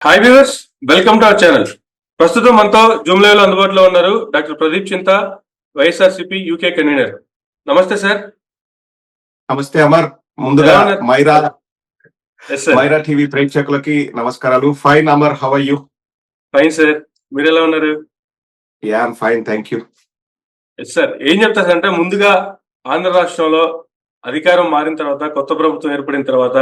Hi viewers, welcome to our channel. ప్రస్తుతం మనతో Zoom live లో అందుబాటులో ఉన్నారు doctor Pradeep Chinta, YSRCP UK convener. Namaste sir. Namaste Amar. ముందుగా మైరా టీవీ ప్రేక్షకులకి నమస్కారాలు. Fine Amar, how are you? Fine sir, మీరు ఎలా ఉన్నారు? Yeah, I'm fine, thank you. Yes sir, ఏం చెప్తారు అంటే ముందుగా ఆంధ్ర రాష్ట్రంలో అధికారం మారిన తర్వాత, కొత్త ప్రభుత్వం ఏర్పడిన తర్వాత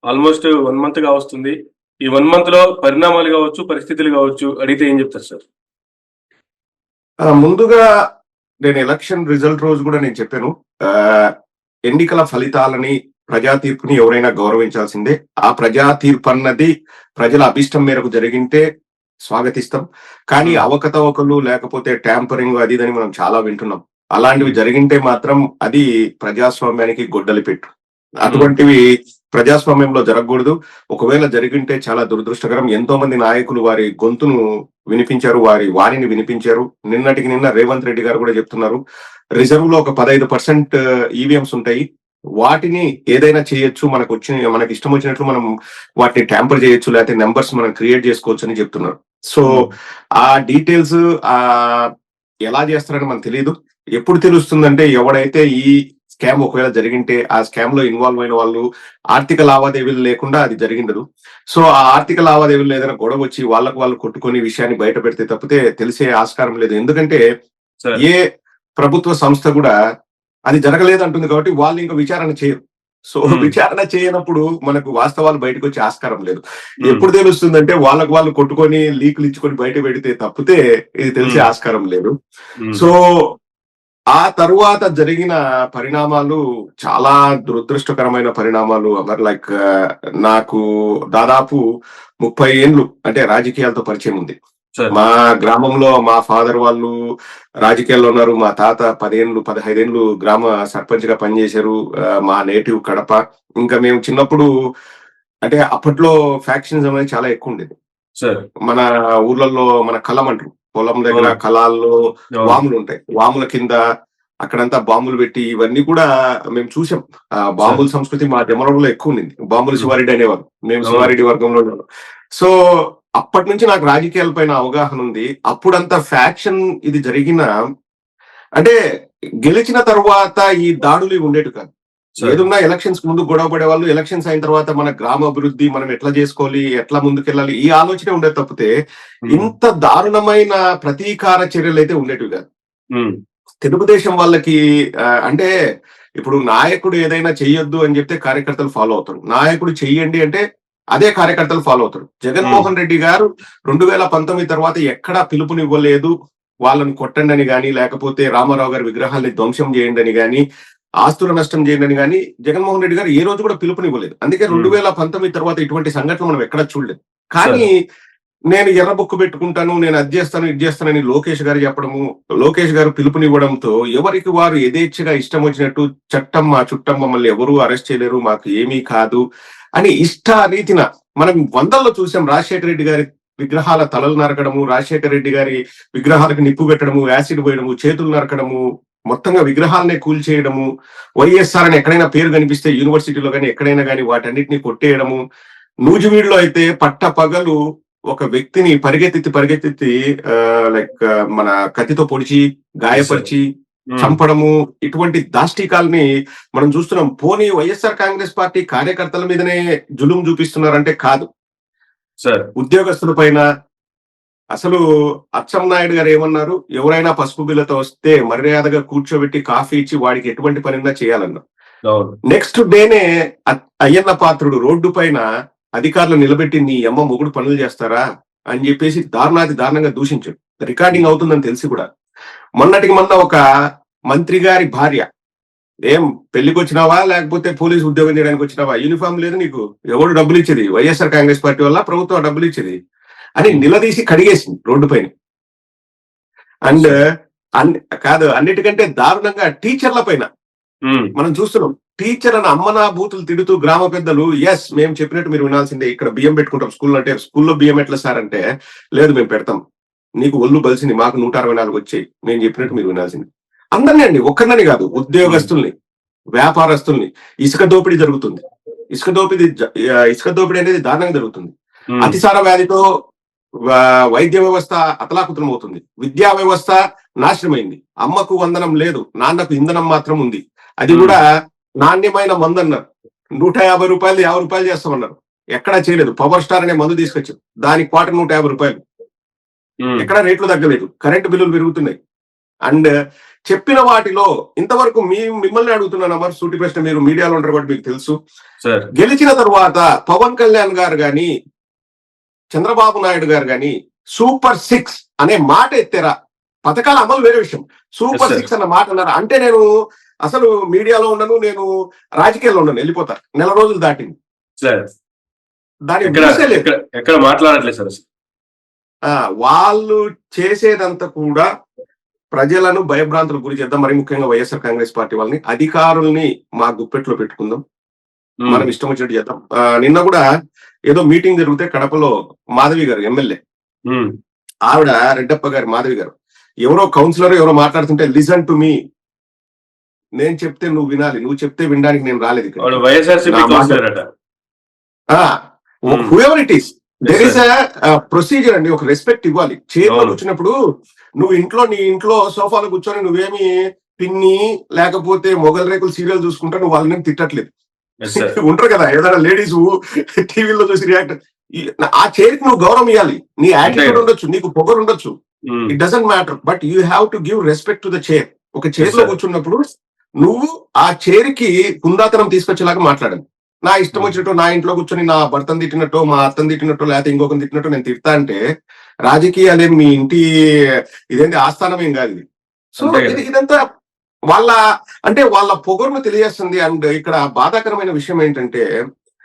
ఆల్మోస్ట్ 1 month గా వస్తుంది. ఈ 1 month లో పరిణామాలు కావచ్చు, పరిస్థితులు కావచ్చు, అడిగితే ఏం చెప్తారు సార్? ముందుగా నేను ఎలక్షన్ రిజల్ట్ రోజు కూడా నేను చెప్పాను, ఎన్నికల ఫలితాలని, ప్రజా తీర్పుని ఎవరైనా గౌరవించాల్సిందే. ఆ ప్రజా తీర్పు అన్నది ప్రజల అభిష్టం మేరకు జరిగింటే స్వాగతిస్తాం. కానీ అవకతవకలు లేకపోతే ట్యాంపరింగ్ అది ఇదని మనం చాలా వింటున్నాం. అలాంటివి జరిగింటే మాత్రం అది ప్రజాస్వామ్యానికి గొడ్డలి పెట్టు. అటువంటివి ప్రజాస్వామ్యంలో జరగకూడదు. ఒకవేళ జరిగింటే చాలా దురదృష్టకరం. ఎంతో మంది నాయకులు వారి గొంతును వినిపించారు, వారి వాణిని వినిపించారు. నిన్నటికి నిన్న రేవంత్ రెడ్డి గారు కూడా చెప్తున్నారు, రిజర్వ్ లో ఒక 15% ఈవీఎంస్ ఉంటాయి, వాటిని ఏదైనా చేయొచ్చు, మనకి ఇష్టం వచ్చినట్లు మనం వాటిని ట్యాంపర్ చేయొచ్చు, లేకపోతే నెంబర్స్ మనం క్రియేట్ చేసుకోవచ్చు అని చెప్తున్నారు. సో ఆ డీటెయిల్స్ ఎలా చేస్తారని మనకు తెలియదు. ఎప్పుడు తెలుస్తుందంటే, ఎవడైతే ఈ స్కామ్ ఒకవేళ జరిగింటే ఆ స్కామ్ లో ఇన్వాల్వ్ అయిన వాళ్ళు ఆర్థిక లావాదేవీలు లేకుండా అది జరిగిండదు. సో ఆ ఆర్థిక లావాదేవీలు ఏదైనా గొడవ వచ్చి వాళ్ళు కొట్టుకొని విషయాన్ని బయట పెడితే తప్పితే తెలిసే ఆస్కారం లేదు. ఎందుకంటే ఏ ప్రభుత్వ సంస్థ కూడా అది జరగలేదు అంటుంది కాబట్టి వాళ్ళు ఇంకా విచారణ చేయరు. సో విచారణ చేయనప్పుడు మనకు వాస్తవాలు బయటకు వచ్చే ఆస్కారం లేదు. ఎప్పుడు తెలుస్తుందంటే వాళ్ళు కొట్టుకొని లీకులు ఇచ్చుకొని బయట పెడితే తప్పితే ఇది తెలిసే ఆస్కారం లేదు. సో ఆ తరువాత జరిగిన పరిణామాలు చాలా దురదృష్టకరమైన పరిణామాలు. లైక్ నాకు దాదాపు 30 ఏళ్ళు అంటే రాజకీయాలతో పరిచయం ఉంది. మా గ్రామంలో మా ఫాదర్ వాళ్ళు రాజకీయాల్లో ఉన్నారు. మా తాత 15 ఏళ్ళు గ్రామ సర్పంచ్ గా పనిచేశారు. మా నేటివ్ కడప. ఇంకా మేము చిన్నప్పుడు అంటే అప్పట్లో ఫ్యాక్షన్స్ అనేది చాలా ఎక్కువ ఉండేది. మన ఊర్లలో మన కలం అంటారు, పొలం దగ్గర కళాల్లో వాములు ఉంటాయి, వాముల కింద అక్కడంతా బాంబులు పెట్టి ఇవన్నీ కూడా మేము చూసాం. బాంబుల సంస్కృతి మా జమరంలో ఎక్కువ ఉంది. బాంబులు శివారెడ్డి అనేవారు, మేము శివారెడ్డి వర్గంలో ఉన్నాం. సో అప్పటి నుంచి నాకు రాజకీయాల పైన అవగాహన ఉంది. అప్పుడంతా ఫ్యాక్షన్ ఇది జరిగిన అంటే గెలిచిన తర్వాత ఈ దాడులు ఉండేవి కాదు. ఏదున్నా ఎలక్షన్స్ ముందు గొడవ పడేవాళ్ళు, ఎలక్షన్స్ అయిన తర్వాత మన గ్రామ అభివృద్ధి మనం ఎట్లా చేసుకోవాలి, ఎట్లా ముందుకెళ్ళాలి, ఈ ఆలోచనే ఉండేది తప్పితే ఇంత దారుణమైన ప్రతీకార చర్యలు అయితే ఉండేటివి కాదు. తెలుగుదేశం వాళ్ళకి అంటే ఇప్పుడు నాయకుడు ఏదైనా చెయ్యొద్దు అని చెప్తే కార్యకర్తలు ఫాలో అవుతారు, నాయకుడు చెయ్యండి అంటే అదే కార్యకర్తలు ఫాలో అవుతారు. జగన్మోహన్ రెడ్డి గారు 2019 తర్వాత ఎక్కడా పిలుపునివ్వలేదు వాళ్ళని కొట్టండి అని గాని, లేకపోతే రామారావు గారి విగ్రహాల్ని ధ్వంసం చేయండి అని గాని, ఆస్తుల నష్టం చేయండి అని గాని జగన్మోహన్ రెడ్డి గారు ఏ రోజు కూడా పిలుపునివ్వలేదు. అందుకే 2019 తర్వాత ఇటువంటి సంఘటన మనం ఎక్కడా చూడలేదు. కానీ నేను ఎర్ర బుక్కు పెట్టుకుంటాను, నేను అది చేస్తాను ఇది చేస్తానని లోకేష్ గారు చెప్పడము, లోకేష్ గారు పిలుపునివ్వడంతో ఎవరికి వారు యథేచ్ఛగా ఇష్టం వచ్చినట్టు చట్టం మా చుట్టం, మమ్మల్ని ఎవరూ అరెస్ట్ చేయలేరు, మాకు ఏమీ కాదు అని ఇష్టారీతిన మనం వందల్లో చూసాం. రాజశేఖర రెడ్డి గారి విగ్రహాల తలలు నరకడము, రాజశేఖర రెడ్డి గారి విగ్రహాలకు నిప్పు పెట్టడము, యాసిడ్ పోయడము, చేతులు నరకడము, మొత్తంగా విగ్రహాలనే కూల్చేయడము, వైఎస్ఆర్ అని ఎక్కడైనా పేరు కనిపిస్తే యూనివర్సిటీలో కానీ ఎక్కడైనా కానీ వాటన్నిటిని కొట్టేయడము. నూజివీడులో అయితే పట్ట పగలు ఒక వ్యక్తిని పరిగెత్తి లైక్ మన కత్తితో పొడిచి గాయపరిచి చంపడము, ఇటువంటి దాష్టికాల్ని మనం చూస్తున్నాం. పోనీ వైఎస్ఆర్ కాంగ్రెస్ పార్టీ కార్యకర్తల మీదనే జులుం చూపిస్తున్నారంటే కాదు, ఉద్యోగస్తుల పైన. అసలు అచ్చెన్నాయుడు గారు ఏమన్నారు, ఎవరైనా పసుపు బిల్లతో వస్తే మర్యాదగా కూర్చోబెట్టి కాఫీ ఇచ్చి వాడికి ఎటువంటి పనినా చేయాలన్నారు. నెక్స్ట్ డేనే అయ్యన్న పాత్రుడు రోడ్డు పైన అధికారులు నిలబెట్టి నీ అమ్మ మొగుడు పనులు చేస్తారా అని చెప్పేసి దారుణంగా దూషించాడు. రికార్డింగ్ అవుతుందని తెలిసి కూడా. మొన్నటికి మొన్న ఒక మంత్రి గారి భార్య, ఏం పెళ్లికి వచ్చినావా లేకపోతే పోలీసు ఉద్యోగం చేయడానికి వచ్చినావా, యూనిఫామ్ లేదు నీకు, ఎవరు డబ్బులు ఇచ్చేది, వైఎస్ఆర్ కాంగ్రెస్ పార్టీ వల్ల ప్రభుత్వం డబ్బులు ఇచ్చేది అని నిలదీసి కడిగేసింది రోడ్డు పైన. అండ్ కాదు, అన్నిటికంటే దారుణంగా టీచర్ల పైన మనం చూస్తున్నాం. టీచర్ అని అమ్మనా బూతులు తిడుతూ గ్రామ పెద్దలు, ఎస్ మేము చెప్పినట్టు మీరు వినాల్సిందే, ఇక్కడ బియ్యం పెట్టుకుంటాం స్కూల్ అంటే, స్కూల్లో బియ్యం ఎట్లా సార్ అంటే, లేదు మేము పెడతాం, నీకు ఒళ్ళు బలిసింది, మాకు 164 వచ్చాయి, మేము చెప్పినట్టు మీరు వినాల్సింది. అందరినీ అండి, ఒక్కరిని కాదు, ఉద్యోగస్తుల్ని, వ్యాపారస్తుల్ని. ఇసుక దోపిడీ జరుగుతుంది, ఇసుక దోపిడీ అనేది దారుణంగా జరుగుతుంది. ఉమ్, అతిసార వ్యాధితో వైద్య వ్యవస్థ అతలాకుతలం అవుతుంది, విద్యా వ్యవస్థ నాశనమైంది, అమ్మకు వందనం లేదు, నాన్నకు ఇంధనం మాత్రం ఉంది, అది కూడా నాణ్యమైన మందు అన్నారు. 150 రూపాయలు 50 రూపాయలు చేస్తామన్నారు, ఎక్కడా చేయలేదు. పవర్ స్టార్ అనే మందు తీసుకొచ్చారు, దానికి క్వార్టర్ 150 రూపాయలు, ఉమ్, ఎక్కడ రేట్లు తగ్గలేదు, కరెంటు బిల్లులు పెరుగుతున్నాయి. అండ్ చెప్పిన వాటిలో ఇంతవరకు మిమ్మల్ని అడుగుతున్నాను అమర్, సూటి ప్రశ్న, మీరు మీడియాలో ఉంటారు కాబట్టి మీకు తెలుసు. సార్ గెలిచిన తర్వాత పవన్ కళ్యాణ్ గారు గాని చంద్రబాబు నాయుడు గారు గాని సూపర్ 6 అనే మాట ఎత్తారా? పథకాల అమలు వేరే విషయం, సూపర్ Yes, sir. 6 అన్న మాట అన్నారా? అంటే నేను అసలు మీడియాలో ఉండను, నేను రాజకీయాల్లో ఉండను, వెళ్ళిపోతా. నెల రోజులు దాటింది, సార్ దాని ఎక్కడ న్యూసే లేదు. ఎక్కడ మాట్లాడట్లేదు సార్ అసలు. వాళ్ళు చేసేదంతా కూడా ప్రజలను భయభ్రాంతులకు గురి చేద్దాం. మరి ముఖ్యంగా వైఎస్ఆర్ కాంగ్రెస్ పార్టీ వాళ్ళని, అధికారుల్ని మా గుప్పెట్లో పెట్టుకుందాం, మనం ఇష్టం వచ్చినట్టు చేద్దాం. నిన్న కూడా ఏదో మీటింగ్ జరిగితే కడపలో మాధవి గారు ఎమ్మెల్యే, ఉమ్, ఆవిడ రెడ్డప్ప గారు మాధవి గారు, ఎవరో కౌన్సిలర్ ఎవరో మాట్లాడుతుంటే లిసన్ టు మీ, నేను చెప్తే నువ్వు వినాలి, నువ్వు చెప్తే వినడానికి నేను రాలేదు ఇక్కడ. వాడు వైఎస్ఆర్సీపీ నా మాట- కౌన్సిలర్ అట. Whoever it is, there Yes, is procedure అండి, ఒక రెస్పెక్ట్ ఇవ్వాలి. చైర్లో అవును. వచ్చినప్పుడు నువ్వు నీ ఇంట్లో సోఫాలో కూర్చొని నువ్వేమి పిన్ని లేకపోతే మొగల్ రేకులు సీరియల్ చూసుకుంటా నువ్వు వాళ్ళని తిట్టట్లేదు. Yes, sir. ఉంటారు కదా ఏదైనా లేడీస్ టీవీలో చూసి రియాక్ట్, ఆ చైర్ కి నువ్వు గౌరవం ఇవ్వాలి. నీ యాటిట్యూడ్ ఉండొచ్చు, నీకు పొగరు ఉండొచ్చు, um, it doesn't matter, but you have to give respect to the chair. ఒక చైర్ Yes, లో sir. కూర్చున్నప్పుడు నువ్వు ఆ చైర్ కి కుందాతనం తీసుకొచ్చేలాగా మాట్లాడాలి. నా ఇష్టం వచ్చినట్టు నా ఇంట్లో కూర్చొని నా భర్తను తిట్టినట్టు, మా అత్తను తిట్టినట్టు, లేకపోతే ఇంకొకరిని తిట్టినట్టు నేను తిడతా అంటే రాజకీయాలే మీ ఇంటి ఇదేంటి ఆస్థానం ఏం కాదు ఇది. సో అంతే కదా. ఇదంతా వాళ్ళ పొగరును తెలియజేస్తుంది. అండ్ ఇక్కడ బాధాకరమైన విషయం ఏంటంటే,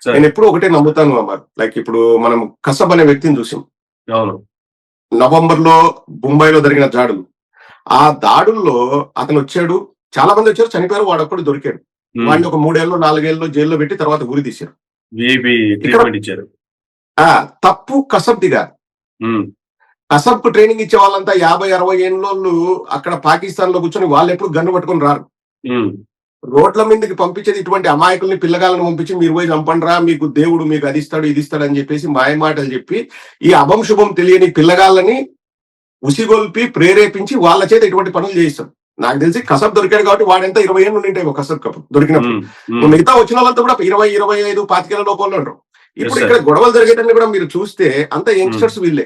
సార్ నేను ఎప్పుడు ఒకటే నమ్ముతాను అమర్, లైక్ ఇప్పుడు మనం కసబ్ అనే వ్యక్తిని చూసాం, అవును. నవంబర్ లో ముంబైలో జరిగిన దాడులు. ఆ దాడుల్లో అతను వచ్చాడు, చాలా మంది వచ్చారు, చనిపోయారు, వాడు ఒక్కడు దొరికాడు. వాడిని ఒక 3 ఏళ్ళు 4 ఏళ్ళు జైల్లో పెట్టి తర్వాత గురి తీశారు. విఐపి ట్రీట్మెంట్ ఇచ్చారు. తప్పు కసబ్ది కాదు. ఉమ్, కసబ్ ట్రైనింగ్ ఇచ్చే వాళ్ళంతా 50-60 ఏళ్ళోళ్ళు అక్కడ పాకిస్తాన్ లో కూర్చొని వాళ్ళు ఎప్పుడు గన్ను పట్టుకొని రారు. ఉమ్, రోడ్ల మీదకి పంపించేది ఇటువంటి అమాయకుల్ని, పిల్లగాలను పంపించి మీరు పోయి చంపండిరా, మీకు దేవుడు మీకు అది ఇస్తాడు ఇది ఇస్తాడు అని చెప్పేసి మాయమాటలు చెప్పి ఈ అభం శుభం తెలియని పిల్లగాళ్ళని ఉసిగొల్పి ప్రేరేపించి వాళ్ళ చేత ఇటువంటి పనులు చేయిస్తాం. నాకు తెలిసి కసబ్ దొరికాడు కాబట్టి వాడంతా 20 ఏళ్ళు ఉంటాయి కసబ్ కప్పు దొరికినప్పుడు. ఉమ్, ఉమ్, మిగతా వచ్చిన వాళ్ళంతా కూడా 20-25 25 లోపల ఉంటారు. ఇప్పుడు Yes, sir. ఇక్కడ గొడవలు జరిగేటన్ని కూడా మీరు చూస్తే అంత యంగ్స్టర్స్ వీళ్ళే,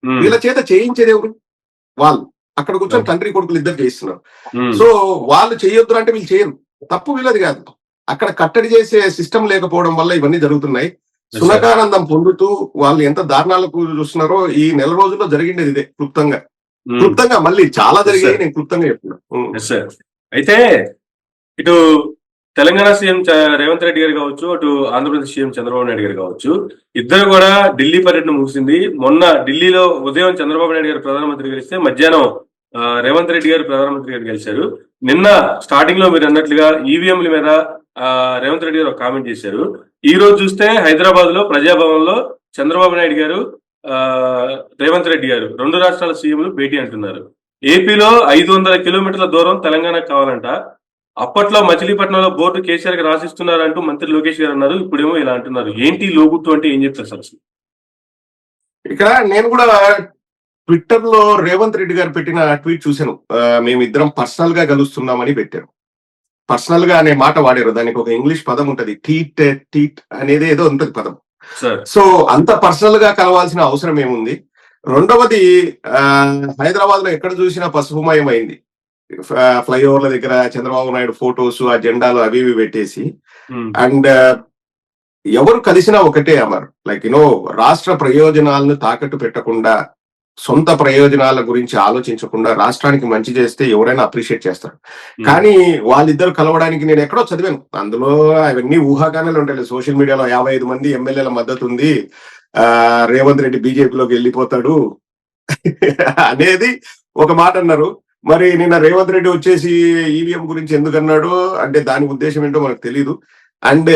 ఉమ్, వీళ్ళ చేత చేయించేది ఎవరు? వాళ్ళు అక్కడ కూర్చొని తండ్రి కొడుకులు ఇద్దరు చేయిస్తున్నారు. ఉమ్, సో వాళ్ళు చేయొద్దు అంటే వీళ్ళు చేయరు, తప్పు వీళ్ళది కాదు. అక్కడ కట్టడి చేసే సిస్టమ్ లేకపోవడం వల్ల ఇవన్నీ జరుగుతున్నాయి. Yes, sir. సునకానందం పొందుతూ వాళ్ళు ఎంత దారుణాలకు చూస్తున్నారో ఈ నెల రోజుల్లో జరిగిండేది ఇదే. ఉమ్. క్లుప్తంగా మళ్ళీ చాలా జరిగాయి, sir. నేను క్లుప్తంగా చెప్తున్నా. Yes, sir. అయితే ఇటు తెలంగాణ సీఎం రేవంత్ రెడ్డి గారు కావచ్చు, అటు ఆంధ్రప్రదేశ్ సీఎం చంద్రబాబు నాయుడు గారు కావచ్చు, ఇద్దరు కూడా ఢిల్లీ పర్యటన ముగిసింది. మొన్న ఢిల్లీలో ఉదయం చంద్రబాబు నాయుడు గారు ప్రధానమంత్రి గెలిస్తే మధ్యాహ్నం రేవంత్ రెడ్డి గారు ప్రధానమంత్రి గారు గెలిచారు. నిన్న స్టార్టింగ్ లో మీరు అన్నట్లుగా ఈవీఎంల మీద రేవంత్ రెడ్డి గారు ఒక కామెంట్ చేశారు. ఈ రోజు చూస్తే హైదరాబాద్ లో ప్రజాభవన్ లో చంద్రబాబు నాయుడు గారు, రేవంత్ రెడ్డి గారు, 2 రాష్ట్రాల సీఎంలు భేటీ అంటున్నారు. ఏపీలో 500 కిలోమీటర్ల దూరం తెలంగాణకు కావాలంట. అప్పట్లో మచిలీపట్నంలో బోర్డు కేసీఆర్ కి రాసిస్తున్నారంటూ మంత్రి లోకేష్ గారు అన్నారు. ఇప్పుడేమో ఇలా అంటున్నారు. ఏంటి లోగుత్తు అంటే ఏం చెప్తారు సార్ అసలు? ఇక్కడ నేను కూడా ట్విట్టర్ లో రేవంత్ రెడ్డి గారు పెట్టిన ట్వీట్ చూశాను. మేమిద్దరం పర్సనల్ గా కలుస్తున్నామని పెట్టారు. పర్సనల్ గా అనే మాట వాడారు, దానికి ఒక ఇంగ్లీష్ పదం ఉంటది, టీట్ అనేది ఏదో ఉంటది పదం. సార్ సో అంత పర్సనల్ గా కలవాల్సిన అవసరం ఏముంది? రెండవది, హైదరాబాద్ లో ఎక్కడ చూసినా పసుపుమయం అయింది. ఫ్లైఓవర్ల దగ్గర చంద్రబాబు నాయుడు ఫోటోస్, ఆ జెండాలు అవి ఇవి పెట్టేసి. అండ్ ఎవరు కలిసినా ఒకటే అమర్, లైక్ రాష్ట్ర ప్రయోజనాలను తాకట్టు పెట్టకుండా, సొంత ప్రయోజనాల గురించి ఆలోచించకుండా రాష్ట్రానికి మంచి చేస్తే ఎవరైనా అప్రిషియేట్ చేస్తారు. కానీ వాళ్ళిద్దరు కలవడానికి నేను ఎక్కడో చదివాను, అందులో అవన్నీ ఊహాగానాలు ఉంటాయి. సోషల్ మీడియాలో 55 మంది ఎమ్మెల్యేల మద్దతు ఉంది, రేవంత్ రెడ్డి బీజేపీలోకి వెళ్ళిపోతాడు అనేది ఒక మాట అన్నారు. మరి నిన్న రేవంత్ రెడ్డి వచ్చేసి ఈవీఎం గురించి ఎందుకన్నాడు అంటే దాని ఉద్దేశం ఏంటో మనకు తెలియదు. అండ్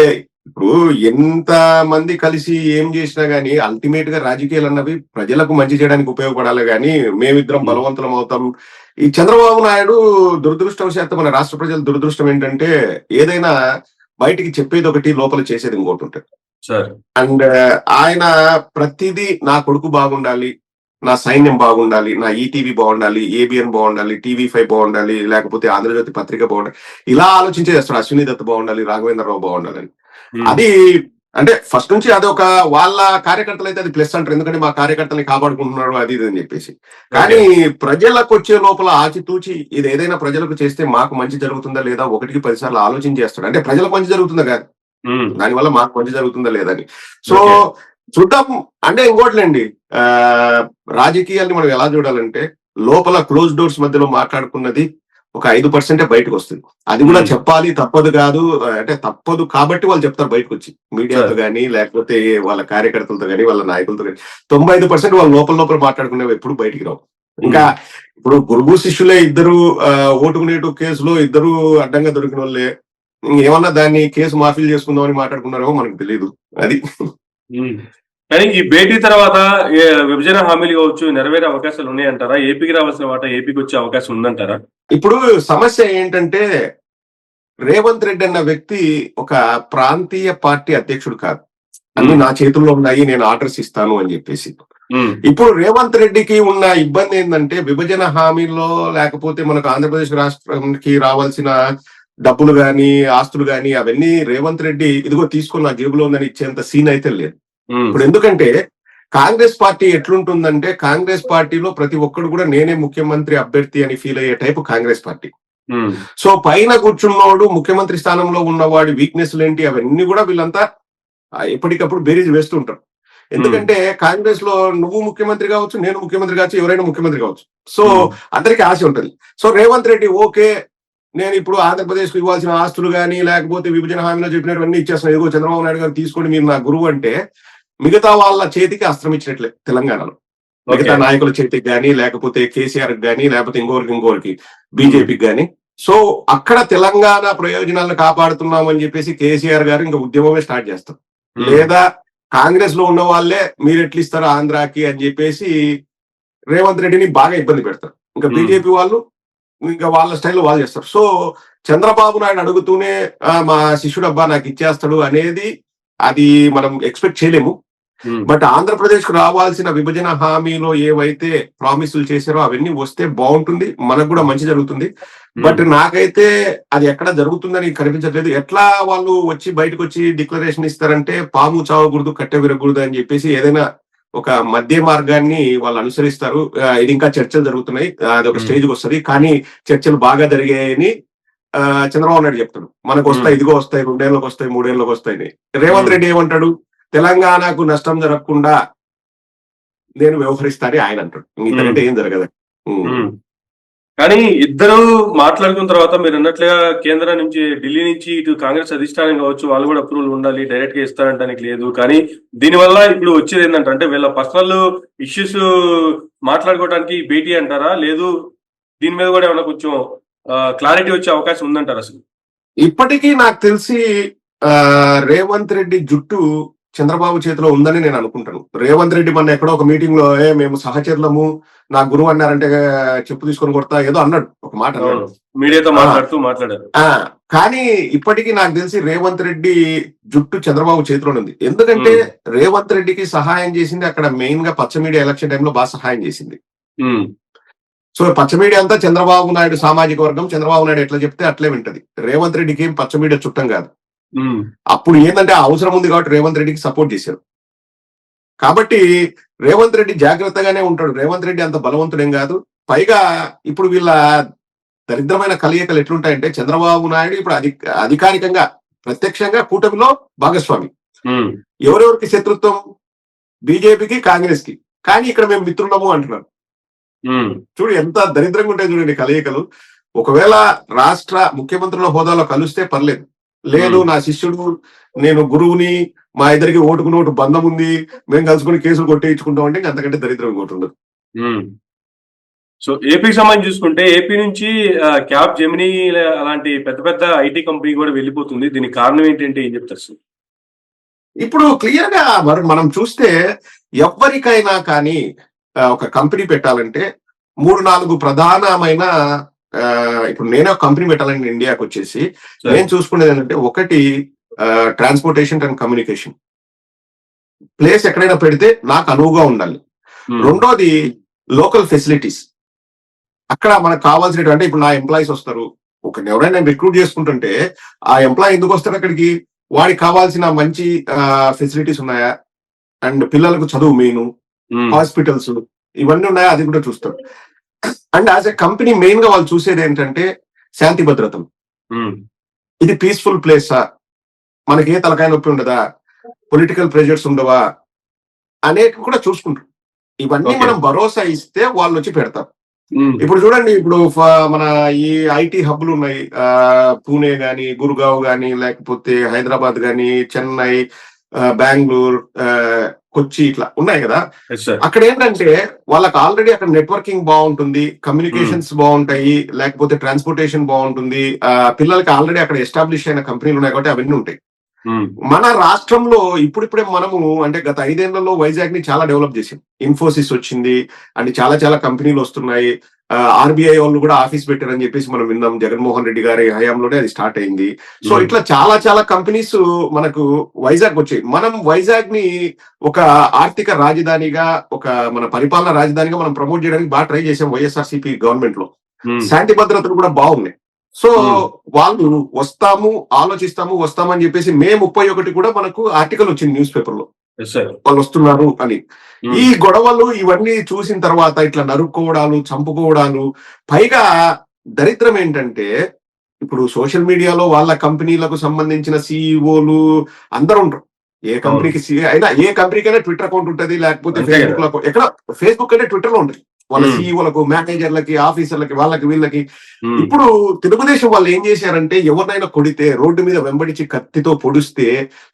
ఇప్పుడు ఎంత మంది కలిసి ఏం చేసినా గానీ అల్టిమేట్ గా రాజకీయాలు అన్నవి ప్రజలకు మంచి చేయడానికి ఉపయోగపడాలి గానీ మేమిద్దరం బలవంతులం అవుతాం. ఈ చంద్రబాబు నాయుడు దురదృష్టవశాత్తు, మన రాష్ట్ర ప్రజల దురదృష్టం ఏంటంటే ఏదైనా బయటికి చెప్పేది ఒకటి, లోపల చేసేది ఇంకోటి ఉంటుంది. సార్. అండ్ ఆయన ప్రతిదీ నా కొడుకు బాగుండాలి, నా సైన్యం బాగుండాలి, నా ఈటీవీ బాగుండాలి, ఏబిఎన్ బాగుండాలి, టీవీ5 బాగుండాలి, లేకపోతే ఆంధ్రజ్యోతి పత్రిక బాగుండాలి, ఇలా ఆలోచించే చేస్తాడు. అశ్విని దత్ బాగుండాలి, రాఘవేంద్రరావు బాగుండాలని. అది అంటే ఫస్ట్ నుంచి అది ఒక వాళ్ళ కార్యకర్తలు అయితే అది ప్లస్ అంటారు, ఎందుకంటే మా కార్యకర్తల్ని కాపాడుకుంటున్నారు అది ఇది అని చెప్పేసి. కానీ ప్రజలకు వచ్చే లోపల ఆచితూచి ఇది ఏదైనా ప్రజలకు చేస్తే మాకు మంచి జరుగుతుందా లేదా 1-10 సార్లు ఆలోచన చేస్తాడు. అంటే ప్రజలకు మంచి జరుగుతుందా కాదు, దానివల్ల మాకు మంచి జరుగుతుందా లేదని. సో చూద్దాం. అంటే ఇంకోట్లేండి, రాజకీయాల్ని మనం ఎలా చూడాలంటే లోపల క్లోజ్ డోర్స్ మధ్యలో మాట్లాడుకున్నది ఒక 5% బయటకు వస్తుంది. అది కూడా చెప్పాలి, తప్పదు కాదు. అంటే తప్పదు కాబట్టి వాళ్ళు చెప్తారు బయటకు వచ్చి, మీడియాతో కానీ లేకపోతే వాళ్ళ కార్యకర్తలతో కానీ వాళ్ళ నాయకులతో కానీ. 95% వాళ్ళు లోపల మాట్లాడుకునేవి ఎప్పుడు బయటికి రావు. ఇంకా ఇప్పుడు గురువు శిష్యులే ఇద్దరు ఓటుకునేటు కేసులో ఇద్దరు అడ్డంగా దొరికిన వాళ్ళే. ఏమన్నా దాన్ని కేసు మాఫీలు చేసుకుందామని మాట్లాడుకున్నారో మనకు తెలియదు. అది కానీ ఈ భేటీ తర్వాత విభజన హామీలు కావచ్చు నెరవేరే అవకాశాలు ఉన్నాయంటారా? ఏపీకి రావాల్సిన వాటా ఏపీకి వచ్చే అవకాశం ఉందంటారా? ఇప్పుడు సమస్య ఏంటంటే రేవంత్ రెడ్డి అన్న వ్యక్తి ఒక ప్రాంతీయ పార్టీ అధ్యక్షుడు కాదు. అన్ని నా చేతుల్లో ఉన్నాయి, నేను ఆర్డర్స్ ఇస్తాను అని చెప్పేసి. ఇప్పుడు రేవంత్ రెడ్డికి ఉన్న ఇబ్బంది ఏంటంటే విభజన హామీల్లో లేకపోతే మనకు ఆంధ్రప్రదేశ్ రాష్ట్రానికి రావాల్సిన డబ్బులు గాని ఆస్తులు గాని అవన్నీ రేవంత్ రెడ్డి ఇదిగో తీసుకొని నా జేబులో ఉందని ఇచ్చేంత సీన్ అయితే లేదు. ఇప్పుడు ఎందుకంటే కాంగ్రెస్ పార్టీ ఎట్లుంటుందంటే కాంగ్రెస్ పార్టీలో ప్రతి ఒక్కడు కూడా నేనే ముఖ్యమంత్రి అభ్యర్థి అని ఫీల్ అయ్యే టైపు కాంగ్రెస్ పార్టీ. సో పైన కూర్చున్నవాడు ముఖ్యమంత్రి స్థానంలో ఉన్నవాడి వీక్నెస్లు ఏంటి అవన్నీ కూడా వీళ్ళంతా ఎప్పటికప్పుడు బేరీజ్ వేస్తుంటారు. ఎందుకంటే కాంగ్రెస్ లో నువ్వు ముఖ్యమంత్రి కావచ్చు, నేను ముఖ్యమంత్రి కావచ్చు, ఎవరైనా ముఖ్యమంత్రి కావచ్చు. సో అందరికీ ఆశ ఉంటుంది. సో రేవంత్ రెడ్డి ఓకే, నేను ఇప్పుడు ఆంధ్రప్రదేశ్ కు ఇవ్వాల్సిన ఆస్తులు కానీ లేకపోతే విభజన హామీలో చెప్పినటువంటి ఇచ్చేస్తున్నాను, ఇదిగో చంద్రబాబు నాయుడు గారు తీసుకోండి మీరు నా గురువు అంటే మిగతా వాళ్ళ చేతికి అస్త్రం ఇచ్చినట్లే తెలంగాణలో. మిగతా నాయకుల చేతికి గానీ లేకపోతే కేసీఆర్ గానీ లేకపోతే ఇంకోరికి బీజేపీకి గానీ. సో అక్కడ తెలంగాణ ప్రయోజనాలను కాపాడుతున్నామని చెప్పేసి కేసీఆర్ గారు ఇంకా ఉద్యమమే స్టార్ట్ చేస్తారు. లేదా కాంగ్రెస్ లో ఉన్న వాళ్ళే మీరు ఎట్లిస్తారు ఆంధ్రాకి అని చెప్పేసి రేవంత్ రెడ్డిని బాగా ఇబ్బంది పెడతారు. ఇంకా బీజేపీ వాళ్ళు ఇంకా వాళ్ళ స్టైల్లో వాళ్ళు చేస్తారు. సో చంద్రబాబు నాయుడు అడుగుతూనే మా శిష్యుడు అబ్బా నాకు ఇచ్చేస్తాడు అనేది అది మనం ఎక్స్పెక్ట్ చేయలేము. బట్ ఆంధ్రప్రదేశ్ కు రావాల్సిన విభజన హామీలో ఏవైతే ప్రామిసులు చేశారో అవన్నీ వస్తే బాగుంటుంది, మనకు కూడా మంచి జరుగుతుంది. బట్ నాకైతే అది ఎక్కడ జరుగుతుందని కనిపించట్లేదు. ఎట్లా వాళ్ళు వచ్చి బయటకు వచ్చి డిక్లరేషన్ ఇస్తారంటే పాము చావకూడదు కట్టె విరగకూడదు అని చెప్పేసి ఏదైనా ఒక మధ్య మార్గాన్ని వాళ్ళు అనుసరిస్తారు. ఇది ఇంకా చర్చలు జరుగుతున్నాయి, అది ఒక స్టేజ్కి వస్తుంది. కానీ చర్చలు బాగా జరిగాయని చంద్రబాబు నాయుడు చెప్తాడు, మనకు వస్తాయి, ఇదిగో వస్తాయి, 2 ఏళ్ళకి వస్తాయి, 3 ఏళ్ళకి వస్తాయని. రేవంత్ రెడ్డి ఏమంటాడు, తెలంగాణకు నష్టం జరగకుండా నేను వ్యవహరిస్తానని ఆయన అంటాడు. ఇంతకంటే ఏం జరగదు. కానీ ఇద్దరు మాట్లాడుకున్న తర్వాత మీరు అన్నట్లుగా కేంద్రం నుంచి ఢిల్లీ నుంచి ఇటు కాంగ్రెస్ అధిష్టానం కావచ్చు వాళ్ళు కూడా అప్రూవల్ ఉండాలి, డైరెక్ట్ గా ఇస్తారంటానికి లేదు. కానీ దీనివల్ల ఇప్పుడు వచ్చేది ఏంటంటే అంటే వీళ్ళ పర్సనల్ ఇష్యూస్ మాట్లాడుకోవడానికి భేటీ అంటారా, లేదు దీని మీద కూడా ఏమైనా కొంచెం క్లారిటీ వచ్చే అవకాశం ఉందంటారు? అసలు ఇప్పటికీ నాకు తెలిసి రేవంత్ రెడ్డి జుట్టు చంద్రబాబు చేతిలో ఉందని నేను అనుకుంటాను. రేవంత్ రెడ్డి మొన్న ఎక్కడో ఒక మీటింగ్ లో మేము సహచరులము, నా గురువు అన్నారంటే చెప్పు తీసుకొని కొడతా ఏదో అన్నాడు, ఒక మాట అన్నాడు, మీడియాతో మాట్లాడారు. కానీ ఇప్పటికీ నాకు తెలిసి రేవంత్ రెడ్డి జుట్టు చంద్రబాబు చేతిలో ఉంది. ఎందుకంటే రేవంత్ రెడ్డికి సహాయం చేసింది అక్కడ మెయిన్ గా పచ్చ మీడియా ఎలక్షన్ టైంలో బాగా సహాయం చేసింది. సో పచ్చ మీడియా అంతా చంద్రబాబు నాయుడు సామాజిక వర్గం, చంద్రబాబు నాయుడు ఎట్లా చెప్తే అట్లే వింటది. రేవంత్ రెడ్డికి ఏం పచ్చ మీడియా చుట్టం కాదు. అప్పుడు ఏంటంటే అవసరం ఉంది కాబట్టి రేవంత్ రెడ్డికి సపోర్ట్ చేశారు. కాబట్టి రేవంత్ రెడ్డి జాగ్రత్తగానే ఉంటాడు. రేవంత్ రెడ్డి అంత బలవంతుడేం కాదు. పైగా ఇప్పుడు వీళ్ళ దరిద్రమైన కలయికలు ఎట్లుంటాయంటే చంద్రబాబు నాయుడు ఇప్పుడు అధికారికంగా ప్రత్యక్షంగా కూటమిలో భాగస్వామి. ఎవరెవరికి శత్రుత్వం? బీజేపీకి, కాంగ్రెస్ కి. కానీ ఇక్కడ మేము మిత్రులము అంటున్నారు. చూడు ఎంత దరిద్రంగా ఉంటాయి చూడండి కలయికలు. ఒకవేళ రాష్ట్ర ముఖ్యమంత్రుల హోదాలో కలిస్తే పర్లేదు, లేదు నా శిష్యుడు నేను గురువుని, మా ఇద్దరికి ఓటుకు నోటు బంధం ఉంది, మేము కలుసుకుని కేసులు కొట్టేయించుకుంటాం అంటే అంతకంటే దరిద్రం ఇంకోటి ఉండదు. సో ఏపీకి సంబంధించి చూసుకుంటే ఏపీ నుంచి క్యాబ్ జెమినీ అలాంటి పెద్ద పెద్ద ఐటీ కంపెనీ కూడా వెళ్ళిపోతుంది. దీనికి కారణం ఏంటంటే ఏం చెప్తారు? ఇప్పుడు క్లియర్ గా మనం చూస్తే ఎవరికైనా కానీ ఒక కంపెనీ పెట్టాలంటే 3-4 ప్రధానమైన ఇప్పుడు నేనే ఒక కంపెనీ పెట్టాలని ఇండియాకి వచ్చేసి నేను చూసుకునేది ఏంటంటే ఒకటి ట్రాన్స్పోర్టేషన్ అండ్ కమ్యూనికేషన్, ప్లేస్ ఎక్కడైనా పెడితే నాకు అనువుగా ఉండాలి. రెండోది లోకల్ ఫెసిలిటీస్. అక్కడ మనకు కావాల్సినటువంటి, అంటే ఇప్పుడు నా ఎంప్లాయీస్ వస్తారు, ఎవరైనా రిక్రూట్ చేసుకుంటుంటే ఆ ఎంప్లాయీ ఎందుకు వస్తారు అక్కడికి, వాడికి కావాల్సిన మంచి ఫెసిలిటీస్ ఉన్నాయా, అండ్ పిల్లలకు చదువు మెయిన్, హాస్పిటల్స్ ఇవన్నీ ఉన్నాయా అది కూడా చూస్తారు. And as a company main గా వాళ్ళు చూసేది ఏంటంటే శాంతి భద్రతలు. ఇది పీస్ఫుల్ ప్లేసా, మనకి ఏ తలకాయ నొప్పి ఉండదా, పొలిటికల్ ప్రెషర్స్ ఉండవా అనేవి కూడా చూసుకుంటారు. ఇవన్నీ మనం భరోసా ఇస్తే వాళ్ళు వచ్చి పెడతారు. ఇప్పుడు చూడండి, ఇప్పుడు మన ఈ ఐటీ హబ్లు ఉన్నాయి, పూణే గాని, గురుగావ్ గాని, లేకపోతే హైదరాబాద్ గాని, చెన్నై, బెంగళూరు, కొచ్చి, ఇట్లా ఉన్నాయి కదా. అక్కడ ఏంటంటే వాళ్ళకి ఆల్రెడీ అక్కడ నెట్వర్కింగ్ బాగుంటుంది, కమ్యూనికేషన్స్ బాగుంటాయి, లేకపోతే ట్రాన్స్పోర్టేషన్ బాగుంటుంది, పిల్లలకి ఆల్రెడీ అక్కడ ఎస్టాబ్లిష్ అయిన కంపెనీలు ఉన్నాయి కాబట్టి అవన్నీ ఉంటాయి. మన రాష్ట్రంలో ఇప్పుడిప్పుడే మనము, అంటే గత 5 ఏళ్లలో వైజాగ్ ని చాలా డెవలప్ చేసింది. ఇన్ఫోసిస్ వచ్చింది, అండ్ చాలా చాలా కంపెనీలు వస్తున్నాయి. ఆర్బీఐ వాళ్ళు కూడా ఆఫీస్ పెట్టారని చెప్పేసి మనం విన్నాం. జగన్మోహన్ రెడ్డి గారి హయాంలోనే అది స్టార్ట్ అయింది. సో ఇట్లా చాలా చాలా కంపెనీస్ మనకు వైజాగ్ వచ్చాయి. మనం వైజాగ్ ని ఒక ఆర్థిక రాజధానిగా, ఒక మన పరిపాలన రాజధానిగా మనం ప్రమోట్ చేయడానికి బాగా ట్రై చేసాం వైఎస్ఆర్సీపీ గవర్నమెంట్ లో. శాంతి భద్రతలు కూడా బాగున్నాయి. సో వాళ్ళు వస్తామని చెప్పేసి మే 31 కూడా మనకు ఆర్టికల్ వచ్చింది న్యూస్ పేపర్ లో, వాళ్ళు వస్తున్నారు అని. ఈ గొడవలు ఇవన్నీ చూసిన తర్వాత ఇట్లా నరుక్కోవడాలు, చంపుకోవడాలు, పైగా దరిద్రం ఏంటంటే ఇప్పుడు సోషల్ మీడియాలో వాళ్ళ కంపెనీలకు సంబంధించిన సిఇఓలు అందరూ ఉంటారు. ఏ కంపెనీకి అయినా, ఏ కంపెనీకైనా ట్విట్టర్ అకౌంట్ ఉంటుంది, లేకపోతే ఫేస్బుక్ లో, ఎక్కడ ఫేస్బుక్ అంటే ట్విట్టర్ లో ఉంటుంది. వాళ్ళ సిఇఓలకు, మేనేజర్లకి, ఆఫీసర్లకి, వాళ్ళకి వీళ్ళకి. ఇప్పుడు తెలుగుదేశం వాళ్ళు ఏం చేశారంటే ఎవరినైనా కొడితే రోడ్డు మీద వెంబడించి కత్తితో పొడిస్తే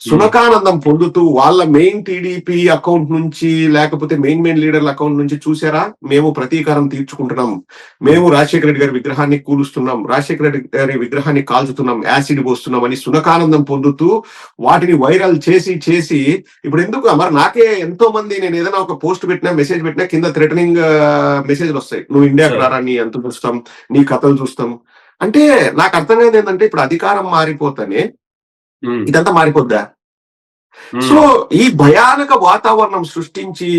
సునకానందం పొందుతూ వాళ్ళ మెయిన్ టీడీపీ అకౌంట్ నుంచి, లేకపోతే మెయిన్ లీడర్ల అకౌంట్ నుంచి, చూసారా మేము ప్రతీకారం తీర్చుకుంటున్నాం, మేము రాజశేఖర రెడ్డి గారి విగ్రహాన్ని కూలుస్తున్నాం, రాజశేఖర రెడ్డి గారి విగ్రహాన్ని కాల్చుతున్నాం, యాసిడ్ పోస్తున్నాం అని సునకానందం పొందుతూ వాటిని వైరల్ చేసి ఇప్పుడు ఎందుకు మరి నాకే ఎంతో మంది, నేను ఏదైనా ఒక పోస్ట్ పెట్టినా, మెసేజ్ పెట్టినా కింద థ్రెటనింగ్ మెసేజ్లు వస్తాయి. నువ్వు ఇండియాకి రారా, నీ ఎంత చూస్తాం, నీ కథలు చూస్తాం. అంటే నాకు అర్థం కాదు ఏంటంటే ఇప్పుడు అధికారం మారిపోతానే ఇదంతా మారిపోద్దా? సో ఈ భయానక వాతావరణం సృష్టించి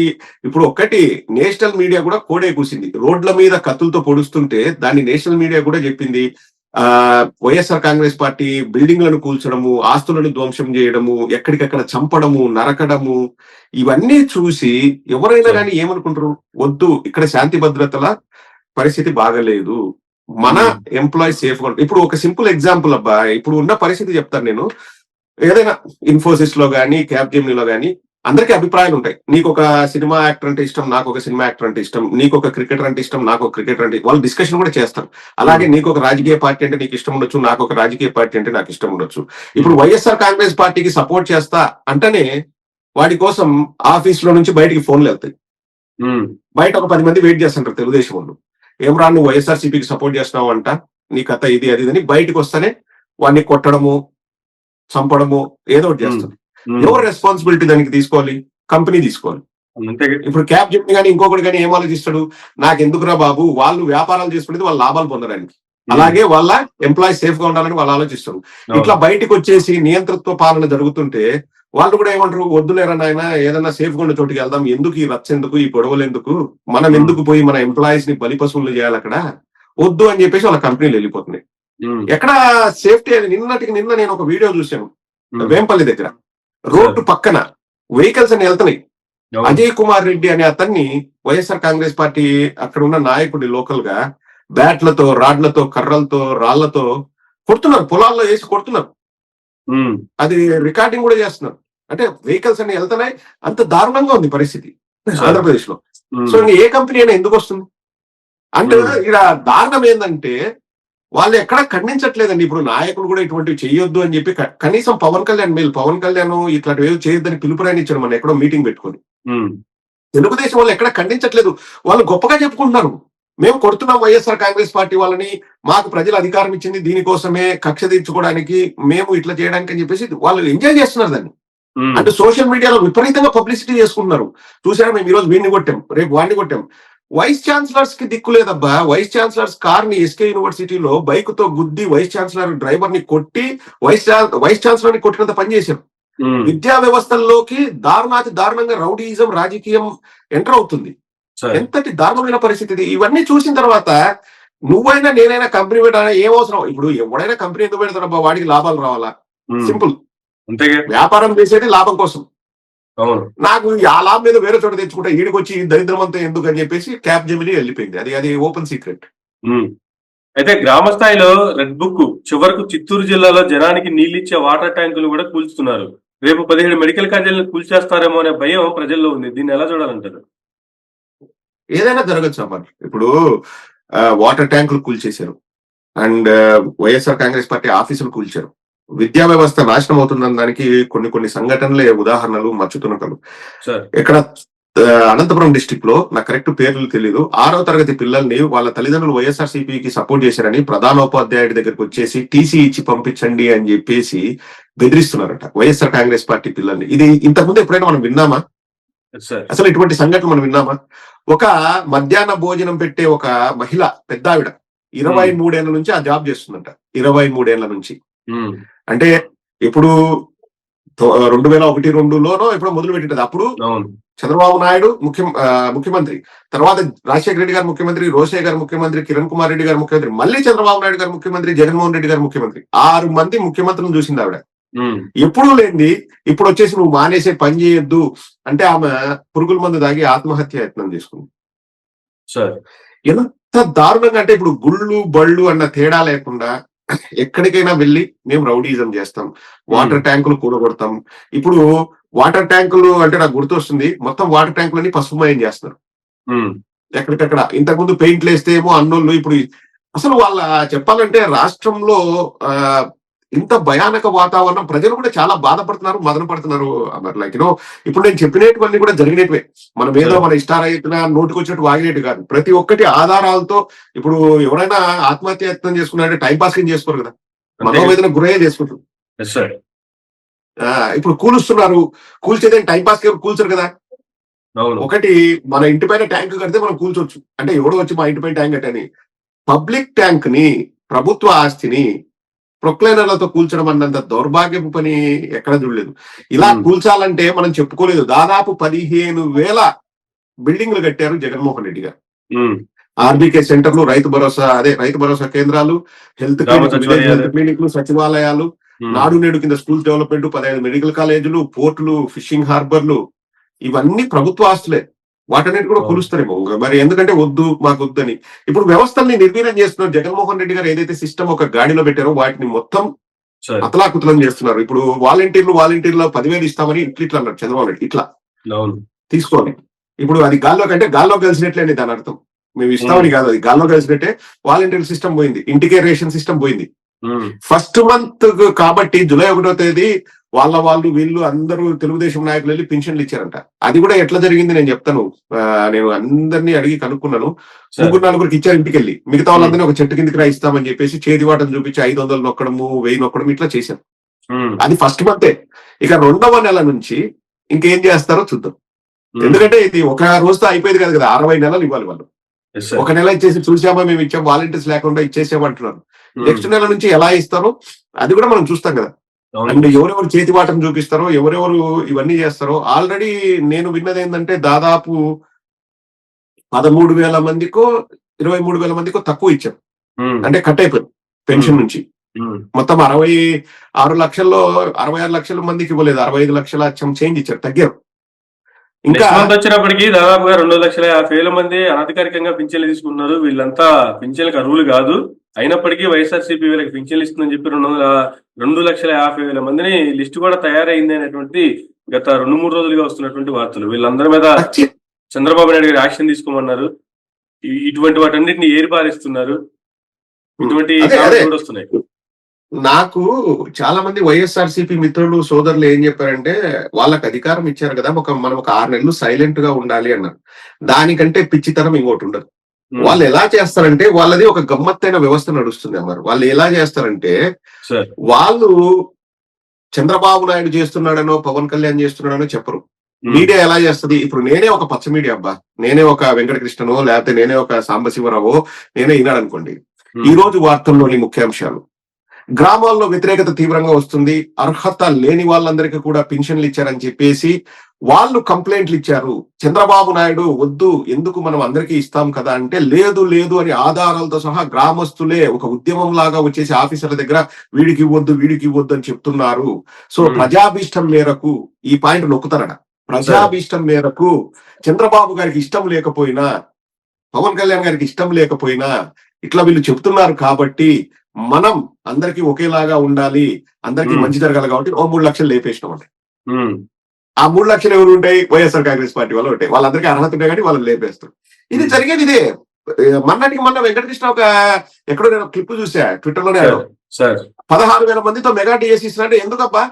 ఇప్పుడు ఒక్కటి నేషనల్ మీడియా కూడా కోడే కూసింది. రోడ్ల మీద కత్తులతో పొడుస్తుంటే దాన్ని నేషనల్ మీడియా కూడా చెప్పింది, వైఎస్ఆర్ కాంగ్రెస్ పార్టీ బిల్డింగ్లను కూల్చడము, ఆస్తులను ధ్వంసం చేయడము, ఎక్కడికక్కడ చంపడము, నరకడము, ఇవన్నీ చూసి ఎవరైనా కానీ ఏమనుకుంటారు, వద్దు ఇక్కడ శాంతి భద్రతల పరిస్థితి బాగలేదు, మన ఎంప్లాయీస్ సేఫ్ గా. ఇప్పుడు ఒక సింపుల్ ఎగ్జాంపుల్ అబ్బా, ఇప్పుడు ఉన్న పరిస్థితి చెప్తాను నేను. ఏదైనా ఇన్ఫోసిస్ లో గానీ, క్యాప్జెమినీలో గానీ అందరికీ అభిప్రాయాలు ఉంటాయి. నీకు ఒక సినిమా యాక్టర్ అంటే ఇష్టం, నాకు ఒక సినిమా యాక్టర్ అంటే ఇష్టం, నీకు ఒక క్రికెటర్ అంటే ఇష్టం, నాకు ఒక క్రికెటర్ అంటే, వాళ్ళు డిస్కషన్ కూడా చేస్తారు. అలాగే నీకు ఒక రాజకీయ పార్టీ అంటే నీకు ఇష్టం ఉండొచ్చు, నాకు ఒక రాజకీయ పార్టీ అంటే నాకు ఇష్టం ఉండొచ్చు. ఇప్పుడు వైఎస్ఆర్ కాంగ్రెస్ పార్టీకి సపోర్ట్ చేస్తా అంటేనే వాడి కోసం ఆఫీస్ లో నుంచి బయటికి ఫోన్లు వెళ్తాయి. బయట ఒక 10 మంది వెయిట్ చేస్తుంటారు తెలుగుదేశం వాళ్ళు, ఏమరా నువ్వు వైఎస్ఆర్సీపీకి సపోర్ట్ చేస్తున్నావు అంట, నీ కథ ఇది అది అని బయటకు వస్తేనే వాడిని కొట్టడము, చంపడము, ఏదో ఒకటి చేస్తారు. ఎవరు రెస్పాన్సిబిలిటీ దానికి తీసుకోవాలి? కంపెనీ తీసుకోవాలి. ఇప్పుడు క్యాబ్ చెప్పి కానీ ఇంకొకటి కానీ ఏం ఆలోచిస్తాడు, నాకు ఎందుకురా బాబు, వాళ్ళు వ్యాపారాలు చేసుకునేది వాళ్ళ లాభాలు పొందడానికి, అలాగే వాళ్ళ ఎంప్లాయీస్ సేఫ్ గా ఉండాలని వాళ్ళు ఆలోచిస్తారు. ఇట్లా బయటకు వచ్చేసి నియంతృత్వ పాలన జరుగుతుంటే వాళ్ళు కూడా ఏమంటారు, వద్దులేరా నాయన, ఏదైనా సేఫ్ గా ఉన్న చోటుకి వెళ్దాం, ఎందుకు ఈ రచ్చ, ఎందుకు ఈ గొడవలు, ఎందుకు మనం ఎందుకు పోయి మన ఎంప్లాయీస్ ని బలిపశువులు చేయాలి అక్కడ, వద్దు అని చెప్పేసి వాళ్ళ కంపెనీలు వెళ్ళిపోతున్నాయి. ఎక్కడ సేఫ్టీ అని నిన్న నేను ఒక వీడియో చూశాను, వేంపల్లి దగ్గర రోడ్డు పక్కన వెహికల్స్ అని వెళ్తున్నాయి. అజయ్ కుమార్ రెడ్డి అనే అతన్ని వైఎస్ఆర్ కాంగ్రెస్ పార్టీ అక్కడ ఉన్న నాయకుడి లోకల్ గా బ్యాట్లతో, రాడ్లతో, కర్రలతో, రాళ్లతో కొడుతున్నారు, పొలాల్లో వేసి కొడుతున్నారు. అది రికార్డింగ్ కూడా చేస్తున్నారు. అంటే వెహికల్స్ అన్ని వెళ్తున్నాయి, అంత దారుణంగా ఉంది పరిస్థితి ఆంధ్రప్రదేశ్ లో. సో ఏ కంపెనీ అయినా ఎందుకు వస్తుంది అంటే, ఇక్కడ దారుణం ఏంటంటే వాళ్ళు ఎక్కడా ఖండించట్లేదండి. ఇప్పుడు నాయకులు కూడా ఇటువంటివి చేయొద్దు అని చెప్పి, కనీసం పవన్ కళ్యాణ్ ఇట్లాంటివి ఏదో చేయొద్దని పిలుపురాయని ఇచ్చారు మన ఎక్కడో మీటింగ్ పెట్టుకొని. తెలుగుదేశం వాళ్ళు ఎక్కడ ఖండించట్లేదు, వాళ్ళు గొప్పగా చెప్పుకుంటున్నారు, మేము కొడుతున్నాం వైఎస్ఆర్ కాంగ్రెస్ పార్టీ వాళ్ళని, మాకు ప్రజలు అధికారం ఇచ్చింది దీనికోసమే, కక్ష తీర్చుకోవడానికి, మేము ఇట్లా చేయడానికి అని చెప్పేసి వాళ్ళు ఎంజాయ్ చేస్తున్నారు దాన్ని. అంటే సోషల్ మీడియాలో విపరీతంగా పబ్లిసిటీ చేసుకుంటున్నారు. చూసారా, మేము ఈరోజు వీడిని కొట్టాం, రేపు వాడిని కొట్టాం. వైస్ ఛాన్సలర్స్ కి దిక్కు లేదబ్బా. వైస్ ఛాన్సలర్స్ కార్ ని ఎస్కే యూనివర్సిటీలో బైక్ తో గుద్ది వైస్ ఛాన్సలర్ డ్రైవర్ ని కొట్టి వైస్ ఛాన్సలర్ ని కొట్టినంత పని చేశారు. ఉమ్, విద్యా వ్యవస్థల్లోకి దారుణాతి దారుణంగా రౌడీయిజం రాజకీయం ఎంటర్ అవుతుంది. సార్ ఎంతటి దారుణమైన పరిస్థితి ఇది. ఇవన్నీ చూసిన తర్వాత నువ్వైనా నేనైనా కంపెనీ పెట్టాలా ఏం అవసరం? ఇప్పుడు ఎవడైనా కంపెనీ ఎందుకు పెడతాడబ్బా? వాడికి లాభాలు రావాలా? ఉమ్, సింపుల్. అంతేగా. వ్యాపారం చేసేది లాభం కోసం. అవును. నాకు ఆ లాభం మీద వేరే చోట తెచ్చుకుంటే ఈడికి వచ్చి దరిద్రం అంతా ఎందుకు అని చెప్పేసి క్యాప్ జెమిని వెళ్ళిపోయింది. అది ఓపెన్ సీక్రెట్. ఉమ్. అయితే గ్రామ స్థాయిలో రెడ్ బుక్ చివరకు చిత్తూరు జిల్లాలో జనానికి నీళ్ళిచ్చే వాటర్ ట్యాంకులు కూడా కూల్చుతున్నారు. రేపు 17 మెడికల్ కాలేజీలను కూల్చేస్తారేమో అనే భయం ప్రజల్లో ఉంది. దీన్ని ఎలా చూడాలంటారు? ఏదైనా జరగచ్చు అమ్మ. ఇప్పుడు వాటర్ ట్యాంకులు కూల్చేశారు అండ్ వైఎస్ఆర్ కాంగ్రెస్ పార్టీ ఆఫీసులు కూల్చారు. విద్యా వ్యవస్థ నాశనం అవుతుందన్న దానికి కొన్ని సంఘటనలే ఉదాహరణలు, మచ్చుతునకలు. సార్ ఇక్కడ అనంతపురం డిస్టిక్ లో నాకు కరెక్ట్ పేర్లు తెలియదు, 6వ తరగతి పిల్లల్ని వాళ్ళ తల్లిదండ్రులు వైఎస్ఆర్ సిపికి సపోర్ట్ చేశారని ప్రధానోపాధ్యాయుడి దగ్గరికి వచ్చేసి టీసీ ఇచ్చి పంపించండి అని చెప్పేసి బెదిరిస్తున్నారట వైఎస్ఆర్ కాంగ్రెస్ పార్టీ పిల్లల్ని. ఇది ఇంతకుముందు ఎప్పుడైనా మనం విన్నామా? సార్ అసలు ఇటువంటి సంఘటన మనం విన్నామా? ఒక మధ్యాహ్న భోజనం పెట్టే ఒక మహిళ, పెద్ద ఆవిడ, 23 ఏళ్ల నుంచి ఆ జాబ్ చేస్తుందంట. 23 ఏళ్ల నుంచి. ఉమ్, అంటే ఇప్పుడు 2001-2లోనో ఎప్పుడో మొదలు పెట్టింటది. అప్పుడు అవును. చంద్రబాబు నాయుడు ముఖ్యమంత్రి, తర్వాత రాజశేఖర రెడ్డి గారు ముఖ్యమంత్రి, రోసయ్య గారు ముఖ్యమంత్రి, కిరణ్ కుమార్ రెడ్డి గారు ముఖ్యమంత్రి, మళ్ళీ చంద్రబాబు నాయుడు గారు ముఖ్యమంత్రి, జగన్మోహన్ రెడ్డి గారు ముఖ్యమంత్రి. 6 మంది ముఖ్యమంత్రులను చూసింది ఆవిడ. ఉమ్, ఎప్పుడూ లేనిది ఇప్పుడు వచ్చేసి నువ్వు మానేసే పని చేయొద్దు అంటే ఆమె పురుగుల మందు దాగి ఆత్మహత్య యత్నం చేసుకుంది. సార్ ఎంత దారుణంగా అంటే ఇప్పుడు గుళ్ళు బళ్ళు అన్న తేడా లేకుండా ఎక్కడికైనా వెళ్ళి మేము రౌడీజం చేస్తాం, వాటర్ ట్యాంకులు కూడగొడతాం. ఇప్పుడు వాటర్ ట్యాంకులు అంటే నాకు గుర్తొస్తుంది, మొత్తం వాటర్ ట్యాంకులన్నీ పసుపుమయం చేస్తున్నారు ఉమ్, ఎక్కడికక్కడ. ఇంతకుముందు పెయింట్లు వేస్తే ఏమో అన్నోళ్ళు, ఇప్పుడు అసలు వాళ్ళ చెప్పాలంటే రాష్ట్రంలో ఇంత భయానక వాతావరణం, ప్రజలు కూడా చాలా బాధపడుతున్నారు, మదన పడుతున్నారు. లైక్ ఇప్పుడు నేను చెప్పినటువన్నీ కూడా జరిగినట్టువే. మనం ఏదో మన ఇష్టారైతున నోటికి వచ్చినట్టు వాగినట్టు కాదు. ప్రతి ఒక్కటి ఆధారాలతో. ఇప్పుడు ఎవరైనా ఆత్మహత్య యత్నం చేసుకున్నారంటే టైం పాస్ కింద చేసుకోరు కదా, మనోవేదన గురయ్యే చేసుకుంటారు. సార్ ఇప్పుడు కూలుస్తున్నారు, కూల్చేదే టైం పాస్ కూల్చరు కదా. అవును. ఒకటి మన ఇంటి పైన ట్యాంక్ కడితే మనం కూల్చొచ్చు, అంటే ఎవడో వచ్చి మా ఇంటి పైన ట్యాంక్ కట్టని. పబ్లిక్ ట్యాంక్ ని, ప్రభుత్వ ఆస్తిని ప్రొక్లైనర్లతో కూల్చడం అన్నంత దౌర్భాగ్యపు పని ఎక్కడ చూడలేదు. ఇలా కూల్చాలంటే మనం చెప్పుకోలేదు. దాదాపు 15,000 బిల్డింగ్లు కట్టారు జగన్మోహన్ రెడ్డి గారు. ఆర్బీకే సెంటర్లు, రైతు భరోసా కేంద్రాలు, హెల్త్ క్లినిక్లు, సచివాలయాలు, నాడు నేడు కింద స్కూల్ డెవలప్మెంట్, 15 మెడికల్ కాలేజీలు, పోర్టులు, ఫిషింగ్ హార్బర్లు, ఇవన్నీ ప్రభుత్వ ఆస్తులే. వాటన్నిటి కూడా కూలుస్తారేమో మరి, ఎందుకంటే మాకు వద్దని. ఇప్పుడు వ్యవస్థల్ని నిర్వీర్యం చేస్తున్నారు. జగన్మోహన్ రెడ్డి గారు ఏదైతే సిస్టమ్ ఒక గాడిలో పెట్టారో వాటిని మొత్తం అతలాకుతలం చేస్తున్నారు. ఇప్పుడు వాలంటీర్ల 10,000 ఇస్తామని ఇట్లా అన్నారు చంద్రబాబు నాయుడు. ఇట్లా తీసుకోండి. ఇప్పుడు అది గాల్లో కలిసినట్లేండి దాని అర్థం. మేము ఇస్తామని కాదు, అది గాల్లో కలిసినట్టే. వాలంటీర్ సిస్టమ్ పోయింది, ఇంటికే రేషన్ సిస్టమ్ పోయింది. ఫస్ట్ మంత్ కాబట్టి జూలై 1వ తేదీ వాళ్ళు వీళ్ళు అందరూ తెలుగుదేశం నాయకులు వెళ్ళి పింఛన్లు ఇచ్చారంట. అది కూడా ఎట్లా జరిగింది నేను చెప్తాను. నేను అందరినీ అడిగి కనుక్కున్నాను. 3-4 ఇచ్చారు ఇంటికి వెళ్ళి. మిగతా వాళ్ళందరినీ ఒక చెట్టు కిందకి ఇస్తామని చెప్పేసి చేతివాటం చూపించి 500 నొక్కడము, 1000 నొక్కడం ఇట్లా చేశారు. అది ఫస్ట్ మంతే. ఇక 2వ నెల నుంచి ఇంకేం చేస్తారో చూద్దాం. ఎందుకంటే ఇది ఒక రోజుతో అయిపోయింది కదా, 60 నెలలు ఇవ్వాలి వాళ్ళు. ఒక నెల ఇచ్చేసి చూసామా మేము ఇచ్చాం, వాలంటీర్స్ లేకుండా ఇచ్చేసామంటున్నారు. నెక్స్ట్ నెల నుంచి ఎలా ఇస్తారో అది కూడా మనం చూస్తాం కదా. అండ్ ఎవరెవరు చేతివాటం చూపిస్తారో, ఎవరెవరు ఇవన్నీ చేస్తారో. ఆల్రెడీ నేను విన్నది ఏంటంటే దాదాపు 13,000 మందికో 23,000 మందికో తక్కువ ఇచ్చాం, అంటే కట్ అయిపోయింది పెన్షన్ నుంచి. మొత్తం 66 లక్షల్లో 66 లక్షల మందికి ఇవ్వలేదు, 65 లక్షల చేంజ్ ఇచ్చారు, తగ్గారు. ఇంకా వచ్చినప్పటికీ దాదాపుగా 2,50,000 మంది అనధికారికంగా పింఛన్లు తీసుకున్నారు. వీళ్ళంతా పింఛన్లకు అర్హులు కాదు. అయినప్పటికీ వైఎస్ఆర్సీపీ వీళ్ళకి పింఛన్లు ఇస్తుందని చెప్పి 2,50,000 మందిని లిస్టు కూడా తయారైంది అనేటువంటి గత 2-3 రోజులుగా వస్తున్నటువంటి వార్తలు. వీళ్ళందరి మీద చంద్రబాబు నాయుడు గారు యాక్షన్ తీసుకోమన్నారు. ఇటువంటి వాటన్నిటిని ఏరిపారిస్తున్నారు. ఇటువంటి కూడా వస్తున్నాయి. నాకు చాలా మంది వైఎస్ఆర్సీపీ మిత్రులు, సోదరులు ఏం చెప్పారంటే, వాళ్ళకి అధికారం ఇచ్చారు కదా, మనం ఒక 6 నెలలు సైలెంట్ గా ఉండాలి అన్నారు. దానికంటే పిచ్చితనం ఇంకోటి ఉండదు. వాళ్ళు ఎలా చేస్తారంటే, వాళ్ళది ఒక గమ్మత్తైన వ్యవస్థ నడుస్తుంది అన్నారు. వాళ్ళు ఎలా చేస్తారంటే, వాళ్ళు చంద్రబాబు నాయుడు చేస్తున్నాడనో పవన్ కళ్యాణ్ చేస్తున్నాడనో చెప్పరు. మీడియా ఎలా చేస్తుంది? ఇప్పుడు నేనే ఒక పచ్చ మీడియా అబ్బా, నేనే ఒక వెంకటకృష్ణనో లేకపోతే నేనే ఒక సాంబశివరావో నేనే వినాడు అనుకోండి, ఈ రోజు వార్తల్లోని ముఖ్యాంశాలు, గ్రామాల్లో వ్యతిరేకత తీవ్రంగా వస్తుంది, అర్హత లేని వాళ్ళందరికీ కూడా పింఛన్లు ఇచ్చారని చెప్పేసి వాళ్ళు కంప్లైంట్లు ఇచ్చారు. చంద్రబాబు నాయుడు వద్దు, ఎందుకు మనం అందరికీ ఇస్తాం కదా అంటే లేదు లేదు అని ఆధారాలతో సహా గ్రామస్తులే ఒక ఉద్యమం లాగా వచ్చేసి ఆఫీసర్ల దగ్గర వీడికి ఇవ్వద్దు అని చెప్తున్నారు. సో ప్రజాభీష్టం మేరకు ఈ పాయింట్ నొక్కుతారట. ప్రజాభీష్టం మేరకు చంద్రబాబు గారికి ఇష్టం లేకపోయినా, పవన్ కళ్యాణ్ గారికి ఇష్టం లేకపోయినా ఇట్లా వీళ్ళు చెప్తున్నారు కాబట్టి మనం అందరికీ ఒకేలాగా ఉండాలి, అందరికీ మంచి జరగాలి కాబట్టి 3 లక్షలు లేపేసినాం అంటే ఆ 3 లక్షలు ఎవరు ఉంటాయి? వైఎస్ఆర్ కాంగ్రెస్ పార్టీ వాళ్ళు ఉంటాయి. వాళ్ళందరికీ అర్హత ఉంటాయి కానీ వాళ్ళు లేపేస్తారు. ఇది జరిగేది ఇదే. మొన్న వెంకటకృష్ణ ఒక ఎక్కడో నేను క్లిప్ చూసా ట్విట్టర్ లోనే, 16,000 మందితో మెగా డిఎస్సి ఇస్తున్నట్టు. ఎందుకబ్బా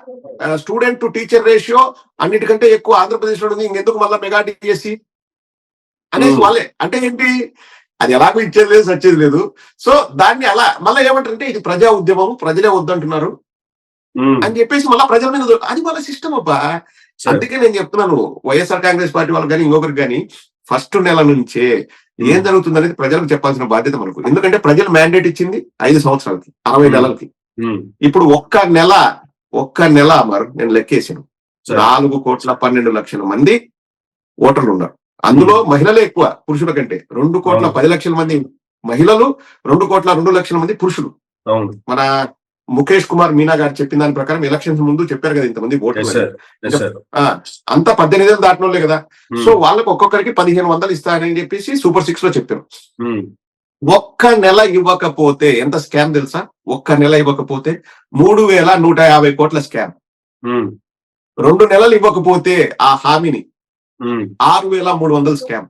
స్టూడెంట్ టు టీచర్ రేషియో అన్నిటికంటే ఎక్కువ ఆంధ్రప్రదేశ్ లో ఉంది, ఇంకెందుకు మళ్ళీ మెగా డిఎస్సి అనేసి వాళ్ళే. అంటే ఏంటి, అది ఎలాగో ఇచ్చేది లేదు, సచ్చేది లేదు. సో దాన్ని అలా మళ్ళీ ఏమంటారంటే ఇది ప్రజా ఉద్యమం, ప్రజలే వద్దంటున్నారు అని చెప్పేసి మళ్ళీ ప్రజల మీద అది వాళ్ళ సిస్టమ్ అబ్బా. అందుకే నేను చెప్తున్నాను వైఎస్ఆర్ కాంగ్రెస్ పార్టీ వాళ్ళకి కానీ ఇంకొకరికి కానీ ఫస్ట్ నెల నుంచే ఏం జరుగుతుంది అనేది ప్రజలకు చెప్పాల్సిన బాధ్యత మనకు. ఎందుకంటే ప్రజలు మ్యాండేట్ ఇచ్చింది 5 సంవత్సరాలకి, 60 నెలలకి. ఇప్పుడు ఒక్క నెల మరి నేను లెక్కేసాను, 4,12,00,000 మంది ఓటర్లు ఉన్నారు. అందులో మహిళలే ఎక్కువ పురుషుల కంటే. 2,10,00,000 మంది మహిళలు, 2,02,00,000 మంది పురుషులు. మన ముఖేష్ కుమార్ మీనా గారు చెప్పిన దాని ప్రకారం ఎలక్షన్స్ ముందు చెప్పారు కదా ఇంతమంది ఓటర్లు అంతా 18 ఏళ్ళు దాటిన వాళ్ళే కదా. సో వాళ్ళకి ఒక్కొక్కరికి 1,500 ఇస్తారని చెప్పేసి Super 6 లో చెప్పారు. ఒక్క నెల ఇవ్వకపోతే ఎంత స్కామ్ తెలుసా? ఒక్క నెల ఇవ్వకపోతే 3,150 కోట్ల స్కామ్. 2 నెలలు ఇవ్వకపోతే ఆ హామీని 6,300 స్కామ్.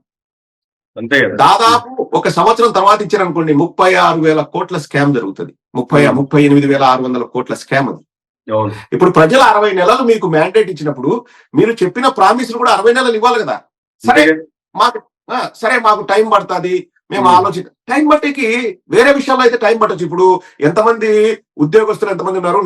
దాదాపు ఒక సంవత్సరం తర్వాత ఇచ్చారనుకోండి 36,000 కోట్ల స్కామ్ జరుగుతుంది. 38,600 కోట్ల స్కామ్ అది. ఇప్పుడు ప్రజలు 60 నెలలు మీకు మ్యాండేట్ ఇచ్చినప్పుడు మీరు చెప్పిన ప్రామిస్లు కూడా 60 నెలలు ఇవ్వాలి కదా. సరే మాకు టైం పడుతుంది, మేము టైం బట్టికి వేరే విషయాల్లో అయితే టైం పట్టచ్చు. ఇప్పుడు ఎంతమంది ఉద్యోగస్తులు ఎంతమంది ఉన్నారు,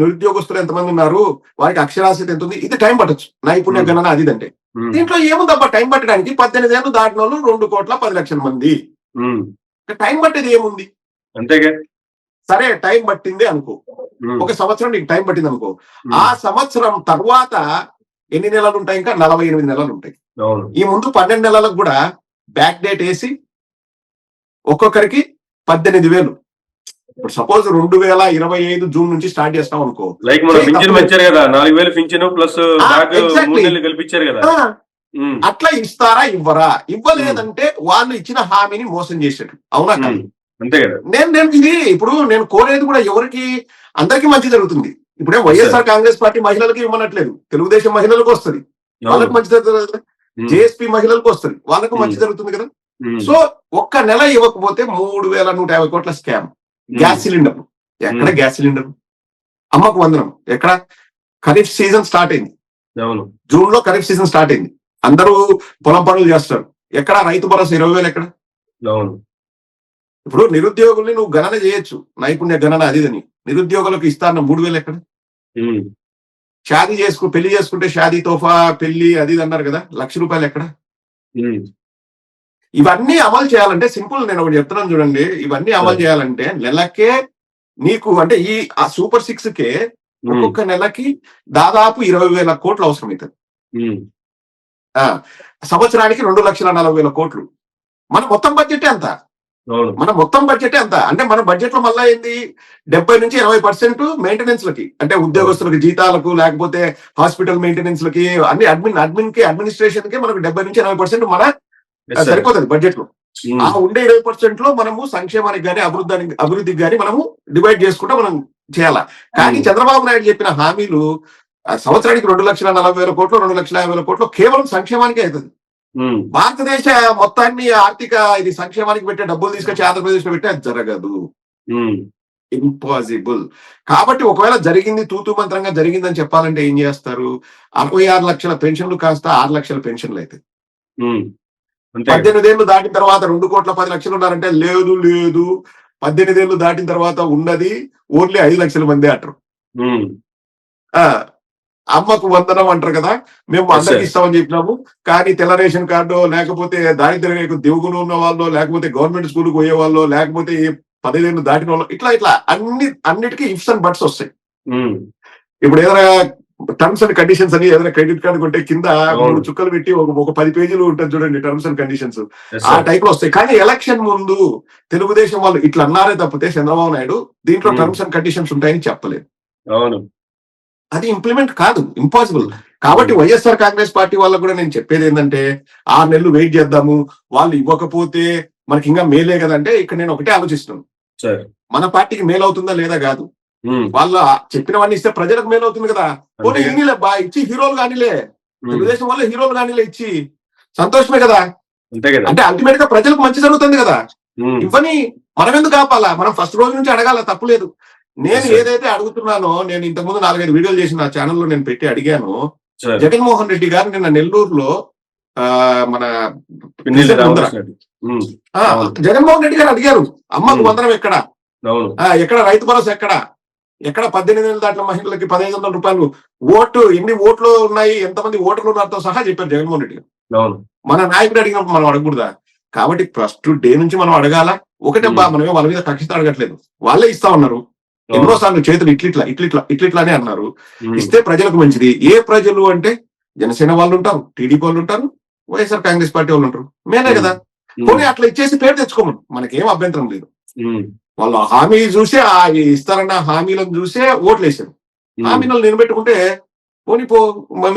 నిరుద్యోగస్తులు ఎంతమంది ఉన్నారు, వారికి అక్షరాస్యత ఎంత ఉంది, ఇది టైం పట్టచ్చు. నైపుణ్య గణన అది అంటే దీంట్లో ఏముందబ్బా టైం పట్టడానికి? 18 ఏళ్ళు దాటిన వాళ్ళు 2,10,00,000 మంది. టైం పట్టేది ఏముంది? అంతేగా. సరే టైం పట్టింది అనుకో, ఒక సంవత్సరం నీకు టైం పట్టింది అనుకో, ఆ సంవత్సరం తర్వాత ఎన్ని నెలలు ఉంటాయి? ఇంకా 48 నెలలు ఉంటాయి. ఈ ముందు 12 నెలలకు కూడా బ్యాక్ డేట్ వేసి ఒక్కొక్కరికి 18,000. ఇప్పుడు సపోజ్ 2025 జూన్ నుంచి స్టార్ట్ చేస్తాం అనుకో, లైక్ మనం పింఛన్ పెంచారు కదా, 4,000 పింఛన్ ప్లస్ 3 నెలలు కల్పించారు కదా. అట్లా ఇస్తారా ఇవ్వరా? ఇవ్వలేదంటే వాళ్ళు ఇచ్చిన హామీని మోసం చేసేట్టు. అవునా కాదు? అంతే కదా. నేను కోరేది కూడా ఎవరికి, అందరికీ మంచి జరుగుతుంది. ఇప్పుడే వైఎస్ఆర్ కాంగ్రెస్ పార్టీ మహిళలకి ఇవ్వనట్లేదు, తెలుగుదేశం మహిళలకు వస్తుంది, వాళ్ళకి మంచి జరుగుతుంది కదా. జేఎస్పీ మహిళలకు వస్తుంది, వాళ్ళకు మంచి జరుగుతుంది కదా. సో ఒక్క నెల ఇవ్వకపోతే 3,150 కోట్ల స్కామ్. గ్యాస్ సిలిండర్ ఎక్కడ? గ్యాస్ సిలిండర్ అమ్మకు వందనం ఎక్కడ? ఖరీఫ్ సీజన్ స్టార్ట్ అయింది, జూన్ లో ఖరీఫ్ సీజన్ స్టార్ట్ అయింది, అందరూ పొలం పనులు చేస్తారు. ఎక్కడ రైతు భరోసా 20,000 ఎక్కడ? ఇప్పుడు నిరుద్యోగుల్ని నువ్వు గణన చేయొచ్చు, నైపుణ్య గణన అది అని. నిరుద్యోగులకు ఇస్తాన్న 3,000 ఎక్కడ? షాదీ పెళ్లి చేసుకుంటే షాదీ తోఫా పెళ్లి అది అన్నారు కదా, ₹1,00,000 ఎక్కడ? ఇవన్నీ అమలు చేయాలంటే సింపుల్, నేను ఒకటి చెప్తున్నాను చూడండి, ఇవన్నీ అమలు చేయాలంటే నెలకే నీకు అంటే ఈ Super 6 కే ఒక్కొక్క నెలకి దాదాపు 20,000 కోట్లు అవసరం అవుతుంది. సంవత్సరానికి 2,40,000 కోట్లు. మన మొత్తం బడ్జెట్ ఎంత? అంటే మన బడ్జెట్ లో మళ్ళా ఏంది 70 నుంచి 80% మెయింటెనెన్స్ లకి, అంటే ఉద్యోగస్తులకి జీతాలకు, లేకపోతే హాస్పిటల్ మెయింటెనెన్స్ లకి, అన్ని అడ్మినిస్ట్రేషన్ కి మనకు 70 నుంచి 80% మన సరిపోతుంది బడ్జెట్ లో. ఆ ఉండే 20% లో మనము సంక్షేమానికి గానీ అభివృద్ధికి గానీ మనము డివైడ్ చేసుకుంటే మనం చేయాలా. కానీ చంద్రబాబు నాయుడు చెప్పిన హామీలు సంవత్సరానికి 2,40,000 కోట్లు, 2,50,000 కోట్లు కేవలం సంక్షేమానికే అవుతుంది. భారతదేశ మొత్తాన్ని ఆర్థిక ఇది సంక్షేమానికి పెట్టే డబ్బులు తీసుకొచ్చి ఆంధ్రప్రదేశ్ లో పెట్టే అది జరగదు, ఇంపాసిబుల్. కాబట్టి ఒకవేళ జరిగింది తూతూ మంత్రంగా జరిగిందని చెప్పాలంటే ఏం చేస్తారు? 66 లక్షల పెన్షన్లు కాస్త 6 లక్షల పెన్షన్లు అయితే 18 ఏళ్ళు దాటిన తర్వాత 2,10,00,000 ఉన్నారంటే లేదు, 18 ఏళ్ళు దాటిన తర్వాత ఉన్నది ఓన్లీ 5 లక్షల మంది అంటారు. అమ్మకు వందనం అంటారు కదా, మేము అందరికి ఇస్తామని చెప్పినాము, కానీ తెల్ల రేషన్ కార్డు, లేకపోతే దారిద్ర్య దిగువన ఉన్న వాళ్ళు, లేకపోతే గవర్నమెంట్ స్కూల్కి పోయే వాళ్ళు, లేకపోతే 15 ఏళ్ళు దాటిన వాళ్ళు ఇట్లా అన్నిటికీ ఇఫ్స్ అండ్ బట్స్ వస్తాయి. ఉమ్, ఇప్పుడు ఏదైనా టర్మ్స్ అండ్ కండిషన్స్ అని ఏదైనా క్రెడిట్ కార్డు కొంటే కింద అవును. 3 చుక్కలు పెట్టి ఒక 10 పేజీలు ఉంటుంది చూడండి టర్మ్స్ అండ్ కండిషన్స్. yes, ఆ sir. టైప్ లో వస్తాయి. కానీ ఎలక్షన్ ముందు తెలుగుదేశం వాళ్ళు ఇట్లా అన్నారే తప్పితే చంద్రబాబు నాయుడు దీంట్లో టర్మ్స్ అండ్ కండిషన్స్ ఉంటాయని చెప్పలేదు. అవును. అది ఇంప్లిమెంట్ కాదు, ఇంపాసిబుల్. కాబట్టి వైఎస్ఆర్ కాంగ్రెస్ పార్టీ వాళ్ళకు కూడా నేను చెప్పేది ఏంటంటే 6 నెలలు వెయిట్ చేద్దాము, వాళ్ళు ఇవ్వకపోతే మనకి ఇంకా మేలే కదంటే ఇక్కడ నేను ఒకటే ఆలోచిస్తున్నాను, సార్. మన పార్టీకి మేలు అవుతుందా లేదా కాదు. వాళ్ళు చెప్పినవన్నీ ఇస్తే ప్రజలకు మేలు అవుతుంది కదా. పోనీ అంతే. ఇన్నిలే బా ఇచ్చి హీరోలు కానీలే, ఉమ్, తెలుగుదేశం వల్ల హీరోలు కానీలే ఇచ్చి సంతోషమే కదా. అంతే కదా. అంటే అల్టిమేట్ గా ప్రజలకు మంచి జరుగుతుంది కదా. ఉమ్, ఇవ్వని మనం ఎందుకు ఆపాలా, మనం ఫస్ట్ రోజు నుంచి అడగాల, తప్పులేదు. నేను Yes, sir. ఏదైతే అడుగుతున్నానో, నేను ఇంతకుముందు 4-5 వీడియోలు చేసి నా ఛానల్లో నేను పెట్టి అడిగాను. సార్. జగన్మోహన్ రెడ్డి గారు నిన్న నెల్లూరులో మన పిన్నెల్లి ముందర రామకృష్ణ రెడ్డి. ఉమ్, ఆ, జగన్మోహన్ రెడ్డి గారు అడిగారు, అమ్మకు వందనం ఎక్కడ, అవును. ఎక్కడ రైతు భరోసా ఎక్కడ 18 ఏళ్ళ దాంట్లో మహిళలకి 1500 రూపాయలు ఓటు, ఎన్ని ఓట్లు ఉన్నాయి, ఎంతమంది ఓటర్లు ఉన్నారో సహా చెప్పారు జగన్మోహన్ రెడ్డి గారు. అవును. మన నాయకుడు అడిగినప్పుడు మనం అడగకూడదా? కాబట్టి ఫస్ట్ డే నుంచి మనం అడగాల. ఒకటే బా, మనమే వాళ్ళ మీద కక్షిత అడగట్లేదు, వాళ్ళే ఇస్తా ఉన్నారు. ఎన్నోసార్లు చేతులు ఇట్లిట్లానే అన్నారు. ఉమ్, ఇస్తే ప్రజలకు మంచిది. ఏ ప్రజలు అంటే జనసేన వాళ్ళు ఉంటారు, టీడీపీ వాళ్ళు ఉంటారు, వైఎస్ఆర్ కాంగ్రెస్ పార్టీ వాళ్ళు ఉంటారు, మేలే కదా. పోనీ అట్లా ఇచ్చేసి పేరు తెచ్చుకోమను, మనకేం అభ్యంతరం లేదు. ఉమ్, వాళ్ళు హామీ చూసే ఇస్తారన్న హామీలను చూసే ఓట్లు వేసారు. హామీలను నిలబెట్టుకుంటే పోనీ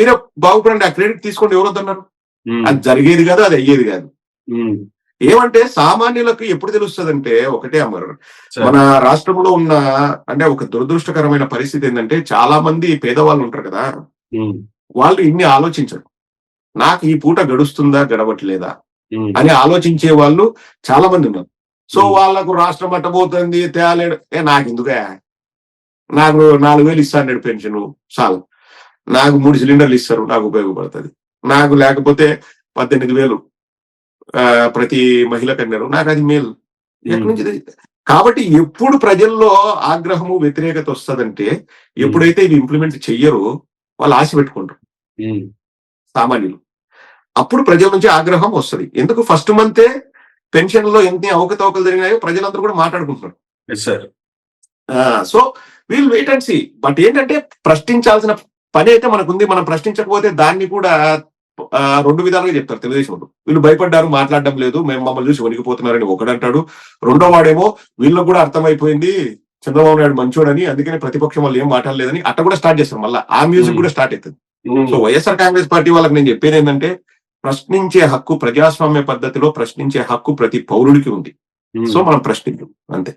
మీరే బాగుపడండి, ఆ క్రెడిట్ తీసుకోండి, ఎవరు వద్దన్నారు. ఉమ్, అది జరిగేది కాదు, అది అయ్యేది కాదు. ఉమ్, ఏమంటే సామాన్యులకు ఎప్పుడు తెలుస్తుందంటే ఒకటే అమర్, సార్. మన రాష్ట్రంలో ఉన్న అంటే ఒక దురదృష్టకరమైన పరిస్థితి ఏంటంటే చాలా మంది పేదవాళ్ళు ఉంటారు కదా, ఉమ్, వాళ్ళు ఇన్ని ఆలోచించరు. నాకు ఈ పూట గడుస్తుందా గడవట్లేదా ఉమ్, అని ఆలోచించే వాళ్ళు చాలా మంది ఉన్నారు. సో ఉమ్, వాళ్ళకు రాష్ట్రం పట్టబోతుంది తేలేడు, నాకు ఎందుకే, నాకు 4000 ఇస్తాను పెన్షన్ చాలు, నాకు 3 సిలిండర్లు ఇస్తారు, నాకు ఉపయోగపడుతుంది, నాకు లేకపోతే 18,000 ప్రతి మహిళకు అన్నారు, నాకు అది మేలు. ఎక్కడి నుంచి కాబట్టి ఎప్పుడు ప్రజల్లో ఆగ్రహము వ్యతిరేకత వస్తుందంటే ఎప్పుడైతే ఇవి ఇంప్లిమెంట్ చెయ్యరో వాళ్ళు ఆశ పెట్టుకుంటారు ఉమ్, సామాన్యులు. అప్పుడు ప్రజల నుంచి ఆగ్రహం వస్తుంది. ఎందుకు ఫస్ట్ మంతే పెన్షన్ లో ఎన్ని అవకతవకలు జరిగినాయో ప్రజలందరూ కూడా మాట్లాడుకుంటున్నారు. yes, sir. So we'll wait and see. But ఏంటంటే ప్రశ్నించాల్సిన పని అయితే మనకుంది. మనం ప్రశ్నించకపోతే దాన్ని కూడా 2 విధాలుగా చెప్తారు తెలుగుదేశం వాళ్ళు. వీళ్ళు భయపడ్డారు, మాట్లాడడం లేదు, మేము మమ్మల్ని చూసి వణికిపోతున్నారని ఒకడంటాడు. రెండో వాడేమో వీళ్ళకు కూడా అర్థమైపోయింది చంద్రబాబు నాయుడు మంచోడని, అందుకని ప్రతిపక్షం వాళ్ళు ఏం మాట్లాడలేదని అట్ట కూడా స్టార్ట్ చేస్తారు. మళ్ళీ ఆ మ్యూజిక్ కూడా స్టార్ట్ అవుతుంది. సో వైఎస్ఆర్ కాంగ్రెస్ పార్టీ వాళ్ళకి నేను చెప్పేది ఏంటంటే ప్రశ్నించే హక్కు, ప్రజాస్వామ్య పద్ధతిలో ప్రశ్నించే హక్కు ప్రతి పౌరుడికి ఉంది. సో మనం ప్రశ్నించం అంతే.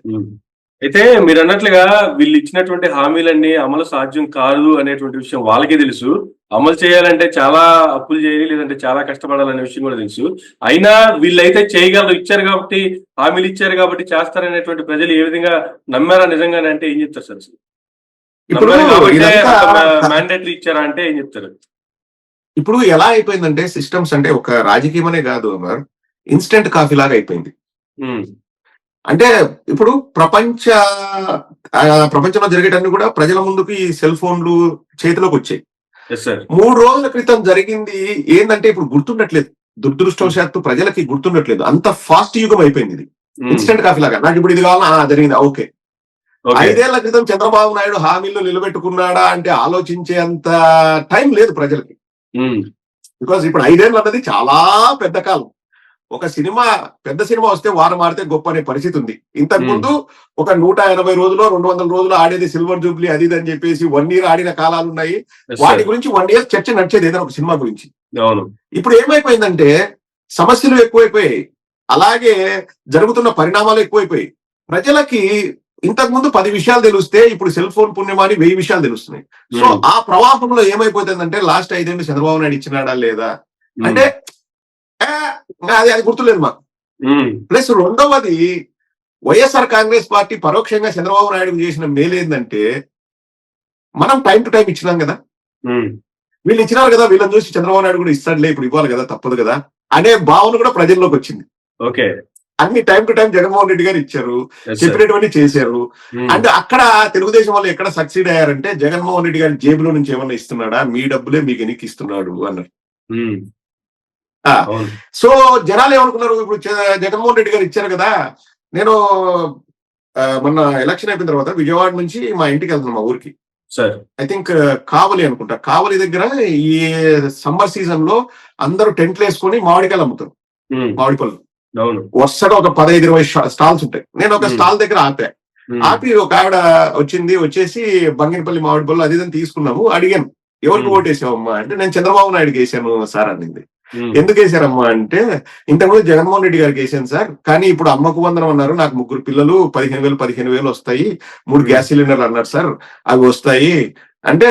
అయితే మీరు అన్నట్లుగా వీళ్ళు ఇచ్చినటువంటి హామీలన్నీ అమలు సాధ్యం కాదు అనేటువంటి విషయం వాళ్ళకే తెలుసు. అమలు చేయాలంటే చాలా అప్పులు చేయాలి, లేదంటే చాలా కష్టపడాలనే విషయం కూడా తెలుసు. అయినా వీళ్ళైతే చేయగలరు, ఇచ్చారు కాబట్టి, హామీలు ఇచ్చారు కాబట్టి చేస్తారనేటువంటి ప్రజలు ఏ విధంగా నమ్మారా నిజంగానే అంటే ఏం చెప్తారు సార్? ఇప్పుడు మ్యాండేటరీ ఇచ్చారా అంటే ఏం చెప్తారు? ఇప్పుడు ఎలా అయిపోయిందంటే సిస్టమ్స్ అంటే ఒక రాజకీయమనే కాదు, ఇన్స్టెంట్ కాఫీ లాగా అయిపోయింది. అంటే ఇప్పుడు ప్రపంచంలో జరిగేటన్ని కూడా ప్రజల ముందుకు ఈ సెల్ ఫోన్లు చేతిలోకి వచ్చాయి. 3 రోజుల క్రితం జరిగింది ఏంటంటే ఇప్పుడు గుర్తుండట్లేదు, దురదృష్టవశాత్తు ప్రజలకి గుర్తుండట్లేదు. అంత ఫాస్ట్ యుగం అయిపోయింది ఇది, ఇన్స్టెంట్ కాఫీ లాగా. నాకు ఇప్పుడు ఇది కావాలా, జరిగిందా, ఓకే. 5 ఏళ్ల క్రితం చంద్రబాబు నాయుడు హామీలు నిలబెట్టుకున్నాడా అంటే ఆలోచించే అంత టైం లేదు ప్రజలకి. బికాస్ ఇప్పుడు 5 ఏళ్ళు అన్నది చాలా పెద్ద కాలం. ఒక సినిమా, పెద్ద సినిమా వస్తే వారం ఆడితే గొప్ప అనే పరిస్థితి ఉంది. ఇంతకు ముందు ఒక 180 రోజులు 200 రోజులు ఆడేది సిల్వర్ జూబ్లీ అది అని చెప్పేసి 1 year ఆడిన కాలాలు ఉన్నాయి. వాటి గురించి 1 year చర్చ నడిచేది ఏదైనా ఒక సినిమా గురించి. ఇప్పుడు ఏమైపోయిందంటే సమస్యలు ఎక్కువైపోయాయి, అలాగే జరుగుతున్న పరిణామాలు ఎక్కువైపోయాయి. ప్రజలకి ఇంతకు ముందు 10 విషయాలు తెలిస్తే ఇప్పుడు సెల్ ఫోన్ పుణ్యమాని 1000 విషయాలు తెలుస్తున్నాయి. సో ఆ ప్రవాహంలో ఏమైపోతుందంటే లాస్ట్ 5 ఏళ్ళు చంద్రబాబు నాయుడు ఇచ్చినాడా లేదా అంటే అది గుర్తులేదు మాకు. ప్లస్ రెండవది, వైఎస్ఆర్ కాంగ్రెస్ పార్టీ పరోక్షంగా చంద్రబాబు నాయుడు చేసిన మేలేందంటే మనం టైం టు టైం ఇచ్చినాం కదా, వీళ్ళు ఇచ్చినారు కదా, వీళ్ళని చూసి చంద్రబాబు నాయుడు కూడా ఇస్తాడులే, ఇప్పుడు ఇవ్వాలి కదా, తప్పదు కదా అనే భావన కూడా ప్రజల్లోకి వచ్చింది. అన్ని time to time Jaganmohan Reddy గారు ఇచ్చారు, చెప్పినటువంటి చేశారు. అండ్ అక్కడ తెలుగుదేశం వాళ్ళు ఎక్కడ సక్సీడ్ అయ్యారంటే జగన్మోహన్ రెడ్డి గారి జేబులో నుంచి ఏమన్నా ఇస్తున్నాడా, మీ డబ్బులే మీకు ఎనికి ఇస్తున్నాడు అన్నారు. సో జనాలు ఏమనుకున్నారు, ఇప్పుడు జగన్మోహన్ రెడ్డి గారు ఇచ్చారు కదా, నేను మొన్న ఎలక్షన్ అయిపోయిన తర్వాత విజయవాడ నుంచి మా ఇంటికి వెళ్తున్నాం, మా ఊరికి. సార్ ఐ థింక్ కావలి అనుకుంటా. కావలి దగ్గర ఈ సమ్మర్ సీజన్ లో అందరూ టెంట్లు వేసుకొని మామిడికాయలు అమ్ముతారు, మామిడి పళ్ళు. అవును. వరుసగా ఒక 15-20 స్టాల్స్ ఉంటాయి. నేను ఒక స్టాల్ దగ్గర ఆపి ఒక ఆవిడ వచ్చేసి బంగినపల్లి మామిడి పళ్ళు అది ఇదని తీసుకున్నాము. అడిగాను, ఎవరికి ఓటు వేసావమ్మా అంటే, నేను చంద్రబాబు నాయుడుకి వేసాను సార్ అనింది. ఎందుకు వేసారమ్మా అంటే, ఇంతకుముందు జగన్మోహన్ రెడ్డి గారికి వేసాను సార్, కానీ ఇప్పుడు అమ్మకు వందనం అన్నారు, నాకు 3 పిల్లలు 15,000 వస్తాయి, 3 గ్యాస్ సిలిండర్లు అన్నారు సార్, అవి వస్తాయి అంటే,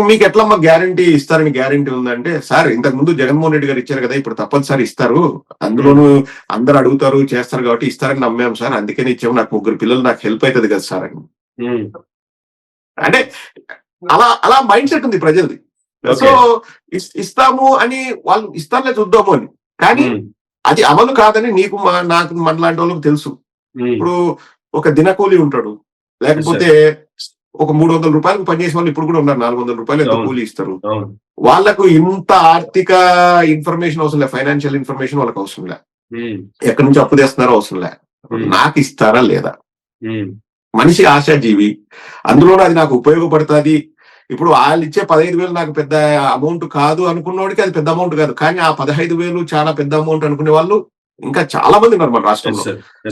మీకు ఎట్లమ్మా గ్యారంటీ ఇస్తారని గ్యారంటీ ఉందంటే, సార్ ఇంతకు ముందు జగన్మోహన్ రెడ్డి గారు ఇచ్చారు కదా, ఇప్పుడు తప్పనిసరి ఇస్తారు, అందులోనూ అందరు అడుగుతారు చేస్తారు కాబట్టి ఇస్తారని నమ్మాం సార్, అందుకని ఇచ్చాము, నాకు 3 పిల్లలు, నాకు హెల్ప్ అవుతుంది కదా సార్ అని. అంటే అలా మైండ్ సెట్ ఉంది ప్రజలది. సో ఇస్తాము అని వాళ్ళు ఇస్తానే చూద్దాము అని, కానీ అది అమలు కాదని నీకు నాకు మనలాంటి వాళ్ళకి తెలుసు. ఇప్పుడు ఒక దినకూలి ఉంటాడు, లేకపోతే ఒక 300 రూపాయలకు పనిచేసే వాళ్ళు ఇప్పుడు కూడా ఉన్నారు, 400 రూపాయలు ఎంత కూలి ఇస్తారు. వాళ్ళకు ఇంత ఆర్థిక ఇన్ఫర్మేషన్ అవసరం లే, ఫైనాన్షియల్ ఇన్ఫర్మేషన్ వాళ్ళకి అవసరం లే, ఎక్కడి నుంచి అప్పు తెస్తున్నారో అవసరం లే, నాకు ఇస్తారా లేదా. మనిషి ఆశాజీవి, అందులోనూ అది నాకు ఉపయోగపడుతుంది. ఇప్పుడు వాళ్ళు ఇచ్చే 15,000 నాకు పెద్ద అమౌంట్ కాదు అనుకున్నోడికి అది పెద్ద అమౌంట్ కాదు, కానీ ఆ 15,000 చాలా పెద్ద అమౌంట్ అనుకునే వాళ్ళు ఇంకా చాలా మంది ఉన్నారు మన రాష్ట్రంలో.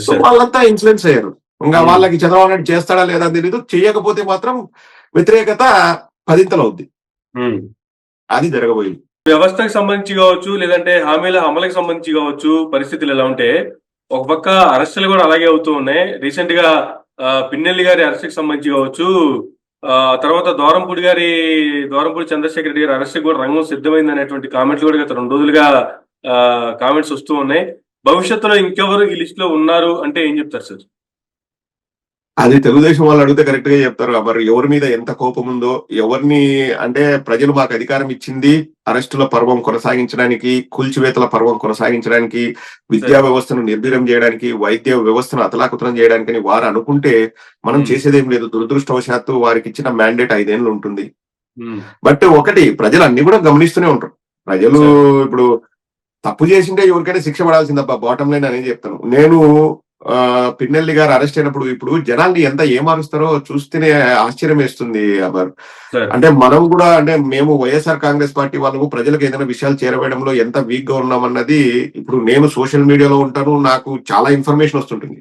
సో వాళ్ళంతా ఇన్ఫ్లుయెన్స్ అయ్యారు. ఇంకా వాళ్ళకి చంద్రబాబు నాయుడు చేస్తాడా లేదా తెలీదు, చేయకపోతే మాత్రం వ్యతిరేకత 10 అవుద్ది. అది జరగబోయింది. వ్యవస్థకు సంబంధించి కావచ్చు, లేదంటే హామీల అమలుకి సంబంధించి కావచ్చు, పరిస్థితులు ఎలా ఉంటే, ఒక పక్క అరెస్టులు కూడా అలాగే అవుతూ ఉన్నాయి. రీసెంట్ గా పిన్నెల్లి గారి అరెస్ట్కి సంబంధించి కావచ్చు, తర్వాత దూరంపూడి చంద్రశేఖర్ రెడ్డి గారి అరెస్ట్ కూడా రంగం సిద్ధమైంది అనేటువంటి కామెంట్లు కూడా గత 2 రోజులుగా కామెంట్స్ వస్తూ ఉన్నాయి. భవిష్యత్తులో ఇంకెవరు ఈ లిస్ట్ లో ఉన్నారు అంటే ఏం చెప్తారు సార్? అది తెలుగుదేశం వాళ్ళు అడిగితే కరెక్ట్ గా చెప్తారు. మరి ఎవరి మీద ఎంత కోపం ఉందో, ఎవరిని అంటే ప్రజలు మాకు అధికారం ఇచ్చింది అరెస్టుల పర్వం కొనసాగించడానికి, కూల్చివేతల పర్వం కొనసాగించడానికి, విద్యా వ్యవస్థను నిర్వీర్యం చేయడానికి, వైద్య వ్యవస్థను అతలాకుతలం చేయడానికి వారు అనుకుంటే మనం చేసేదేం లేదు. దురదృష్టవశాత్తు వారికి ఇచ్చిన మ్యాండేట్ 5 ఏళ్ళు ఉంటుంది. బట్ ఒకటి, ప్రజలు అన్ని కూడా గమనిస్తూనే ఉంటారు. ప్రజలు ఇప్పుడు తప్పు చేసింటే ఎవరికైనా శిక్ష పడాల్సిందబ్బా, బాటం లైన్ అనేది చెప్తాను నేను. పిన్నెల్లి గారు అరెస్ట్ అయినప్పుడు ఇప్పుడు జనాల్ని ఎంత ఏమారుస్తారో చూస్తేనే ఆశ్చర్యం వేస్తుంది. అంటే మనం కూడా, అంటే మేము వైఎస్ఆర్ కాంగ్రెస్ పార్టీ వాళ్ళము ప్రజలకు ఏదైనా విషయాలు చేరవేయడంలో ఎంత వీక్ గా ఉన్నామన్నది, ఇప్పుడు నేను సోషల్ మీడియాలో ఉంటాను, నాకు చాలా ఇన్ఫర్మేషన్ వస్తుంటుంది.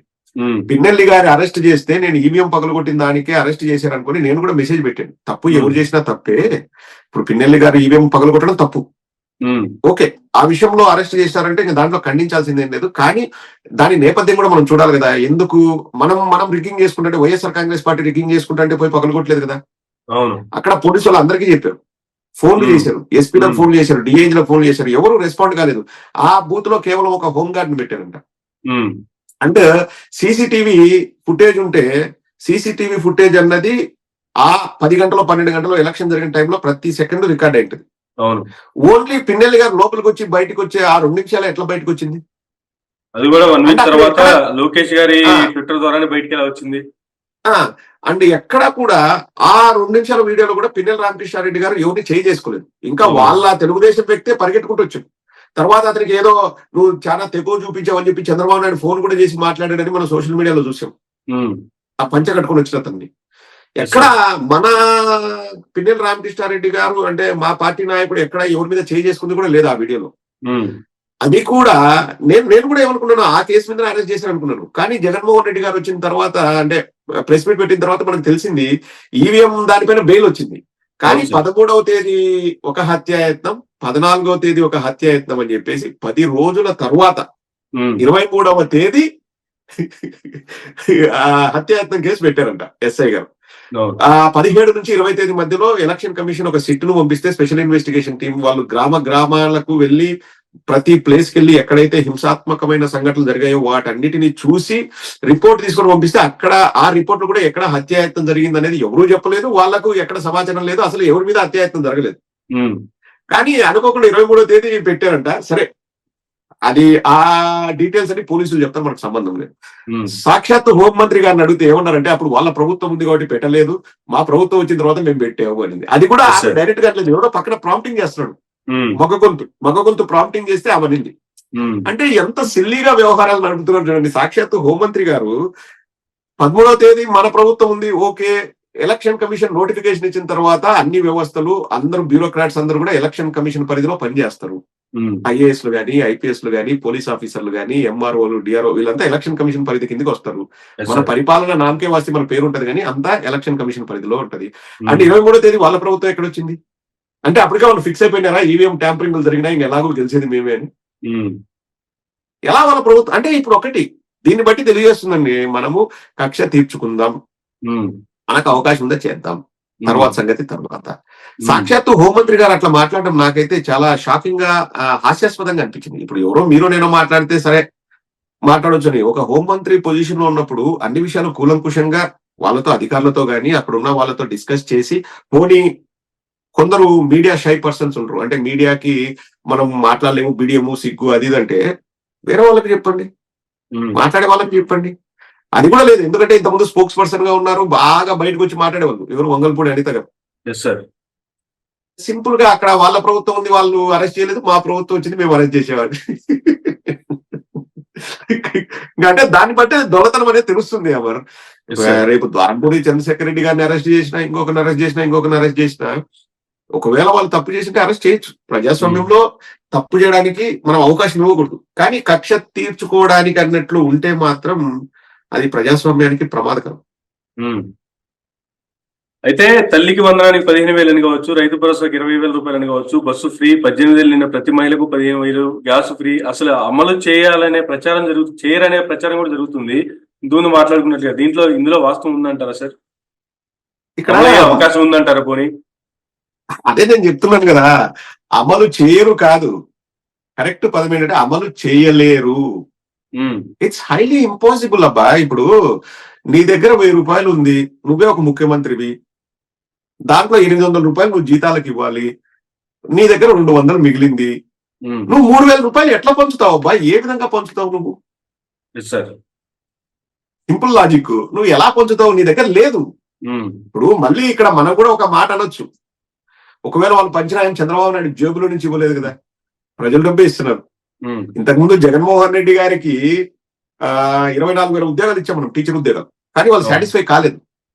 పిన్నెల్లి గారి అరెస్ట్ చేస్తే నేను ఈవీఎం పగలగొట్టిన దానికే అరెస్ట్ చేశారు అనుకుని నేను కూడా మెసేజ్ పెట్టాను. తప్పు ఎవరు చేసినా తప్పే. ఇప్పుడు పిన్నెల్లి గారు ఈవీఎం పగలగొట్టడం తప్పు, ఓకే, ఆ విషయంలో అరెస్ట్ చేశారంటే ఇంకా దాంట్లో ఖండించాల్సిందేం లేదు. కానీ దాని నేపథ్యం కూడా మనం చూడాలి కదా. ఎందుకు మనం రిగ్గింగ్ చేసుకుంటే, వైఎస్ఆర్ కాంగ్రెస్ పార్టీ రిగ్గింగ్ చేసుకుంటే పోయి పగలగొట్టలేదు కదా. అక్కడ పోలీసు వాళ్ళు అందరికీ చెప్పారు, ఫోన్లు చేశారు, ఎస్పీలకు ఫోన్ చేశారు, డిఐజీలకు ఫోన్ చేశారు, ఎవరు రెస్పాండ్ కాలేదు. ఆ బూత్ లో కేవలం ఒక హోంగార్డ్ ని పెట్టారంట. అంటే సీసీటీవీ ఫుటేజ్ ఉంటే, సీసీటీవీ ఫుటేజ్ అన్నది ఆ 10 గంటలో 12 గంటలో ఎలక్షన్ జరిగిన టైంలో ప్రతి సెకండ్ రికార్డ్ అయింటుంది. ఓన్లీ పిన్నెల్లి గారు లోపలికి వచ్చి బయటకు వచ్చే ఆ 2 నిమిషాలు ఎట్లా బయటకు వచ్చింది? అది కూడా 1 వీక్ తర్వాత లోకేష్ గారి ట్విట్టర్ ద్వారానే బయటకి ఎలా వచ్చింది. అంటే ఎక్కడా కూడా ఆ 2 నిమిషాల వీడియోలో కూడా పిన్నెల్లి రామకృష్ణారెడ్డి గారు ఎవరిని చేయి చేసుకోలేదు. ఇంకా వాళ్ళ తెలుగుదేశం వ్యక్తే పరిగెట్టుకుంటూ వచ్చాడు. తర్వాత అతనికి ఏదో నువ్వు చాలా తెగో చూపించావని చెప్పి చంద్రబాబు నాయుడు ఫోన్ కూడా చేసి మాట్లాడాడని మనం సోషల్ మీడియాలో చూసాం. ఆ పంచ కట్టుకుని వచ్చిన అతన్ని ఎక్కడ మన పిన్నెల్లి రామకృష్ణారెడ్డి గారు అంటే మా పార్టీ నాయకుడు ఎక్కడ ఎవరి మీద చేయి చేసుకుంది కూడా లేదు ఆ వీడియోలో. అది కూడా నేను కూడా ఏమనుకున్నాను, ఆ కేసు మీద అరెస్ట్ చేశారు అనుకున్నాను. కానీ జగన్మోహన్ రెడ్డి గారు వచ్చిన తర్వాత, అంటే ప్రెస్ మీట్ పెట్టిన తర్వాత మనకు తెలిసింది ఈవీఎం దానిపైన బెయిల్ వచ్చింది. కానీ 13వ తేదీ ఒక హత్యాయత్నం, 14వ తేదీ ఒక హత్యాయత్నం అని చెప్పేసి 10 రోజుల తర్వాత 23వ తేదీ హత్యాయత్నం కేసు పెట్టారంట ఎస్ఐ గారు. 17 నుంచి 20 తేదీ మధ్యలో ఎలక్షన్ కమిషన్ ఒక సిట్ ను పంపిస్తే స్పెషల్ ఇన్వెస్టిగేషన్ టీం వాళ్ళు గ్రామాలకు వెళ్లి ప్రతి ప్లేస్ కి వెళ్ళి ఎక్కడైతే హింసాత్మకమైన సంఘటనలు జరిగాయో వాటన్నిటిని చూసి రిపోర్ట్ తీసుకొని పంపిస్తే అక్కడ ఆ రిపోర్ట్ లో కూడా ఎక్కడ హత్యాయత్నం జరిగింది అనేది ఎవరూ చెప్పలేదు. వాళ్లకు ఎక్కడ సమాచారం లేదు, అసలు ఎవరి మీద హత్యాయత్నం జరగలేదు. కానీ అనుకోకుండా 23వ తేదీ పెట్టారంట. సరే, అది ఆ డీటెయిల్స్ అని పోలీసులు చెప్తారు, మనకు సంబంధం లేదు. సాక్షాత్ హోంమంత్రి గారిని అడిగితే ఏమన్నారంటే, అప్పుడు వాళ్ళ ప్రభుత్వం ఉంది కాబట్టి పెట్టలేదు, మా ప్రభుత్వం వచ్చిన తర్వాత మేము పెట్టాము అనేది. అది కూడా డైరెక్ట్ గా లేదు, ఎవరో పక్కన ప్రాంప్టింగ్ చేస్తున్నాడు, మగ గొంతు ప్రాంప్టింగ్ చేస్తే అవనింది. అంటే ఎంత సిల్లీగా వ్యవహారాలు నడుపుతున్నారు చూడండి. సాక్షాత్ హోంమంత్రి గారు 13వ తేదీ మన ప్రభుత్వం ఉంది, ఓకే. ఎలక్షన్ కమిషన్ నోటిఫికేషన్ ఇచ్చిన తర్వాత అన్ని వ్యవస్థలు అందరూ బ్యూరోక్రాట్స్ అందరూ కూడా ఎలక్షన్ కమిషన్ పరిధిలో పనిచేస్తారు. ఐఏఎస్లు గానీ, ఐపీఎస్లు గానీ, పోలీస్ ఆఫీసర్లు గానీ, ఎంఆర్ఓలు, డిఆర్ఓ వీళ్ళంతా ఎలక్షన్ కమిషన్ పరిధి కిందకి వస్తారు. మన పరిపాలన నామకే వాసి మన పేరు ఉంటది కానీ అంతా ఎలక్షన్ కమిషన్ పరిధిలో ఉంటది. అంటే 23వ తేదీ వాళ్ళ ప్రభుత్వం ఎక్కడొచ్చింది అంటే అప్పటికే వాళ్ళు ఫిక్స్ అయిపోయినారా ఈవీఎం ట్యాంపరింగ్ జరిగినా ఇంక ఎలాగో గెలిచేది మేమే అని. ఎలా వాళ్ళ ప్రభుత్వం అంటే ఇప్పుడు ఒకటి దీన్ని బట్టి తెలియజేస్తుందండి, మనము కక్ష తీర్చుకుందాం, మనకు అవకాశం ఉందా చేద్దాం, తర్వాత సంగతి తర్వాత. సాక్షాత్తు హోంమంత్రి గారు అట్లా మాట్లాడడం నాకైతే చాలా షాకింగ్ గా హాస్యాస్పదంగా అనిపించింది. ఇప్పుడు ఎవరో మీరు నేను మాట్లాడితే సరే మాట్లాడొచ్చని, ఒక హోంమంత్రి పొజిషన్ లో ఉన్నప్పుడు అన్ని విషయాలు కూలంకుషంగా వాళ్ళతో అధికారులతో గానీ అక్కడ ఉన్న వాళ్ళతో డిస్కస్ చేసి, పోనీ కొందరు మీడియా షై పర్సన్స్ ఉంటారు, అంటే మీడియాకి మనం మాట్లాడలేము, బిడియము, సిగ్గు అది అంటే వేరే వాళ్ళకి చెప్పండి, మాట్లాడే వాళ్ళకి చెప్పండి. అది కూడా లేదు, ఎందుకంటే ఇంతకుముందు స్పోక్స్ పర్సన్ గా ఉన్నారు, బాగా బయటకు వచ్చి మాట్లాడేవాళ్ళు. ఎవరు వంగల్పూడి అనిత గారు. సింపుల్ గా అక్కడ వాళ్ళ ప్రభుత్వం ఉంది, వాళ్ళు అరెస్ట్ చేయలేదు, మా ప్రభుత్వం వచ్చింది, మేము అరెస్ట్ చేసేవాళ్ళు. అంటే దాన్ని బట్టి దొంగతనం అనేది తెలుస్తుంది. అమర్ రేపు ద్వారంపూడి చంద్రశేఖర్ రెడ్డి గారిని అరెస్ట్ చేసినా, ఇంకొకరిని అరెస్ట్ చేసినా ఒకవేళ వాళ్ళు తప్పు చేసింటే అరెస్ట్ చేయొచ్చు. ప్రజాస్వామ్యంలో తప్పు చేయడానికి మనం అవకాశం ఇవ్వకూడదు, కానీ కక్ష తీర్చుకోవడానికి అన్నట్లు ఉంటే మాత్రం అది ప్రజాస్వామ్యానికి ప్రమాదకరం. అయితే తల్లికి వందనానికి 15,000 అని కావచ్చు, రైతు భరోసాకి 20,000 రూపాయలు అని కావచ్చు, బస్సు ఫ్రీ, 18 నిన్న ప్రతి మహిళకు 15,000, గ్యాస్ ఫ్రీ, అసలు అమలు చేయాలనే ప్రచారం చేయరనే ప్రచారం కూడా జరుగుతుంది. ఇందుకు మాట్లాడుకున్నట్లుగా ఇందులో వాస్తవం ఉందంటారా సార్? ఇక్కడ అవకాశం ఉందంటారా? పోనీ అదే నేను చెప్తున్నాను కదా, అమలు చేయరు కాదు, కరెక్ట్ పదం ఏంటంటే అమలు చేయలేరు. ఇట్స్ హైలీ ఇంపాసిబుల్ అబ్బా. ఇప్పుడు నీ దగ్గర 1000 రూపాయలు ఉంది, నువ్వే ఒక ముఖ్యమంత్రివి, దాంట్లో 800 రూపాయలు నువ్వు జీతాలకు ఇవ్వాలి, నీ దగ్గర 200 మిగిలింది, నువ్వు 3,000 రూపాయలు ఎట్లా పంచుతావు అబ్బా? ఏ విధంగా పంచుతావు నువ్వు? సింపుల్ లాజిక్, నువ్వు ఎలా పంచుతావు? నీ దగ్గర లేదు. ఇప్పుడు మళ్ళీ ఇక్కడ మనం కూడా ఒక మాట అనొచ్చు, ఒకవేళ వాళ్ళు పంచిన ఆయన చంద్రబాబు నాయుడు జేబులో నుంచి ఇవ్వలేదు కదా, ప్రజలు డబ్బే ఇస్తున్నారు. ఇంతకుముందు జగన్మోహన్ రెడ్డి గారికి 24,000 ఉద్యోగాలు ఇచ్చాం మనం, టీచర్ ఉద్యోగాలు, కానీ వాళ్ళు సాటిస్ఫై కాలేదు.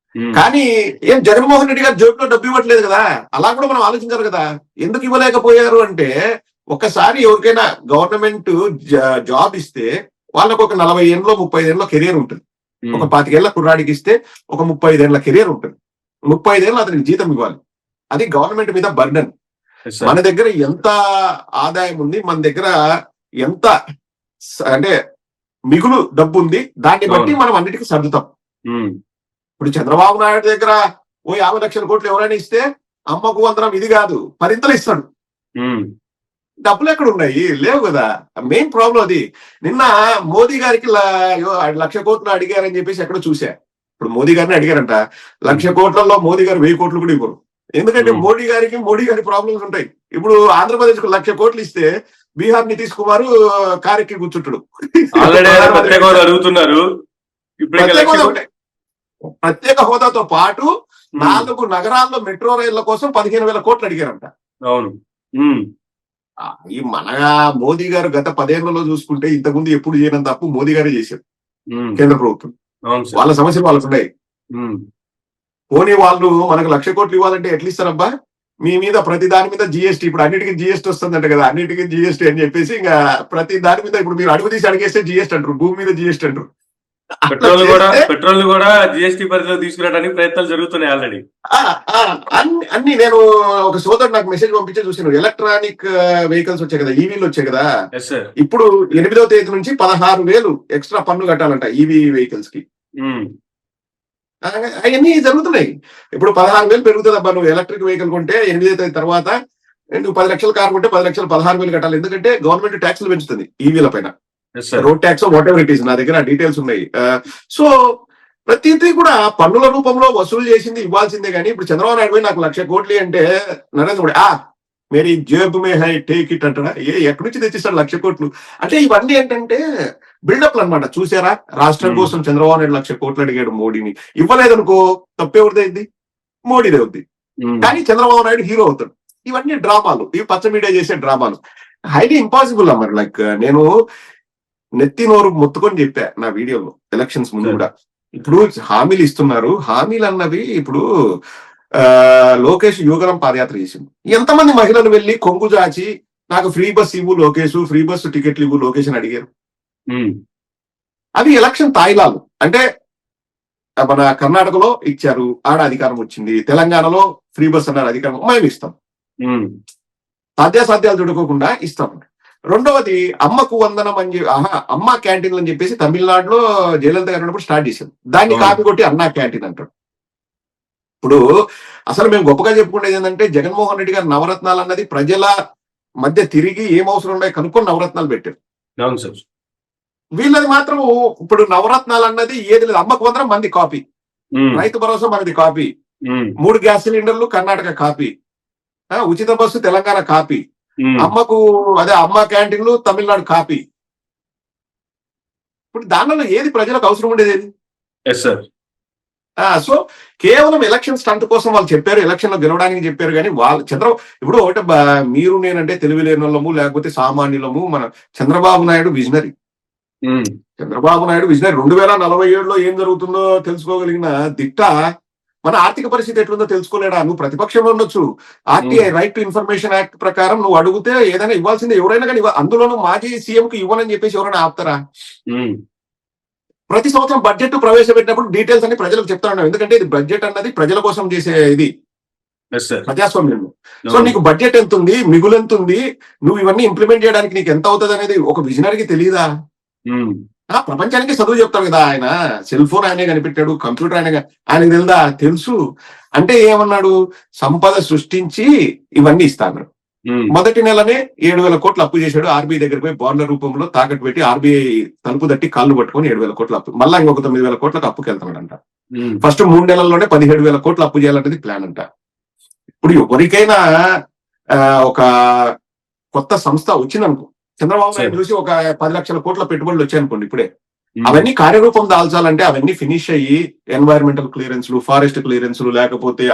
కానీ ఏం జగన్మోహన్ రెడ్డి గారు జేబులో డబ్బు ఇవ్వట్లేదు కదా, అలా కూడా మనం ఆలోచించాలి కదా. ఎందుకు ఇవ్వలేకపోయారు అంటే, ఒక్కసారి ఎవరికైనా గవర్నమెంట్ జాబ్ ఇస్తే వాళ్ళకు ఒక 40 ఏళ్ళలో 35 ఏళ్ళలో కెరియర్ ఉంటుంది. ఒక 25 ఏళ్ల కుర్రాడికి ఇస్తే ఒక 35 ఏళ్ల కెరియర్ ఉంటుంది. 35 ఏళ్ళు అతనికి జీతం ఇవ్వాలి, అది గవర్నమెంట్ మీద బర్డన్. మన దగ్గర ఎంత ఆదాయం ఉంది, మన దగ్గర ఎంత అంటే మిగులు డబ్బు ఉంది, దాన్ని బట్టి మనం అన్నిటికీ సర్దుతాం. ఇప్పుడు చంద్రబాబు నాయుడు దగ్గర 50 లక్షల కోట్లు ఎవరైనా ఇస్తే అమ్మకు వందనం ఇది కాదు, పరింతలు ఇస్తాడు. డబ్బులు ఎక్కడ ఉన్నాయి? లేవు కదా. మెయిన్ ప్రాబ్లం అది. నిన్న మోదీ గారికి 1,00,000 కోట్లు అడిగారని చెప్పేసి ఎక్కడో చూసా. ఇప్పుడు మోదీ గారిని అడిగారంట, 1,00,000 కోట్లలో మోదీ గారు 1000 కోట్లు కూడా ఇవ్వరు. ఎందుకంటే మోడీ గారి ప్రాబ్లమ్స్ ఉంటాయి. ఇప్పుడు ఆంధ్రప్రదేశ్ కు 1,00,000 కోట్లు ఇస్తే బీహార్ నితీష్ కుమార్ కారెక్కి కూర్చుంటాడు. ప్రత్యేక హోదాతో పాటు 4 నగరాల్లో మెట్రో రైళ్ల కోసం 15,000 కోట్లు అడిగారంట. అవును. ఈ మన మోదీ గారు గత 10 ఏళ్లలో చూసుకుంటే ఇంతకుముందు ఎప్పుడు చేయనంత అప్పు మోదీ గారే చేశారు కేంద్ర ప్రభుత్వం. వాళ్ళ సమస్యలు వాళ్ళకు ఉన్నాయి. పోనీ వాళ్ళు మనకు 1,00,000 కోట్లు ఇవ్వాలంటే ఎట్లా ఇస్తారబ్బా? మీ మీద ప్రతి దాని మీద జిఎస్టీ, ఇప్పుడు అన్నిటికీ జిఎస్టీ వస్తుందంట కదా, అన్నిటికీ జిఎస్టీ అని చెప్పేసి ఇంకా ప్రతి దాని మీద ఇప్పుడు మీరు అడుగు తీసి అడిగేస్తే జిఎస్టీ అంటారు, భూమి మీద జిఎస్టీ అంటారు. పెట్రోల్ కూడా జిఎస్టీ పరిధిలో తీసుకురావడానికి ప్రయత్నాలు జరుగుతున్నాయి ఆల్రెడీ. అన్ని నేను ఒక సోదరుడు నాకు మెసేజ్ పంపించే చూసాను, ఎలక్ట్రానిక్ వెహికల్స్ వచ్చాయి కదా, ఈవీలు వచ్చాయి కదా, ఇప్పుడు 8వ తేదీ నుంచి 16,000 ఎక్స్ట్రా పన్ను కట్టాలంట ఈవీ వెహికల్స్ కి. అవన్నీ జరుగుతున్నాయి. ఇప్పుడు 16,000 పెరుగుతుంది అబ్బా, నువ్వు ఎలక్ట్రిక్ వెహికల్ కొంటే 8వ తేదీ తర్వాత, నువ్వు 10 లక్షల కారు కొంటే 10 లక్షలు 16,000 కట్టాలి. ఎందుకంటే గవర్నమెంట్ ట్యాక్స్లు పెంచుతుంది ఈవీల పైన, road tax what ever it is, నా దగ్గర డీటెయిల్స్ ఉన్నాయి. సో ప్రతిదీ కూడా పన్నుల రూపంలో వసూలు చేసింది ఇవ్వాల్సిందే. కానీ ఇప్పుడు చంద్రబాబు నాయుడు పోయి నాకు 1,00,000 కోట్లు అంటే నరేంద్ర మోడీ మేరీ జేబు మే హై టేక్ ఇట్ అంటాడా? ఎక్కడి నుంచి తెచ్చిస్తాడు 1,00,000 కోట్లు? అంటే ఇవన్నీ ఏంటంటే బిల్డప్లు అనమాట. చూసారా, రాష్ట్రం కోసం చంద్రబాబు నాయుడు 1,00,000 కోట్లు అడిగాడు మోడీని, ఇవ్వలేదనుకో తప్పేవరిదైంది, మోడీదే అవుద్ది. కానీ చంద్రబాబు నాయుడు హీరో అవుతాడు. ఇవన్నీ డ్రామాలు, ఇవి పచ్చ మీడియా చేసే డ్రామాలు. హైలీ ఇంపాసిబుల్ అమ్మారు. లైక్ నేను నెత్తి నోరు మొత్తుకొని చెప్పా నా వీడియోలో ఎలక్షన్స్ ముందు కూడా, ఇప్పుడు హామీలు ఇస్తున్నారు. హామీలు అన్నవి ఇప్పుడు లోకేష్ యువగలం పాదయాత్ర చేసింది. ఎంతమంది మహిళలు వెళ్ళి కొంగు చాచి నాకు ఫ్రీ బస్ ఇవ్వు లోకేష్, ఫ్రీ బస్ టికెట్లు ఇవ్వు లోకేష్ అని అడిగారు. అవి ఎలక్షన్ తాయిలాలు. అంటే మన కర్ణాటకలో ఇచ్చారు, ఆడ అధికారం వచ్చింది. తెలంగాణలో ఫ్రీ బస్ అన్నారు, అధికారం మేము ఇస్తాం. సాధ్యాసాధ్యాలు చూడుకోకుండా ఇస్తాం. రెండవది అమ్మకు వందనం అని చెప్పి అమ్మ క్యాంటీన్లు అని చెప్పేసి తమిళనాడులో జయలలిత గారు ఉన్నప్పుడు స్టార్ట్ చేశారు. దాన్ని కాపీ కొట్టి అన్నా క్యాంటీన్ అంటారు. ఇప్పుడు అసలు మేము గొప్పగా చెప్పుకునేది ఏంటంటే జగన్మోహన్ రెడ్డి గారు నవరత్నాలు అన్నది ప్రజల మధ్య తిరిగి ఏం అవసరం ఉన్నాయో కనుక్కొని నవరత్నాలు పెట్టారు. వీళ్ళది మాత్రం ఇప్పుడు నవరత్నాలు అన్నది ఏది లేదు. అమ్మకు వందనం మంది కాపీ, రైతు భరోసా మనది కాపీ, 3 గ్యాస్ సిలిండర్లు కర్ణాటక కాపీ, ఉచిత బస్సు తెలంగాణ కాపీ, అమ్మకు అమ్మ క్యాంటీన్లు తమిళనాడు కాపీ. ఇప్పుడు దానిలో ఏది ప్రజలకు అవసరం ఉండేది ఏది? సో కేవలం ఎలక్షన్ స్టంట్ కోసం వాళ్ళు చెప్పారు, ఎలక్షన్ లో గెలవడానికి చెప్పారు. కానీ వాళ్ళు ఇప్పుడు ఒకటి మీరు నేనంటే తెలివి లేని వాళ్ళము, లేకపోతే సామాన్యులము. మన చంద్రబాబు నాయుడు విజనరీ. 2047లో ఏం జరుగుతుందో తెలుసుకోగలిగిన దిట్ట. మన ఆర్థిక పరిస్థితి ఎట్లుందో తెలుసుకోలేడా? నువ్వు ప్రతిపక్షంలో ఉండొచ్చు, RTI right to information act ప్రకారం నువ్వు అడిగితే ఏదైనా ఇవ్వాల్సిందే ఎవరైనా. కానీ అందులోనూ మాజీ సీఎం కు ఇవ్వనని చెప్పేసి ఎవరైనా ఆపుతారా? ప్రతి సంవత్సరం బడ్జెట్ ప్రవేశపెట్టినప్పుడు డీటెయిల్స్ అన్ని ప్రజలకు చెప్తా ఉన్నాం. ఎందుకంటే ఇది బడ్జెట్ అన్నది ప్రజల కోసం చేసే ఇది ప్రజాస్వామ్యంలో. సో నీకు బడ్జెట్ ఎంత ఉంది, మిగులు ఎంత ఉంది, నువ్వు ఇవన్నీ ఇంప్లిమెంట్ చేయడానికి నీకు ఎంత అవుతుంది అనేది ఒక విజనరీకి తెలియదా? ప్రపంచానికి చదువు చెప్తాడు కదా ఆయన. సెల్ ఫోన్ ఆయనే కనిపెట్టాడు, కంప్యూటర్ ఆయనకు తెలుదా? తెలుసు. అంటే ఏమన్నాడు? సంపద సృష్టించి ఇవన్నీ ఇస్తాను. మొదటి నెలనే 7,000 కోట్లు అప్పు చేశాడు. ఆర్బీఐ దగ్గర పోయి బాండ్ల రూపంలో తాకట్టు పెట్టి ఆర్బీఐ తలుపు తట్టి కాళ్ళు పట్టుకొని 7,000 కోట్లు అప్పు, మళ్ళా ఇంకొక 9,000 కోట్లకు అప్పుకి వెళ్తాడంట. ఫస్ట్ 3 నెలల్లోనే 17,000 కోట్లు అప్పు చేయాలంటది ప్లాన్ అంట. ఇప్పుడు ఎవరికైనా ఒక కొత్త సంస్థ వచ్చిందనుకో, చంద్రబాబు నాయుడు చూసి ఒక 10 లక్షల కోట్ల పెట్టుబడులు వచ్చాయనుకోండి, ఇప్పుడే అవన్నీ కార్యరూపం దాల్చాలంటే అవన్నీ ఫినిష్ అయ్యి ఎన్వైరన్మెంటల్ క్లియరెన్స్లు, ఫారెస్ట్ క్లియరెన్స్లు, లేకపోతే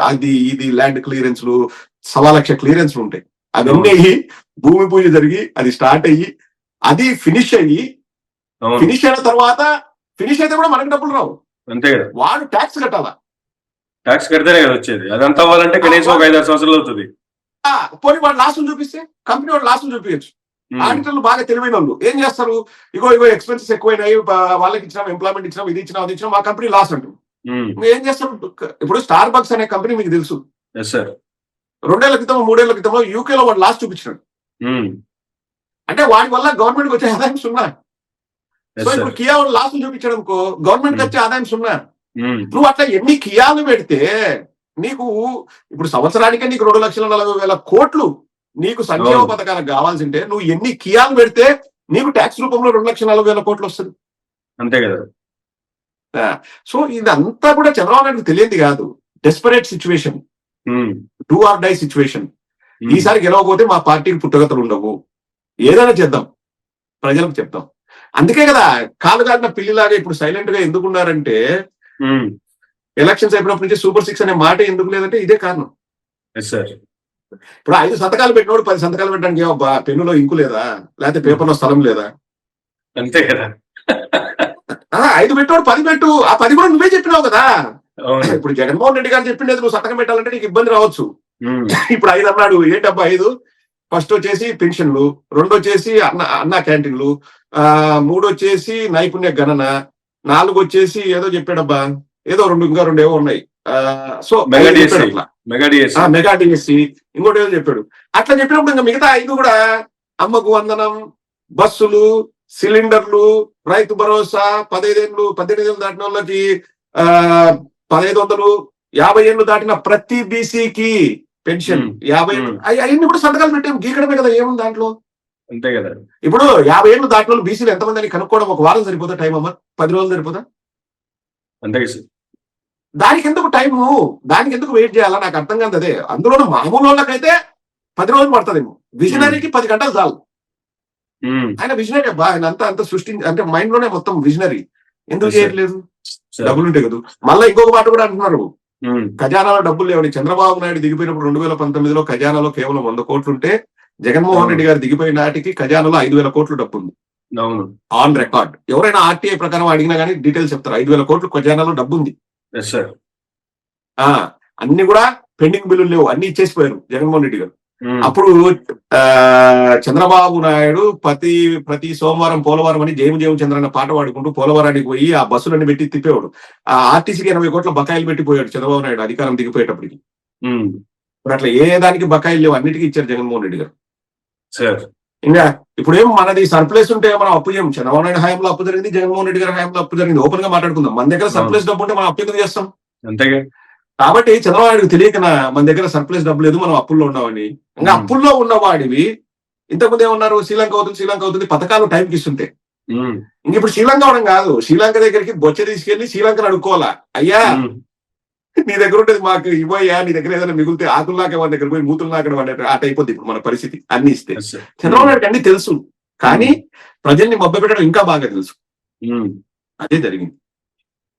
ఇది ల్యాండ్ క్లియరెన్స్లు, 1.25 లక్ష క్లియరెన్స్లు ఉంటాయి. అవన్నీ అయ్యి భూమి పూజ జరిగి అది స్టార్ట్ అయ్యి అది ఫినిష్ అయిన తర్వాత ఫినిష్ అయితే కూడా మనకు డబ్బులు రావు. అంతే కదా, వాడు ట్యాక్స్ కట్టాలా. ట్యాక్స్ కడితేనే కదా వచ్చేది. అదంతా అవ్వాలంటే కనీసం 5-6 సంవత్సరాలు అవుతుంది. పోనీ వాడు లాస్ను చూపిస్తే కంపెనీ వాడు లాస్ను చూపించచ్చు. ఆడిటర్లు బాగా తెలివైన వాళ్ళు ఏం చేస్తారు? ఇగో ఎక్స్పెన్సెస్ ఎక్కువైనాయి, వాళ్ళకి ఇచ్చినాం, ఎంప్లాయ్మెంట్ ఇచ్చినాం, ఇది ఇచ్చినాం, అది ఇచ్చినాం, మా కంపెనీ లాస్ అంటారు. ఏం చేస్తారు? ఇప్పుడు స్టార్ బక్స్ అనే కంపెనీ మీకు తెలుసు, 2 ఏళ్ల క్రితం 3 ఏళ్ల క్రితంలో యూకేలో వాడు లాస్ చూపించినాడు. అంటే వాడి వల్ల గవర్నమెంట్కి వచ్చే ఆదాయం 0. సో ఇప్పుడు కియా వాడు లాస్ చూపించడం అనుకో, గవర్నమెంట్కి వచ్చే ఆదాయం 0. నువ్వు అట్లా ఎన్ని కియాలు పెడితే నీకు ఇప్పుడు సంవత్సరానికే నీకు 2,40,000 కోట్లు నీకు సంక్షేమ పథకాలకు కావాల్సింటే నువ్వు ఎన్ని కియాలు పెడితే నీకు ట్యాక్స్ రూపంలో 2,40,000 కోట్లు వస్తుంది. అంతే కదా. సో ఇదంతా కూడా చంద్రబాబు నాయుడుకు తెలియదు కాదు. Desperate situation, do or die situation. ఈసారి గెలవకపోతే మా పార్టీకి పుట్టగతలు ఉండవు, ఏదైనా చేద్దాం, ప్రజలకు చెప్తాం. అందుకే కదా కాలు కాలిన పిల్లిలాగా ఇప్పుడు సైలెంట్ గా ఎందుకున్నారంటే, ఎలక్షన్స్ అయిపోయినప్పటి నుంచి సూపర్ 6 అనే మాట ఎందుకు లేదంటే ఇదే కారణం. ఇప్పుడు 5 సంతకాలు పెట్టినోడు 10 సంతకాలు పెట్టడానికి పెన్నులో ఇంకు లేదా, లేకపోతే పేపర్లో స్థలం లేదా? అంతే కదా. 5 పెట్టినోడు 10 పెట్టు, ఆ 10 కూడా నువ్వే చెప్పినావు కదా. ఇప్పుడు జగన్మోహన్ రెడ్డి గారు చెప్పిండేది నువ్వు సంతకం పెట్టాలంటే నీకు ఇబ్బంది రావచ్చు. ఇప్పుడు 5 అన్నాడు, ఏంటబ్బా 5? ఫస్ట్ వచ్చేసి పెన్షన్లు, 2 వచ్చేసి అన్నా క్యాంటీన్లు, 3 వచ్చేసి నైపుణ్య గణన, 4 వచ్చేసి ఏదో చెప్పాడబ్బా, ఏదో 2 ఇంకా 2 ఏవో ఉన్నాయి. సో మెగా డిఎస్సి, ఇంకోటి ఏదో చెప్పాడు. అట్లా చెప్పినప్పుడు ఇంకా మిగతా 5 కూడా అమ్మకు వందనం, బస్సులు, సిలిండర్లు, రైతు భరోసా, 18 ఏళ్ళు దాటిన వాళ్ళకి 1,500, 50 ఏళ్ళు దాటిన ప్రతి బీసీకి పెన్షన్ 50 ఏళ్ళు, అవన్నీ కూడా సంతకాలు పెట్టాము. గీకడమే కదా, ఏముంది దాంట్లో? అంతే కదా. ఇప్పుడు 50 ఏళ్ళు దాటిన వాళ్ళు బీసీలు ఎంతమంది అని కనుక్కోవడం 1 వారం సరిపోతా టైం అమ్మా? 10 రోజులు సరిపోతా? అంతే. దానికి ఎందుకు టైము, దానికి ఎందుకు వెయిట్ చేయాలా? నాకు అర్థం కాదు అదే. అందులోనూ మామూలు వాళ్ళకైతే 10 రోజులు పడుతుందేమో, విజనరీకి 10 గంటలు చాలు. ఆయన విజనరీ అబ్బా, ఆయన అంత సృష్టించి అంటే మైండ్ లోనే మొత్తం విజనరీ. ఎందుకు చేయట్లేదు? డబ్బులు ఉంటాయి కదా. మళ్ళీ ఇంకొక మాట కూడా అంటున్నారు, ఖజానాలో డబ్బులు లేవని. చంద్రబాబు నాయుడు దిగిపోయినప్పుడు 2019లో ఖజానాలో కేవలం 100 కోట్లు ఉంటే, జగన్మోహన్ రెడ్డి గారు దిగిపోయిన నాటికి ఖజానాలో 5,000 కోట్లు డబ్బు ఉంది. అవును. On record. ఎవరైనా ఆర్టీఐ ప్రకారం అడిగినా కానీ డీటెయిల్స్ చెప్తారు. 5,000 కోట్లు ఖజానాలో డబ్బు ఉంది. Yes sir. అన్ని కూడా పెండింగ్ బిల్లులు లేవు, అన్ని ఇచ్చేసిపోయారు జగన్మోహన్ రెడ్డి గారు. అప్పుడు చంద్రబాబు నాయుడు ప్రతి సోమవారం పోలవరం అని జయము జయము చంద్రన్న పాట పాడుకుంటూ పోలవరానికి పోయి ఆ బస్సులన్నీ పెట్టి తిప్పేవాడు. ఆ ఆర్టీసీకి 80 కోట్ల బకాయిలు పెట్టిపోయాడు చంద్రబాబు నాయుడు అధికారం దిగిపోయేటప్పటికి. ఇప్పుడు అట్లా ఏ దానికి బకాయిలు లేవు, అన్నిటికీ ఇచ్చారు జగన్మోహన్ రెడ్డి గారు. ఇంకా ఇప్పుడేం మనది సర్ప్లస్ ఉంటే మనం అప్పు చేయం. చంద్రబాబు నాయుడు హయాంలో అప్పు జరిగింది, జగన్మోహన్ రెడ్డి గారి హయాంలో అప్పు జరిగింది. ఓపెన్ గా మాట్లాడుకుందాం. మన దగ్గర సర్ప్లస్ డబ్బు ఉంటే మనం అప్పు ఎందుకు చేస్తాం? అంతేగా. కాబట్టి చంద్రబాబు నాయుడు తెలియక మన దగ్గర సర్ప్లస్ డబ్బు లేదు, మనం అప్పుల్లో ఉన్నామని. ఇంకా అప్పుల్లో ఉన్నవాడివి ఇంతకుముందు ఏమన్నారు, శ్రీలంక అవుతుంది పథకాలు టైంకి ఇస్తుంటే. ఇంక ఇప్పుడు శ్రీలంక అవడం కాదు, శ్రీలంక దగ్గరికి బొచ్చ తీసుకెళ్లి శ్రీలంకను అడుక్కోవాలా. అయ్యా నీ దగ్గర ఉంటుంది మాకు ఇవ్వయ్యా, నీ దగ్గర ఏదైనా మిగిలితే ఆకుల్లాకే వాడి దగ్గర పోయి మూతులు నాకడం అన్నట్టు ఆట అయిపోద్ది ఇప్పుడు మన పరిస్థితి. అన్ని ఇస్తే చంద్రబాబు నాయుడు అన్ని తెలుసు, కానీ ప్రజల్ని మభ్యపెట్టడం ఇంకా బాగా తెలుసు. అదే జరిగింది.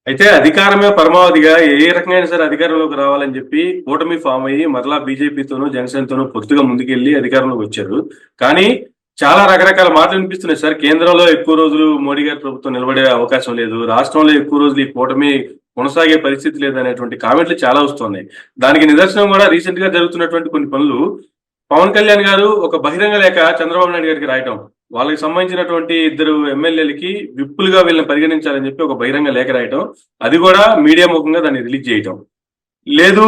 అయితే అధికారమే పరమావధిగా ఏ రకంగా సరే అధికారంలోకి రావాలని చెప్పి కూటమి ఫామ్ అయ్యి మరలా బీజేపీతోనూ జనసేనతోనూ పొత్తుగా ముందుకెళ్లి అధికారంలోకి వచ్చారు. కానీ చాలా రకరకాల మాటలు వినిపిస్తున్నాయి సార్. కేంద్రంలో ఎక్కువ రోజులు మోడీ గారి ప్రభుత్వం నిలబడే అవకాశం లేదు, రాష్ట్రంలో ఎక్కువ రోజులు ఈ కూటమి కొనసాగే పరిస్థితి లేదనేటువంటి కామెంట్లు చాలా వస్తున్నాయి. దానికి నిదర్శనం కూడా రీసెంట్ గా జరుగుతున్నటువంటి కొన్ని పనులు. పవన్ కళ్యాణ్ గారు ఒక బహిరంగ లేఖ చంద్రబాబు నాయుడు గారికి రాయటం, వాళ్ళకి సంబంధించినటువంటి 2 ఎమ్మెల్యేలకి విప్పులుగా వీళ్ళని పరిగణించాలని చెప్పి ఒక బహిరంగ లేఖ రాయటం, అది కూడా మీడియా ముఖంగా దాన్ని రిలీజ్ చేయటం. లేదు,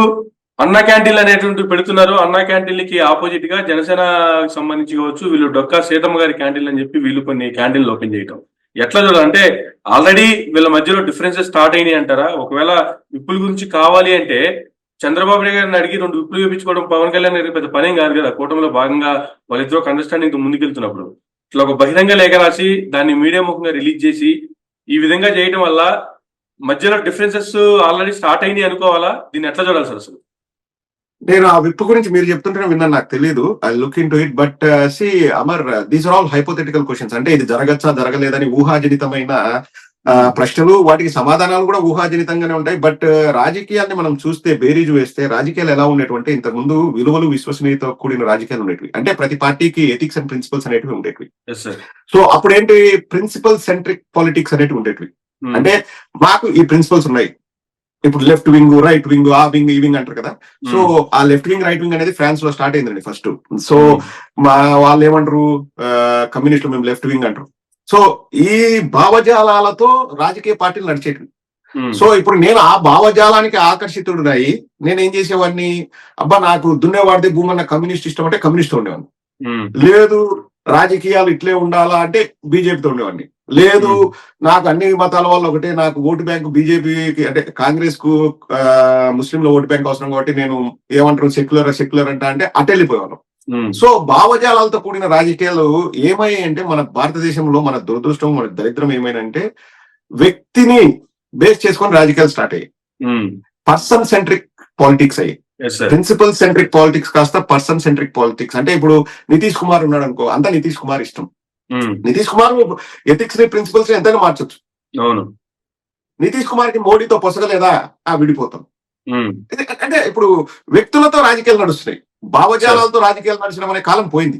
అన్నా క్యాంటీన్లు అనేటువంటి పెడుతున్నారు, అన్నా క్యాంటీన్లకి ఆపోజిట్ గా జనసేనకి సంబంధించి కావచ్చు, వీళ్ళు డొక్కా సీతమ్మ గారి క్యాంటీన్లు అని చెప్పి వీళ్ళు కొన్ని క్యాంటీన్లు ఓపెన్ చేయటం. ఎట్లా చూడాలంటే ఆల్రెడీ వీళ్ళ మధ్యలో డిఫరెన్సెస్ స్టార్ట్ అయినాయి అంటారా? ఒకవేళ విప్పుల గురించి కావాలి అంటే చంద్రబాబు నాయుడు గారిని అడిగి 2 విప్పులు వేయించుకోవడం పవన్ కళ్యాణ్ గారికి పెద్ద పనేం కాదు కదా. కూటమిలో భాగంగా వాళ్ళిద్దరూ ఒక అండర్స్టాండింగ్ ముందుకెళ్తున్నప్పుడు ఇట్లా ఒక బహిరంగ లేఖ రాసి దాన్ని మీడియా ముఖంగా రిలీజ్ చేసి ఈ విధంగా చేయడం వల్ల మధ్యలో డిఫరెన్సెస్ ఆల్రెడీ స్టార్ట్ అయినాయి అనుకోవాలా? దీన్ని ఎట్లా చూడాలి సార్ అసలు? నేను ఆ విప్పు గురించి మీరు చెప్తుంటే విన్నాను, నాకు తెలియదు. I look into it. But see Amar, these are all hypothetical questions. అంటే ఇది జరగచ్చా జరగలేదని ఊహాజనితమైన ప్రశ్నలు, వాటికి సమాధానాలు కూడా ఊహాజనితంగానే ఉంటాయి. బట్ రాజకీయాన్ని మనం చూస్తే, బేరీజు వేస్తే రాజకీయాలు ఎలా ఉండేటువంటి, ఇంతకుముందు విలువలు విశ్వసనీయత కూడిన రాజకీయాలు ఉండేవి. అంటే ప్రతి పార్టీకి ఎథిక్స్ అండ్ ప్రిన్సిపల్స్ అనేటివి ఉండేవి. సో అప్పుడేంటి, ప్రిన్సిపల్ సెంట్రిక్ పాలిటిక్స్ అనేటివి ఉండేవి. అంటే మాకు ఈ ప్రిన్సిపల్స్ ఉన్నాయి. ఇప్పుడు లెఫ్ట్ వింగ్, రైట్ వింగ్, ఆ వింగ్, ఈ వింగ్ అంటారు కదా. సో ఆ లెఫ్ట్ వింగ్, రైట్ వింగ్ అనేది ఫ్రాన్స్ లో స్టార్ట్ అయిందండి ఫస్ట్. సో వాళ్ళు ఏమంటారు, కమ్యూనిస్టులు మేము లెఫ్ట్ వింగ్ అంటారు. సో ఈ భావజాలాలతో రాజకీయ పార్టీలు నడిచేటివి. సో ఇప్పుడు నేను ఆ భావజాలానికి ఆకర్షితుడినై నేనేం చేసేవాడిని, అబ్బా నాకు దున్నేవాడితే భూమన్న కమ్యూనిస్ట్ ఇష్టం అంటే కమ్యూనిస్ట్ ఉండేవాడిని. లేదు రాజకీయాలు ఇట్లే ఉండాలా అంటే బీజేపీతో ఉండేవాడిని. లేదు నాకు అన్ని మతాల వల్ల ఒకటే, నాకు ఓటు బ్యాంకు బీజేపీకి అంటే కాంగ్రెస్ కు ముస్లింల ఓటు బ్యాంక్ అవసరం కాబట్టి నేను ఏమంటారు సెక్యులర్ అంటే అటెళ్ళిపోయాను. సో భావజాలాలతో కూడిన రాజకీయాలు ఏమయ్యాయి అంటే, మన భారతదేశంలో మన దురదృష్టం, మన దరిద్రం ఏమైందంటే వ్యక్తిని బేస్ చేసుకొని రాజకీయాలు స్టార్ట్ అయ్యాయి. పర్సన్ సెంట్రిక్ పాలిటిక్స్ అయ్యాయి. ప్రిన్సిపల్ సెంట్రిక్ పాలిటిక్స్ కాస్త పర్సన్ సెంట్రిక్ పాలిటిక్స్. అంటే ఇప్పుడు నితీష్ కుమార్ ఉన్నాడు అనుకో, అంతా నితీష్ కుమార్ ఇష్టం. నితీష్ కుమార్ ఎథిక్స్ ని, ప్రిన్సిపల్స్ ని ఎంతైనా మార్చొచ్చు. నితీష్ కుమార్ కి మోడీతో పొసగలేదా, విడిపోతాం. అంటే ఇప్పుడు వ్యక్తులతో రాజకీయాలు నడుస్తున్నాయి, భావజాలాలతో రాజకీయాలు నడిచడం అనే కాలం పోయింది.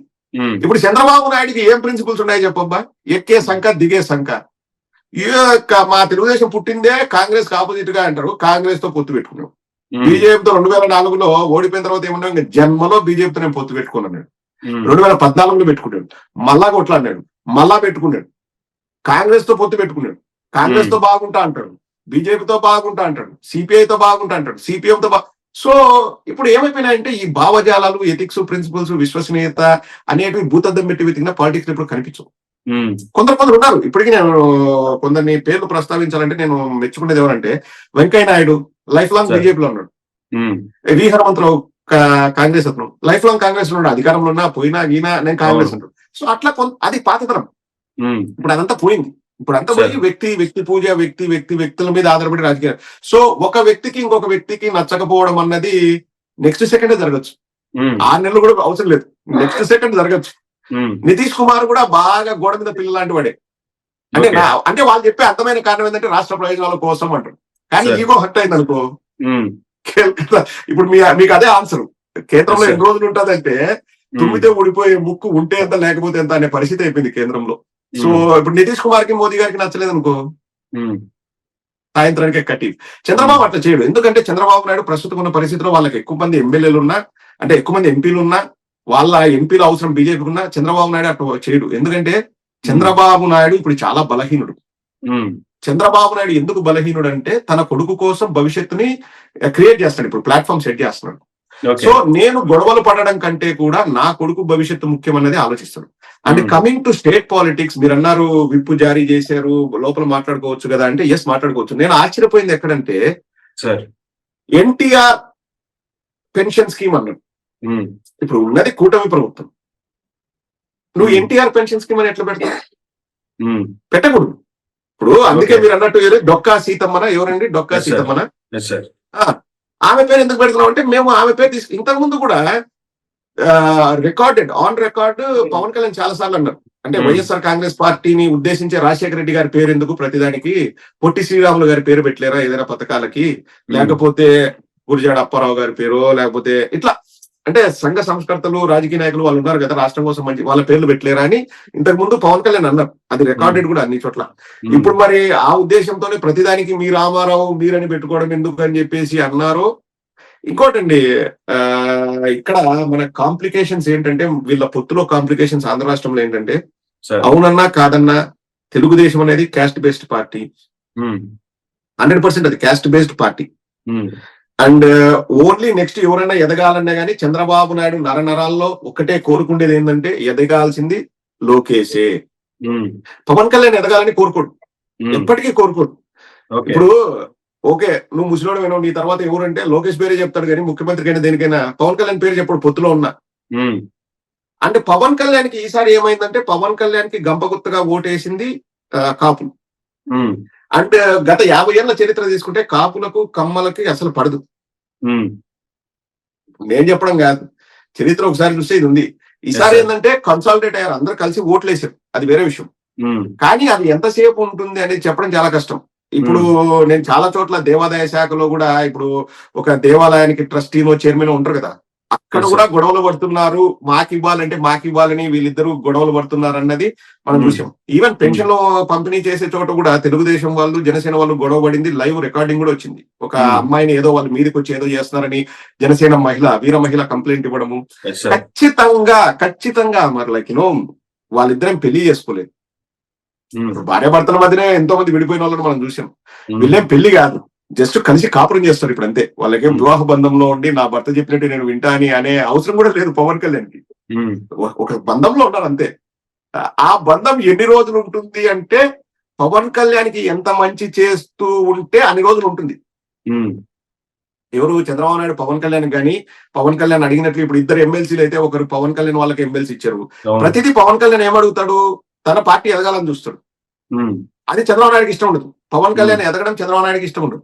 ఇప్పుడు చంద్రబాబు నాయుడికి ఏం ప్రిన్సిపల్స్ ఉన్నాయో చెప్పబ్బా. ఎక్కే సంఖ, దిగే సంఖ. మా తెలుగుదేశం పుట్టిందే కాంగ్రెస్ కి ఆపోజిట్ గా అంటారు, కాంగ్రెస్ తో పొత్తు పెట్టుకున్నాం. బీజేపీతో 2004లో ఓడిపోయిన తర్వాత ఏమన్నా, ఇంకా జన్మలో బీజేపీతో నేను పొత్తు పెట్టుకున్నాను. 2014లో పెట్టుకున్నాడు, మళ్ళా కొట్లాడినాడు, మళ్ళా పెట్టుకున్నాడు. కాంగ్రెస్ తో పొత్తు పెట్టుకున్నాడు, కాంగ్రెస్ తో బాగుంటా అంటాడు, బీజేపీతో బాగుంటా అంటాడు, సిపిఐతో బాగుంటా అంటాడు, సిపిఎం తో సో ఇప్పుడు ఏమైపోయినాయంటే ఈ భావజాలాలు, ఎథిక్స్, ప్రిన్సిపల్స్, విశ్వసనీయత అనేటివి భూతద్దం పెట్టి వెతికిన పాలిటిక్స్ ఇప్పుడు కనిపించవు. కొందరు ఉన్నారు. ఇప్పటికీ నేను కొందరిని పేర్లు ప్రస్తావించాలంటే నేను మెచ్చుకునేది ఎవరంటే, వెంకయ్య నాయుడు లైఫ్ లాంగ్ బీజేపీలో ఉన్నాడు, వి హనుమంతరావు కాంగ్రెస్ అతను లైఫ్ లాంగ్ కాంగ్రెస్ లో ఉన్నాడు, అధికారంలో ఉన్నా పోయినా గీనా నేను కాంగ్రెస్ అంటాడు. సో అట్లా అది పాతతరం. ఇప్పుడు అదంతా పోయింది. ఇప్పుడు అంతా పోయి వ్యక్తి పూజ, వ్యక్తుల మీద ఆధారపడి రాజకీయాలు. సో ఒక వ్యక్తికి ఇంకొక వ్యక్తికి నచ్చకపోవడం అన్నది నెక్స్ట్ సెకండే జరగచ్చు, 6 నెలలు కూడా అవసరం లేదు, నెక్స్ట్ సెకండ్ జరగచ్చు. నితీష్ కుమార్ కూడా బాగా గోడ మీద పిల్ల లాంటి వాడే. అంటే వాళ్ళు చెప్పే అర్థమైన కారణం ఏంటంటే రాష్ట్ర ప్రయోజనాల కోసం అంటారు. కానీ ఈగో హర్ట్ అయింది అనుకో, ఇప్పుడు మీకు అదే ఆన్సర్. కేంద్రంలో ఎన్ని రోజులు ఉంటుందంటే తుమ్మితే ఊడిపోయే ముక్కు ఉంటే ఎంత లేకపోతే ఎంత అనే పరిస్థితి అయిపోయింది కేంద్రంలో. సో ఇప్పుడు నితీష్ కుమార్ కి మోదీ గారికి నచ్చలేదు అనుకో, సాయంత్రానికి కట్టి. చంద్రబాబు అట్లా చేయడు. ఎందుకంటే చంద్రబాబు నాయుడు ప్రస్తుతం ఉన్న పరిస్థితిలో వాళ్ళకి ఎక్కువ మంది ఎమ్మెల్యేలు ఉన్నా, అంటే ఎక్కువ మంది ఎంపీలు ఉన్నా, వాళ్ళ ఎంపీల అవసరం బీజేపీకి ఉన్నా, చంద్రబాబు నాయుడు అట్లా చేయడు. ఎందుకంటే చంద్రబాబు నాయుడు ఇప్పుడు చాలా బలహీనుడు. చంద్రబాబు నాయుడు ఎందుకు బలహీనుడు అంటే తన కొడుకు కోసం భవిష్యత్తుని క్రియేట్ చేస్తాడు, ఇప్పుడు ప్లాట్ఫామ్ సెట్ చేస్తున్నాడు. సో నేను గొడవలు పడడం కంటే కూడా నా కొడుకు భవిష్యత్తు ముఖ్యం అనేది ఆలోచిస్తాడు. And coming to state politics, మీరు అన్నారు విప్పు జారీ చేశారు, లోపల మాట్లాడుకోవచ్చు కదా అంటే, ఎస్ మాట్లాడుకోవచ్చు. నేను ఆశ్చర్యపోయింది ఎక్కడంటే, ఎన్టీఆర్ పెన్షన్ స్కీమ్ అన్నాడు. ఇప్పుడు ఉన్నది కూటమి ప్రభుత్వం, నువ్వు ఎన్టీఆర్ పెన్షన్ స్కీమ్ అని ఎట్లా పెడతావు? పెట్టకూడదు. ఇప్పుడు అందుకే మీరు అన్నట్టు డొక్కా సీతమ్మన, ఎవరండి డొక్కా సీతమ్మన, ఆమె పేరు ఎందుకు పెడుతున్నాం అంటే, మేము ఆమె పేరు ఇంతకు ముందు కూడా recorded on record Pavan Kalyan చాలా సార్లు అన్నారు. అంటే వైఎస్ఆర్ కాంగ్రెస్ పార్టీని ఉద్దేశించే రాజశేఖర రెడ్డి గారి పేరు ఎందుకు ప్రతిదానికి, పొట్టి శ్రీరాములు గారి పేరు పెట్టలేరా ఏదైనా పథకాలకి, లేకపోతే గురిజాడ అప్పారావు గారి పేరు, లేకపోతే ఇట్లా అంటే సంఘ సంస్కర్తలు రాజకీయ నాయకులు వాళ్ళు ఉన్నారు కదా రాష్ట్రం కోసం మంచి, వాళ్ళ పేర్లు పెట్టలేరా అని ఇంతకు ముందు పవన్ కళ్యాణ్ అన్నారు. అది రికార్డెడ్ కూడా అన్ని చోట్ల. ఇప్పుడు మరి ఆ ఉద్దేశంతోనే ప్రతిదానికి మీ రామారావు మీరని పెట్టుకోవడం ఎందుకు అని చెప్పేసి అన్నారు. ఇంకోటండి, ఇక్కడ మన కాంప్లికేషన్స్ ఏంటంటే, వీళ్ళ పొత్తులో కాంప్లికేషన్స్ ఆంధ్ర రాష్ట్రంలో ఏంటంటే, అవునన్నా కాదన్నా తెలుగుదేశం అనేది క్యాస్ట్ బేస్డ్ పార్టీ, 100% అది caste based party. And only next ఎవరైనా ఎదగాలన్నా గానీ చంద్రబాబు నాయుడు నరనరాల్లో ఒక్కటే కోరుకుండేది ఏంటంటే, ఎదగాల్సింది లోకేషే. పవన్ కళ్యాణ్ ఎదగాలని కోరుకోడు, ఎప్పటికీ కోరుకోడు. ఇప్పుడు ఓకే నువ్వు ముసలోడు వినవు, నీ తర్వాత ఎవరంటే లోకేష్ పేరే చెప్తాడు కానీ ముఖ్యమంత్రికి అయినా దేనికైనా పవన్ కళ్యాణ్ పేరు చెప్పడు పొత్తులో ఉన్నా. అంటే పవన్ కళ్యాణ్ కి ఈసారి ఏమైందంటే, పవన్ కళ్యాణ్ కి గంపగుత్తగా ఓటేసింది కాపులు. అంటే గత 50 ఏళ్ల చరిత్ర తీసుకుంటే కాపులకు కమ్మలకి అసలు పడదు. నేను చెప్పడం కాదు, చరిత్ర ఒకసారి చూస్తే ఇది ఉంది. ఈసారి ఏంటంటే కన్సాలిడేట్ అయ్యారు, అందరూ కలిసి ఓట్లేసారు, అది వేరే విషయం. కానీ అది ఎంతసేపు ఉంటుంది అనేది చెప్పడం చాలా కష్టం. ఇప్పుడు నేను చాలా చోట్ల దేవాదాయ శాఖలో కూడా, ఇప్పుడు ఒక దేవాలయానికి ట్రస్టీనో చైర్మన్ ఉంటారు కదా, అక్కడ కూడా గొడవలు పడుతున్నారు, మాకివ్వాలని వీళ్ళిద్దరూ గొడవలు పడుతున్నారు అన్నది మనం చూసాం. ఈవెన్ పెన్షన్ లో పంపిణీ చేసే చోట కూడా తెలుగుదేశం వాళ్ళు జనసేన వాళ్ళు గొడవ పడింది, లైవ్ రికార్డింగ్ కూడా వచ్చింది. ఒక అమ్మాయిని ఏదో వాళ్ళు మీదకి వచ్చి ఏదో చేస్తున్నారని జనసేన వీర మహిళ కంప్లైంట్ ఇవ్వడము. ఖచ్చితంగా మరి లైక్ వాళ్ళిద్దరేం పెళ్లి చేసుకోలేదు. భార్యాభర్తల మధ్యనే ఎంతో మంది విడిపోయిన వాళ్ళని మనం చూసాం. వీళ్ళేం పెళ్లి కాదు, జస్ట్ కలిసి కాపురం చేస్తారు. ఇప్పుడు అంతే, వాళ్ళకేం వివాహ బంధంలో ఉండి నా భర్త చెప్పినట్టు నేను వింటా అని అనే అవసరం కూడా లేదు పవన్ కళ్యాణ్ కి. ఒక బంధంలో ఉన్నారు అంతే. ఆ బంధం ఎన్ని రోజులు ఉంటుంది అంటే, పవన్ కళ్యాణ్ కి ఎంత మంచి చేస్తూ ఉంటే అన్ని రోజులు ఉంటుంది. ఎవరు చంద్రబాబు నాయుడు పవన్ కళ్యాణ్ కానీ, పవన్ కళ్యాణ్ అడిగినట్లు ఇప్పుడు ఇద్దరు ఎమ్మెల్సీలు అయితే ఒకరు పవన్ కళ్యాణ్ వాళ్ళకి ఎమ్మెల్సీ ఇచ్చారు. ప్రతిదీ పవన్ కళ్యాణ్ ఏమడుగుతాడు, తన పార్టీ ఎదగాలని చూస్తాడు. అది చంద్రబాబు నాయుడుకి ఇష్టం ఉండదు. పవన్ కళ్యాణ్ ఎదగడం చంద్రబాబు నాయుడుకి ఇష్టం ఉండదు.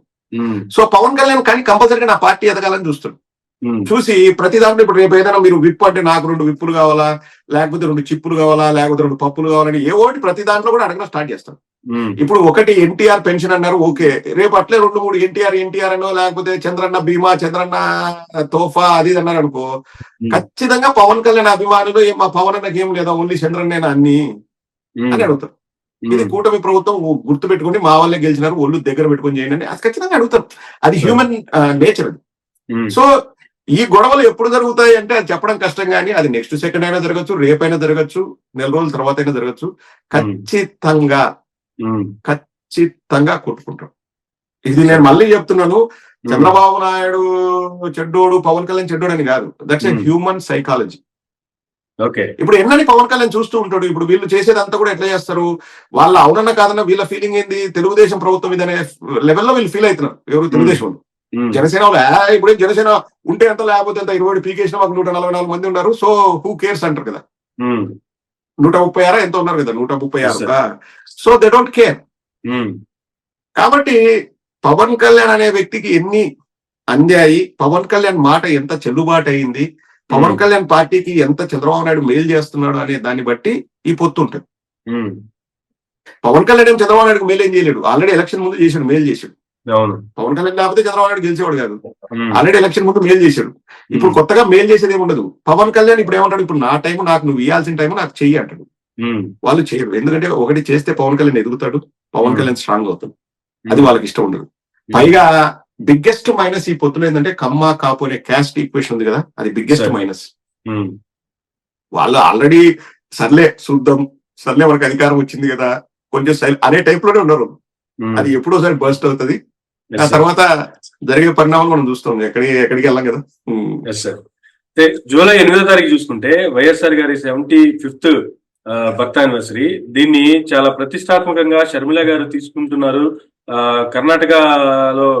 సో పవన్ కళ్యాణ్ కానీ కంపల్సరీగా నా పార్టీ ఎదగాలని చూస్తాడు. చూసి ప్రతి దాంట్లో ఇప్పుడు రేపు ఏదైనా మీరు విప్పు అంటే నాకు 2 విప్పులు కావాలా, లేకపోతే 2 చిప్పులు కావాలా, లేకపోతే 2 పప్పులు కావాలని ఏ ఒకటి ప్రతి దాంట్లో కూడా అడగడం స్టార్ట్ చేస్తాడు. ఇప్పుడు ఒకటి ఎన్టీఆర్ పెన్షన్ అన్నారు, ఓకే, రేపు అట్లే 2-3 ఎన్టీఆర్ అనో, లేకపోతే చంద్రన్న బీమా, చంద్రన్న తోఫా అది అన్నారు అనుకో, ఖచ్చితంగా పవన్ కళ్యాణ్ అభిమానులు మా పవన్ అన్నకి ఏం లేదా, ఓన్లీ చంద్రన్నేనా అన్ని అని అడుగుతారు. ఇది కూటమి ప్రభుత్వం గుర్తు పెట్టుకుని మా వాళ్ళే గెలిచినారు, ఒళ్ళు దగ్గర పెట్టుకుని చేయండి అది ఖచ్చితంగా అడుగుతారు. అది హ్యూమన్ నేచర్ అది. సో ఈ గొడవలు ఎప్పుడు జరుగుతాయి అంటే అది చెప్పడం కష్టం, కానీ అది నెక్స్ట్ సెకండ్ అయినా జరగచ్చు, రేపైనా జరగచ్చు, నెల రోజుల తర్వాత అయినా జరగచ్చు. ఖచ్చితంగా కొట్టుకుంటాం. ఇది నేను మళ్ళీ చెప్తున్నాను, చంద్రబాబు నాయుడు చెడ్డోడు, పవన్ కళ్యాణ్ చెడ్డోడు అని కాదు. That's a human psychology. ఇప్పుడు ఎన్నని పవన్ కళ్యాణ్ చూస్తూ ఉంటాడు. ఇప్పుడు వీళ్ళు చేసేదంతా కూడా ఎట్లా చేస్తారు, వాళ్ళ అవునన్నా కాదన్నా వీళ్ళ ఫీలింగ్ ఏంది, తెలుగుదేశం ప్రభుత్వం ఇదనే లెవెల్లో వీళ్ళు ఫీల్ అవుతున్నారు. ఎవరు తెలుగుదేశం వాళ్ళు. జనసేన వాళ్ళు ఇప్పుడు జనసేన ఉంటే ఎంత, లేకపోతే ఎంత, 20 పీకేసిన మాకు 144 మంది ఉన్నారు, సో హూ కేర్స్ అంటారు కదా. 136 ఎంత ఉన్నారు కదా, 136. So they don't care. కాబట్టి పవన్ కళ్యాణ్ అనే వ్యక్తికి ఎన్ని అందాయి, పవన్ కళ్యాణ్ మాట ఎంత చెల్లుబాటు అయింది, పవన్ కళ్యాణ్ పార్టీకి ఎంత చంద్రబాబు నాయుడు మేలు చేస్తున్నాడు అనే దాన్ని బట్టి ఈ పొత్తు ఉంటుంది. పవన్ కళ్యాణ్ ఏం చంద్రబాబు నాయుడుకి మేలు ఏం చేయలేడు, ఆల్రెడీ ఎలక్షన్ ముందు చేశాడు, మేలు చేశాడు. పవన్ కళ్యాణ్ లేకపోతే చంద్రబాబు నాయుడు గెలిచేవాడు కాదు, ఆల్రెడీ ఎలక్షన్ ముందు మేలు చేశాడు. ఇప్పుడు కొత్తగా మేలు చేసేది ఏమి ఉండదు. పవన్ కళ్యాణ్ ఇప్పుడు ఏమంటాడు, ఇప్పుడు నా టైం నాకు నువ్వు ఇవ్వాల్సిన టైం నాకు చెయ్యి అంటాడు. వాళ్ళు చేయరు. ఎందుకంటే ఒకటి చేస్తే పవన్ కళ్యాణ్ ఎదుగుతాడు, పవన్ కళ్యాణ్ స్ట్రాంగ్ అవుతాడు. అది వాళ్ళకి ఇష్టం ఉండదు. పైగా బిగ్గెస్ట్ మైనస్ ఈ పొత్తులో ఏంటంటే కమ్మ కాపు అనే క్యాస్ట్ ఈక్వేషన్ ఉంది కదా, అది బిగ్గెస్ట్ మైనస్. వాళ్ళు ఆల్రెడీ సర్లే చూద్దాం, సర్లే మనకు అధికారం వచ్చింది కదా కొంచెం అనే టైప్ లోనే ఉన్నారు. అది ఎప్పుడోసారి బర్స్ట్ అవుతుంది. ఆ తర్వాత జరిగే పరిణామాలు మనం చూస్తాం, ఎక్కడికి వెళ్ళాం కదా. జూలై 8వ తారీఖు చూసుకుంటే వైఎస్ఆర్ గారి 75th బర్త్ యానివర్సరీ, దీన్ని చాలా ప్రతిష్టాత్మకంగా షర్మిల గారు తీసుకుంటున్నారు. కర్ణాటకలో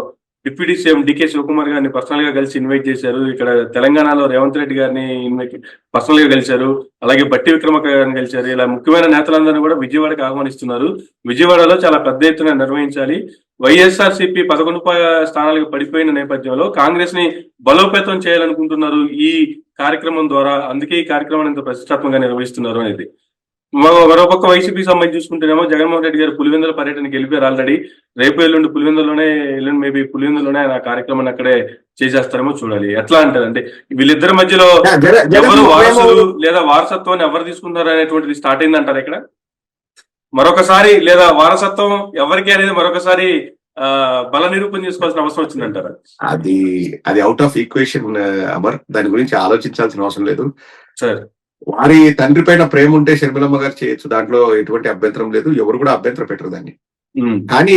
డిప్యూటీ సీఎం డికే శివకుమార్ గారిని పర్సనల్ గా కలిసి ఇన్వైట్ చేశారు. ఇక్కడ తెలంగాణలో రేవంత్ రెడ్డి గారిని పర్సనల్ గా కలిశారు. అలాగే బట్టి విక్రమార్క గారిని కలిశారు. ఇలా ముఖ్యమైన నేతలందరినీ కూడా విజయవాడకి ఆహ్వానిస్తున్నారు. విజయవాడలో చాలా పెద్ద ఎత్తున నిర్వహించాలి. వైఎస్ఆర్సీపీ 11 స్థానాలకు పడిపోయిన నేపథ్యంలో కాంగ్రెస్ ని బలోపేతం చేయాలనుకుంటున్నారు ఈ కార్యక్రమం ద్వారా. అందుకే ఈ కార్యక్రమాన్ని ఇంత ప్రతిష్టాత్మకంగా నిర్వహిస్తున్నారు అనేది. మరోపక్క వైసీపీ సంబంధించి చూసుకుంటేనేమో జగన్మోహన్ రెడ్డి గారు పులివెందుల పర్యటనకి వెళ్ళిపోయారు ఆల్రెడీ. రేపు ఎల్లుండి పులివెందులోనే ఆయన కార్యక్రమాన్ని అక్కడే చేసేస్తారేమో చూడాలి. ఎట్లా అంటారు అంటే వీళ్ళిద్దరి మధ్యలో ఎవరు వారసులు లేదా వారసత్వాన్ని ఎవరు తీసుకుంటారు అనేటువంటిది స్టార్ట్ అయింది అంటారు ఇక్కడ మరొకసారి, లేదా వారసత్వం ఎవరికి అనేది మరొకసారి బల నిరూపణ చేసుకోవాల్సిన అవసరం వచ్చిందంటారా? అది అవుట్ ఆఫ్ ఈక్వేషన్ అమర్. దాని గురించి ఆలోచించాల్సిన అవసరం లేదు సార్. వారి తండ్రి పైన ప్రేమ ఉంటే షర్మిలమ్మ గారు చేయొచ్చు, దాంట్లో ఎటువంటి అభ్యంతరం లేదు. ఎవరు కూడా అభ్యంతరం పెట్టరు దాన్ని. కానీ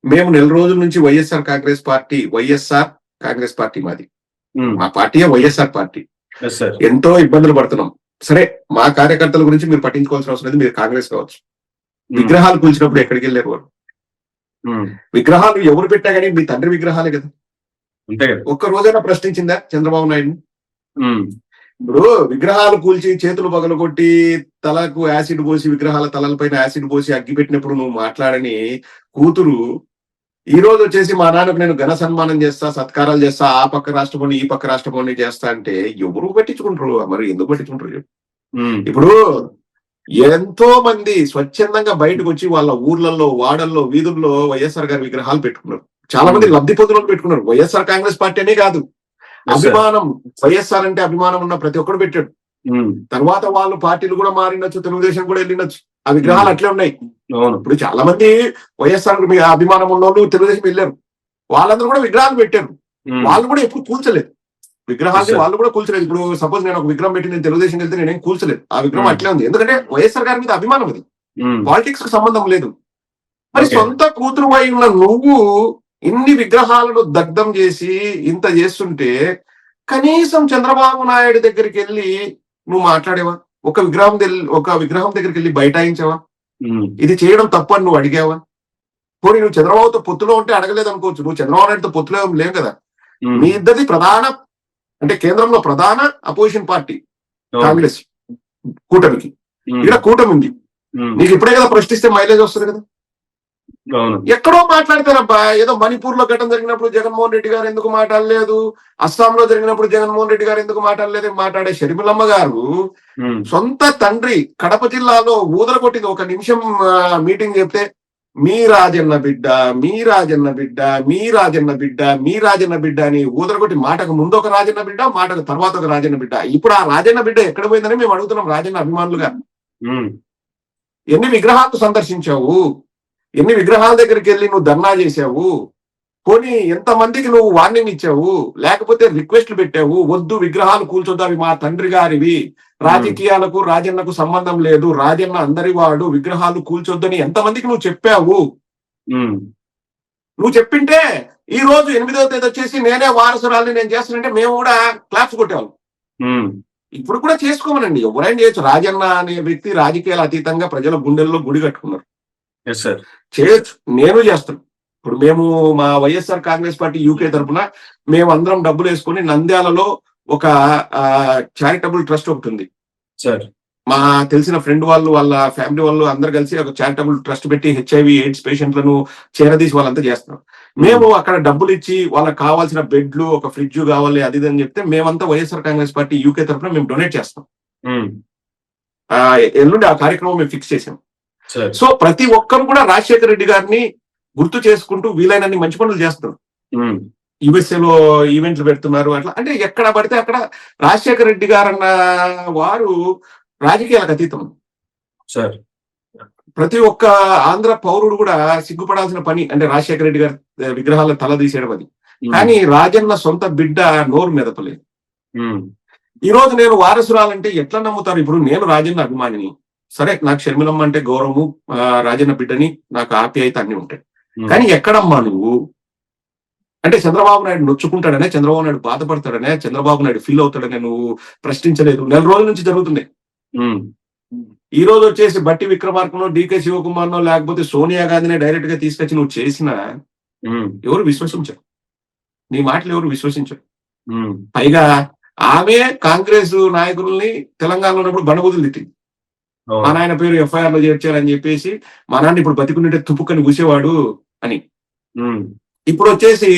మేము నెల రోజుల నుంచి వైఎస్ఆర్ కాంగ్రెస్ పార్టీ మాది, మా పార్టీయే వైఎస్ఆర్ పార్టీ. ఎంతో ఇబ్బందులు పడుతున్నాం. సరే, మా కార్యకర్తల గురించి మీరు పట్టించుకోవాల్సిన అవసరం లేదు. మీరు కాంగ్రెస్ కావచ్చు. విగ్రహాలు కూల్చినప్పుడు ఎక్కడికి వెళ్ళారు వారు? విగ్రహాలు ఎవరు పెట్టా కానీ మీ తండ్రి విగ్రహాలే కదా. ఒక్క రోజైనా ప్రశ్నించిందా చంద్రబాబు నాయుడు? ఇప్పుడు విగ్రహాలు కూల్చి చేతులు పగలగొట్టి తలకు యాసిడ్ పోసి విగ్రహాల తలలపైన యాసిడ్ పోసి అగ్గి పెట్టినప్పుడు నువ్వు మాట్లాడని కూతురు ఈ రోజు వచ్చేసి మా నాన్నకు నేను ఘన సన్మానం చేస్తా, సత్కారాలు చేస్తా, ఆ పక్క రాష్ట్రపోని ఈ పక్క రాష్ట్రపోని చేస్తా అంటే ఎవరు పట్టించుకుంటారు? మరి ఎందుకు పట్టించుకుంటారు? ఇప్పుడు ఎంతో మంది స్వచ్ఛందంగా బయటకు వచ్చి వాళ్ళ ఊర్లలో, వాడల్లో, వీధుల్లో వైఎస్ఆర్ గారి విగ్రహాలు పెట్టుకున్నారు. చాలా మంది లబ్ధి పొందులు పెట్టుకున్నారు. వైఎస్ఆర్ కాంగ్రెస్ పార్టీ అనే కాదు, అభిమానం, వైఎస్ఆర్ అంటే అభిమానం ఉన్న ప్రతి ఒక్కరు పెట్టాడు. తర్వాత వాళ్ళు పార్టీలు కూడా మారినచ్చు, తెలుగుదేశం కూడా వెళ్ళినచ్చు. ఆ విగ్రహాలు అట్లే ఉన్నాయి. ఇప్పుడు చాలా మంది వైఎస్ఆర్ అభిమానం ఉన్న వాళ్ళు తెలుగుదేశం వెళ్ళారు. వాళ్ళందరూ కూడా విగ్రహాలు పెట్టారు. వాళ్ళు కూడా ఎప్పుడు కూల్చలేదు విగ్రహాన్ని, వాళ్ళు కూడా కూల్చలేదు. ఇప్పుడు సపోజ్ నేను ఒక విగ్రహం పెట్టి నేను తెలుగుదేశం వెళ్తే నేనేం కూల్చలేదు. ఆ విగ్రహం అట్లే ఉంది. ఎందుకంటే వైఎస్ఆర్ గారి మీద అభిమానం, అది పాలిటిక్స్ కు సంబంధం లేదు. మరి సొంత కూతురు అయి ఉన్న నువ్వు ఇన్ని విగ్రహాలను దగ్ధం చేసి ఇంత చేస్తుంటే కనీసం చంద్రబాబు నాయుడు దగ్గరికి వెళ్ళి నువ్వు మాట్లాడేవా? ఒక విగ్రహం దగ్గరికి వెళ్ళి బైఠాయించావా? ఇది చేయడం తప్పని నువ్వు అడిగావా? పోనీ నువ్వు చంద్రబాబుతో పొత్తులో ఉంటే అడగలేదు అనుకోవచ్చు. నువ్వు చంద్రబాబు నాయుడుతో పొత్తులో లేవు కదా. మీ ఇద్దరిది ప్రధాన, అంటే కేంద్రంలో ప్రధాన అపోజిషన్ పార్టీ కాంగ్రెస్ కూటమికి. ఇక్కడ కూటమి ఉంది. నీకు ఇప్పుడే కదా ప్రశ్నిస్తే మైలేజ్ వస్తుంది కదా. ఎక్కడో మాట్లాడతారబ్బా. ఏదో మణిపూర్ లో ఘటన జరిగినప్పుడు జగన్మోహన్ రెడ్డి గారు ఎందుకు మాట్లాడలేదు, అస్సాంలో జరిగినప్పుడు జగన్మోహన్ రెడ్డి గారు ఎందుకు మాట్లాడలేదు మాట్లాడే షర్మిలమ్మ గారు సొంత తండ్రి కడప జిల్లాలో ఊదర కొట్టింది. ఒక నిమిషం మీటింగ్ చెప్తే మీ రాజన్న బిడ్డ, మీ రాజన్న బిడ్డ, మీ రాజన్న బిడ్డ, మీ రాజన్న బిడ్డ అని ఊదర కొట్టి మాటకు ముందు ఒక రాజన్న బిడ్డ, మాటకు తర్వాత ఒక రాజన్న బిడ్డ. ఇప్పుడు ఆ రాజన్న బిడ్డ ఎక్కడ పోయిందని మేము అడుగుతున్నాం. రాజన్న అభిమానులుగా ఎన్ని విగ్రహాలు సందర్శించావు? ఎన్ని విగ్రహాల దగ్గరికి వెళ్ళి నువ్వు ధర్నా చేశావు? పోనీ ఎంతమందికి నువ్వు వార్నింగ్ ఇచ్చావు? లేకపోతే రిక్వెస్ట్లు పెట్టావు? వద్దు, విగ్రహాలు కూల్చొద్దు, అవి మా తండ్రి గారివి, రాజకీయాలకు రాజన్నకు సంబంధం లేదు, రాజన్న అందరి వాడు, విగ్రహాలు కూల్చొద్దని ఎంతమందికి నువ్వు చెప్పావు? నువ్వు చెప్పింటే ఈ రోజు 8వ తేదీ వచ్చేసి నేనే వారసురాలని నేను చేస్తానంటే మేము కూడా క్లాప్స్ కొట్టేవాళ్ళం. ఇప్పుడు కూడా చేసుకోమనండి, ఎవరైనా చేయొచ్చు. రాజన్న అనే వ్యక్తి రాజకీయాల అతీతంగా ప్రజల గుండెల్లో గుడి కట్టుకున్నారు. చేయొచ్చు, నేను చేస్తాను. ఇప్పుడు మేము మా వైఎస్ఆర్ కాంగ్రెస్ పార్టీ యూకే తరఫున మేము అందరం డబ్బులు వేసుకొని నంద్యాలలో ఒక చారిటబుల్ ట్రస్ట్ ఒకటి ఉంది. మా తెలిసిన ఫ్రెండ్ వాళ్ళు, వాళ్ళ ఫ్యామిలీ వాళ్ళు అందరు కలిసి ఒక చారిటబుల్ ట్రస్ట్ పెట్టి HIV AIDS పేషెంట్లను చేరదీసి వాళ్ళంతా చేస్తున్నారు. మేము అక్కడ డబ్బులు ఇచ్చి వాళ్ళకి కావాల్సిన బెడ్లు, ఒక ఫ్రిడ్జ్ కావాలి అది అని చెప్తే మేమంతా వైఎస్ఆర్ కాంగ్రెస్ పార్టీ యూకే తరఫున మేము డొనేట్ చేస్తాం. ఎల్లుండి ఆ కార్యక్రమం మేము ఫిక్స్ చేసాం. సో ప్రతి ఒక్కరు కూడా రాజశేఖర రెడ్డి గారిని గుర్తు చేసుకుంటూ వీలైనన్ని మంచి పనులు చేస్తున్నారు. USA లో ఈవెంట్లు పెడుతున్నారు. అట్లా అంటే ఎక్కడ పడితే అక్కడ రాజశేఖర రెడ్డి గారు అన్న వారు రాజకీయాలకు అతీతం. సార్. ప్రతి ఒక్క ఆంధ్ర పౌరుడు కూడా సిగ్గుపడాల్సిన పని అంటే రాజశేఖర రెడ్డి గారి విగ్రహాలను తల తీసేయడం అది. కానీ రాజన్న సొంత బిడ్డ నోరు మెదపలేదు. ఈ రోజు నేను వారసురాలంటే ఎట్లా నమ్ముతారు? ఇప్పుడు నేను రాజన్న అభిమానిని, సరే నాకు షర్మిలమ్మ అంటే గౌరవము, రాజన్న బిడ్డని నాకు ఆప్యాయత అన్ని ఉంటాయి. కానీ ఎక్కడమ్మా నువ్వు అంటే చంద్రబాబు నాయుడు నొచ్చుకుంటాడనే, చంద్రబాబు నాయుడు బాధపడతాడనే, చంద్రబాబు నాయుడు ఫీల్ అవుతాడనే నువ్వు ప్రశ్నించలేదు. 4 రోజుల నుంచి జరుగుతుంది. ఈ రోజు వచ్చేసి బట్టి విక్రమార్కనో, డికే శివకుమార్నో, లేకపోతే సోనియా గాంధీనే డైరెక్ట్ గా తీసుకొచ్చి నువ్వు చేసిన ఎవరు విశ్వసించరు, నీ మాటలు ఎవరు విశ్వసించరు. పైగా ఆమె కాంగ్రెస్ నాయకుల్ని తెలంగాణలో ఉన్నప్పుడు బండబూతులు తిట్టింది. మా నాయన పేరు ఎఫ్ఐఆర్ లో చేర్చారని చెప్పేసి, మా నాన్న ఇప్పుడు బతికుంటే తుప్పుకని కూసేవాడు అని. ఇప్పుడు వచ్చేసి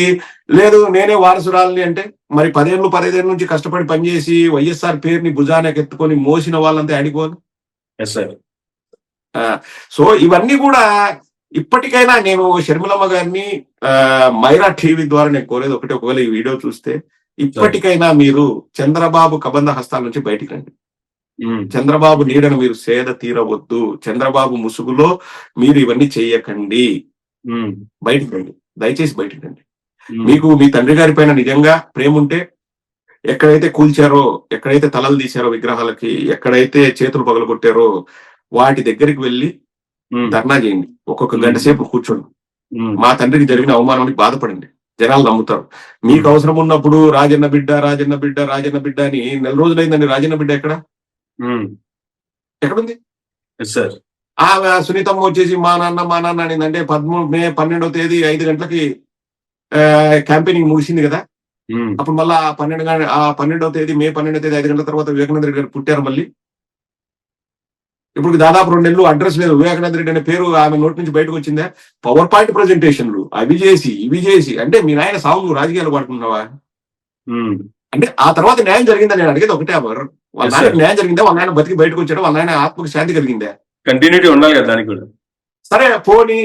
లేదు నేనే వారసురాలని అంటే, మరి 10 ఏళ్ళ నుంచి కష్టపడి పనిచేసి వైఎస్ఆర్ పేరుని భుజానికి ఎత్తుకొని మోసిన వాళ్ళంతా అడిగిపోదు. సో ఇవన్నీ కూడా ఇప్పటికైనా నేను షర్మిలమ్మ గారిని మైరా టీవీ ద్వారా నేను కోరేది ఒకటి, ఒకవేళ ఈ వీడియో చూస్తే ఇప్పటికైనా మీరు చంద్రబాబు కబంధ హస్తాల నుంచి బయటికి రండి. చంద్రబాబు నీడను మీరు సేద తీరవద్దు. చంద్రబాబు ముసుగులో మీరు ఇవన్నీ చెయ్యకండి. బయటికి రండి, దయచేసి బయటికి రండి. మీకు మీ తండ్రి గారి పైన నిజంగా ప్రేమ ఉంటే ఎక్కడైతే కూల్చారో, ఎక్కడైతే తలలు తీశారో విగ్రహాలకి, ఎక్కడైతే చేతులు పగలగొట్టారో వాటి దగ్గరికి వెళ్ళి ధర్నా చేయండి. ఒక్కొక్క గంట సేపు కూర్చోండి. మా తండ్రికి జరిగిన అవమానానికి బాధపడండి. జనాలు నమ్ముతారు. మీకు అవసరం ఉన్నప్పుడు రాజన్న బిడ్డ రాజన్న బిడ్డ రాజన్న బిడ్డ అని 4 రోజులైందండి. రాజన్న బిడ్డ ఎక్కడుంది? ఆ సునీతమ్మ వచ్చేసి మా నాన్న అనిందంటే 13 మే 12వ తేదీ 5 గంటలకి క్యాంపెయినింగ్ ముగిసింది కదా. అప్పుడు మళ్ళా 12వ తేదీ మే 12వ తేదీ 5 గంటల తర్వాత వివేకానంద రెడ్డి గారు పుట్టారు. మళ్ళీ ఇప్పుడు దాదాపు 2 నెలలు అడ్రస్ లేదు. వివేకానంద రెడ్డి అనే పేరు ఆమె నోటి నుంచి బయటకు వచ్చిందా? పవర్ పాయింట్ ప్రజెంటేషన్లు అవి చేసి ఇవి చేసి, అంటే మీ నాయన సాగు రాజకీయాలు పడుతున్నావా? అంటే ఆ తర్వాత న్యాయం జరిగిందా? నేను అడిగేది ఒకటే, వాళ్ళ నాయన న్యాయం జరిగిందా? వాళ్ళ నాయన బతికి బయటకు వచ్చాడు, వాళ్ళ నాయన ఆత్మకు శాంతి కలిగిందా? కంటిన్యూటీ ఉండాలి కదా దానికి కూడా. సరే పోనీ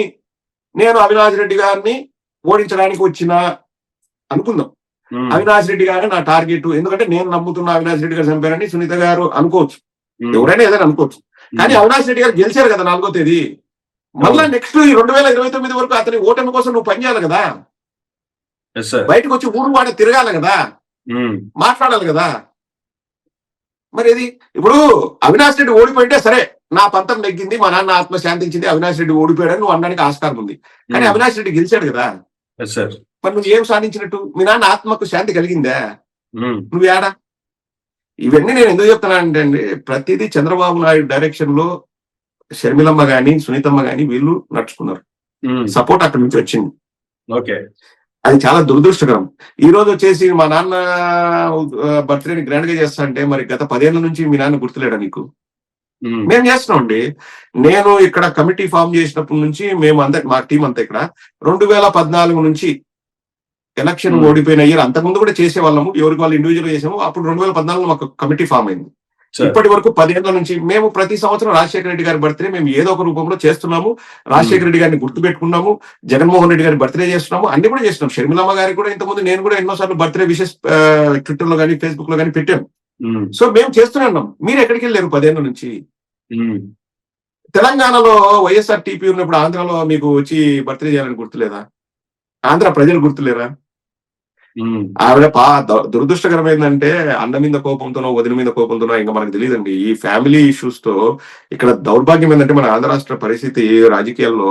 నేను అవినాష్ రెడ్డి గారిని ఓడించడానికి వచ్చిన అనుకుందాం. అవినాష్ రెడ్డి గారు నా టార్గెట్, ఎందుకంటే నేను నమ్ముతున్న అవినాష్ రెడ్డి గారు చంపారని సునీత గారు అనుకోవచ్చు, ఎవరైనా ఏదైనా అనుకోవచ్చు. కానీ అవినాష్ రెడ్డి గారు గెలిచారు కదా 4వ తేదీ. మళ్ళా నెక్స్ట్ 2029 వరకు అతని ఓటమి కోసం నువ్వు పనిచేయాలి కదా. బయటకు వచ్చి ఊరు వాడ తిరగాలి కదా, మాట్లాడాలి కదా. మరి ఇది ఇప్పుడు అవినాష్ రెడ్డి ఓడిపోయింటే సరే నా పంతం నెగ్గింది, మా నాన్న ఆత్మ శాంతించింది, అవినాష్ రెడ్డి ఓడిపోయాడని నువ్వు అనడానికి ఆస్కారం ఉంది. కానీ అవినాష్ రెడ్డి గెలిచాడు కదా. మరి నువ్వు ఏం సాధించినట్టు? మీ నాన్న ఆత్మకు శాంతి కలిగిందా? నువ్వు ఏడా? ఇవన్నీ నేను ఎందుకు చెప్తున్నానంటే అండి, ప్రతిదీ చంద్రబాబు నాయుడు డైరెక్షన్ లో షర్మిలమ్మ గాని సునీతమ్మ గాని వీళ్ళు నడుచుకున్నారు. సపోర్ట్ అక్కడి నుంచి వచ్చింది. అది చాలా దురదృష్టకరం. ఈ రోజు వచ్చేసి మా నాన్న బర్త్డేని గ్రాండ్ గా చేస్తా అంటే, మరి గత 10 ఏళ్ల నుంచి మీ నాన్న గుర్తులేడా నీకు? మేము చేస్తున్నాం అండి. నేను ఇక్కడ కమిటీ ఫామ్ చేసినప్పటి నుంచి మా టీం అంతా ఇక్కడ 2014 నుంచి ఎలక్షన్ ఓడిపోయిన ఇయర్, అంతకుముందు కూడా చేసేవాళ్ళము, ఎవరికి వాళ్ళు ఇండివిజువల్ చేసాము. అప్పుడు 2014 మాకు కమిటీ ఫామ్ అయింది. ఇప్పటి వరకు 10 ఏళ్ల నుంచి మేము ప్రతి సంవత్సరం రాజశేఖర రెడ్డి గారి బర్త్డే మేము ఏదో ఒక రూపంలో చేస్తున్నాము. రాజశేఖర రెడ్డి గారిని గుర్తు పెట్టుకున్నాము, జగన్మోహన్ రెడ్డి గారి బర్త్డే చేస్తున్నాము, అన్ని కూడా చేస్తున్నాం. షర్మిలమ్మ గారికి కూడా ఇంతకుముందు నేను కూడా ఎన్నోసార్లు బర్త్డే విషెస్ ట్విట్టర్ లో కానీ ఫేస్బుక్ లో కానీ పెట్టాము. సో మేము చేస్తూనే ఉన్నాం. మీరు ఎక్కడికి వెళ్ళారు 10 ఏళ్ల నుంచి? తెలంగాణలో వైఎస్ఆర్ టీపీ ఉన్నప్పుడు ఆంధ్రాలో మీకు వచ్చి బర్త్డే చేయాలని గుర్తులేదా? ఆంధ్ర ప్రజలు గుర్తులేరా? ఆవిడ దురదృష్టకరం ఏంటంటే, అన్న మీద కోపంతోనో వదిన మీద కోపంతోనో ఇంకా మనకు తెలియదండి. ఈ ఫ్యామిలీ ఇష్యూస్ తో ఇక్కడ దౌర్భాగ్యం ఏంటంటే, మన ఆంధ్ర రాష్ట్ర పరిస్థితి రాజకీయాల్లో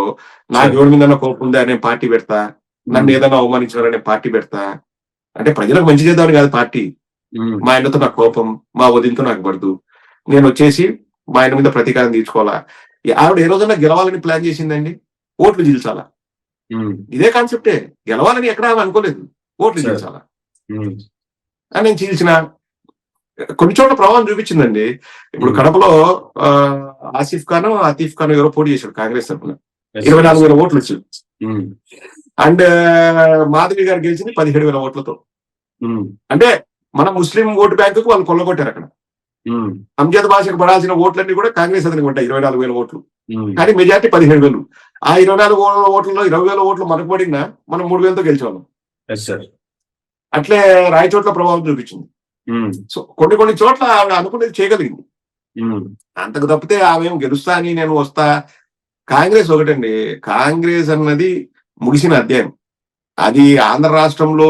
నాకు ఎవరి మీద కోపం ఉందా అనే పార్టీ పెడతా, నన్ను ఏదైనా అవమానించారనే పార్టీ పెడతా. అంటే ప్రజలకు మంచి చేద్దామని కాదు పార్టీ. మా ఆయనతో నాకు కోపం, మా వదినతో నాకు పడదు, నేను వచ్చేసి మా ఆయన మీద ప్రతీకారం తీర్చుకోవాలా. ఆవిడ ఏ రోజైనా గెలవాలని ప్లాన్ చేసిందండి? ఓట్లు చీల్చాలా. ఇదే కాన్సెప్టే. గెలవాలని ఎక్కడ అనుకోలేదు, ఓట్లు చీల్చాలా అని నేను చీల్చిన. కొన్ని చోట్ల ప్రభావం చూపించిందండి. ఇప్పుడు కడపలో ఆసిఫ్ ఖాన్ అతీఫ్ ఖాన్ ఎవరో పోటీ చేశాడు కాంగ్రెస్ తరఫున, 24,000 ఓట్లు వచ్చాయి. అండ్ మాధవి గారు గెలిచింది 17,000 ఓట్లతో. అంటే మన ముస్లిం ఓటు బ్యాంకుకు వాళ్ళు కొల్లగొట్టారు. అక్కడ అంజద్ భాషకు పడాల్సిన ఓట్లన్నీ కూడా కాంగ్రెస్ అతనికి ఉంటాయి, 24,000 ఓట్లు. కానీ మెజార్టీ 17,000. ఆ 24,000 ఓట్లలో 20,000 ఓట్లు మనకు పడినా మనం 3,000తో గెలిచేవాళ్ళం. అట్లే రాయచోట్ల ప్రభావం చూపించింది. సో కొన్ని చోట్ల ఆవిడ అనుకునేది చేయగలిగింది. ఉమ్, అంతకు తప్పితే ఆమె గెలుస్తా అని నేను వస్తా. కాంగ్రెస్ ఒకటండి, కాంగ్రెస్ అన్నది ముగిసిన అధ్యాయం. అది ఆంధ్ర రాష్ట్రంలో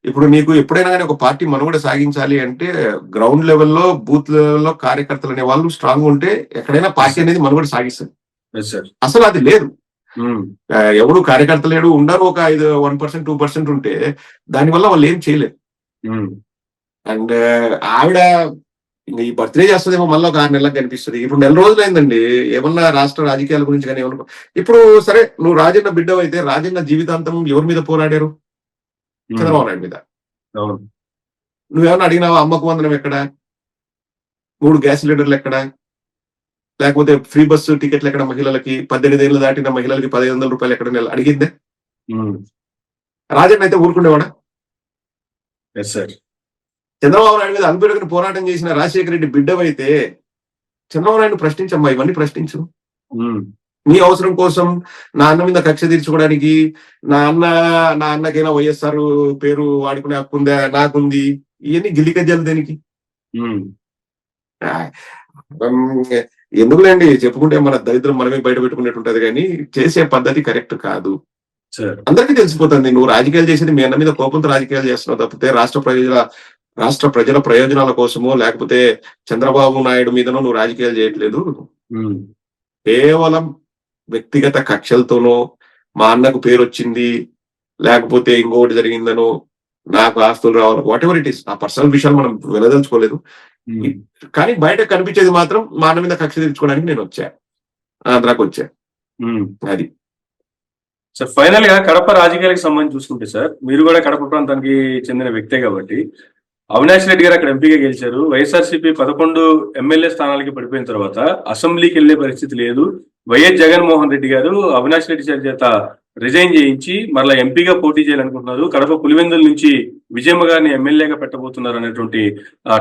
ఇప్పుడు నీకు ఎప్పుడైనా కానీ ఒక పార్టీ మనుగడ సాగించాలి అంటే గ్రౌండ్ లెవెల్లో బూత్ లెవెల్లో కార్యకర్తలు అనే వాళ్ళు స్ట్రాంగ్ ఉంటే ఎక్కడైనా పార్టీ అనేది మనుగడ సాగిస్తుంది. yes sir. అసలు అది లేదు. ఉమ్, ఎవడు కార్యకర్త లేడు, ఉండరు. ఒక 1% 2% ఉంటే దానివల్ల వాళ్ళు ఏం చేయలేరు. ఉమ్, అండ్ ఆవిడ ఇంక ఈ బర్త్డే చేస్తుందేమో మళ్ళీ ఒక 6 నెలలకు కనిపిస్తుంది. ఇప్పుడు నెల రోజులు అయిందండి. ఏమన్నా రాష్ట్ర రాజకీయాల గురించి కానీ ఏమన్నా ఇప్పుడు సరే, నువ్వు రాజన్న బిడ్డవు అయితే రాజన్న జీవితాంతం ఎవరి మీద పోరాడారు? చంద్రబాబు నాయుడు మీద. అవును. నువ్వేమన్నా అడిగినావా? అమ్మకు వందనం ఎక్కడ? 3 గ్యాస్ సిలిండర్లు ఎక్కడ? లేకపోతే ఫ్రీ బస్సు టికెట్లు ఎక్కడ? మహిళలకి 18 ఏళ్ళు దాటిన మహిళలకి 1500 రూపాయలు ఎక్కడ నెల అడిగిందే? ఉమ్, రాజన్న అయితే ఊరుకునేవాడా? yes sir. చంద్రబాబు నాయుడు మీద అలుపెరుగుని పోరాటం చేసిన రాజశేఖర రెడ్డి బిడ్డవైతే చంద్రబాబు నాయుడు ప్రశ్నించమ్మా, ఇవన్నీ ప్రశ్నించు. ఉమ్, నీ అవసరం కోసం నా అన్న మీద కక్ష తీర్చుకోవడానికి నా అన్నకైనా వైఎస్ఆర్ పేరు వాడుకునే హక్కు ఉందా? నాకుంది. ఇవన్నీ గిల్లికజ్జాలు దేనికి? ఉమ్, ఆ, ఎందుకులేండి చెప్పుకుంటే మన దరిద్రం మనమే బయట పెట్టుకునేట్టు ఉంటది, కానీ చేసే పద్ధతి కరెక్ట్ కాదు. sir. అందరికీ తెలిసిపోతుంది నువ్వు రాజకీయాలు చేసేది మీ అన్న మీద కోపంతో రాజకీయాలు చేస్తున్నావు తప్పితే రాష్ట్ర ప్రజల ప్రయోజనాల కోసమో లేకపోతే చంద్రబాబు నాయుడు మీదనో నువ్వు రాజకీయాలు చేయట్లేదు. ఉమ్, కేవలం వ్యక్తిగత కక్షలతోనో, మా అన్నకు పేరు వచ్చింది లేకపోతే ఇంకొకటి జరిగిందనో, నాకు ఆస్తులు రావాలి, వాట్ ఎవర్ ఇట్ ఈస్, ఆ పర్సనల్ విషయాలు మనం వెలదలుచుకోలేదు. ఉమ్, కానీ బయట కనిపించేది మాత్రం మా అన్న మీద కక్ష తీర్చుకోవడానికి నేను వచ్చా, ఆంధ్రాకి వచ్చా. ఉమ్. అది సార్ ఫైనల్ గా కడప రాజకీయాలకు సంబంధించి చూసుకుంటే సార్, మీరు కూడా కడప ప్రాంతానికి చెందిన వ్యక్తే కాబట్టి అవినాష్ రెడ్డి గారు అక్కడ ఎంపీగా గెలిచారు. వైఎస్ఆర్సీపీ 11 ఎమ్మెల్యే స్థానాలకి పడిపోయిన తర్వాత అసెంబ్లీకి వెళ్లే పరిస్థితి లేదు. వైఎస్ జగన్మోహన్ రెడ్డి గారు అవినాష్ రెడ్డి చేత రిజైన్ చేయించి మరలా ఎంపీగా పోటీ చేయాలనుకుంటున్నారు. కడప పులివెందుల నుంచి విజయమ్మ గారిని ఎమ్మెల్యేగా పెట్టబోతున్నారు అనేటువంటి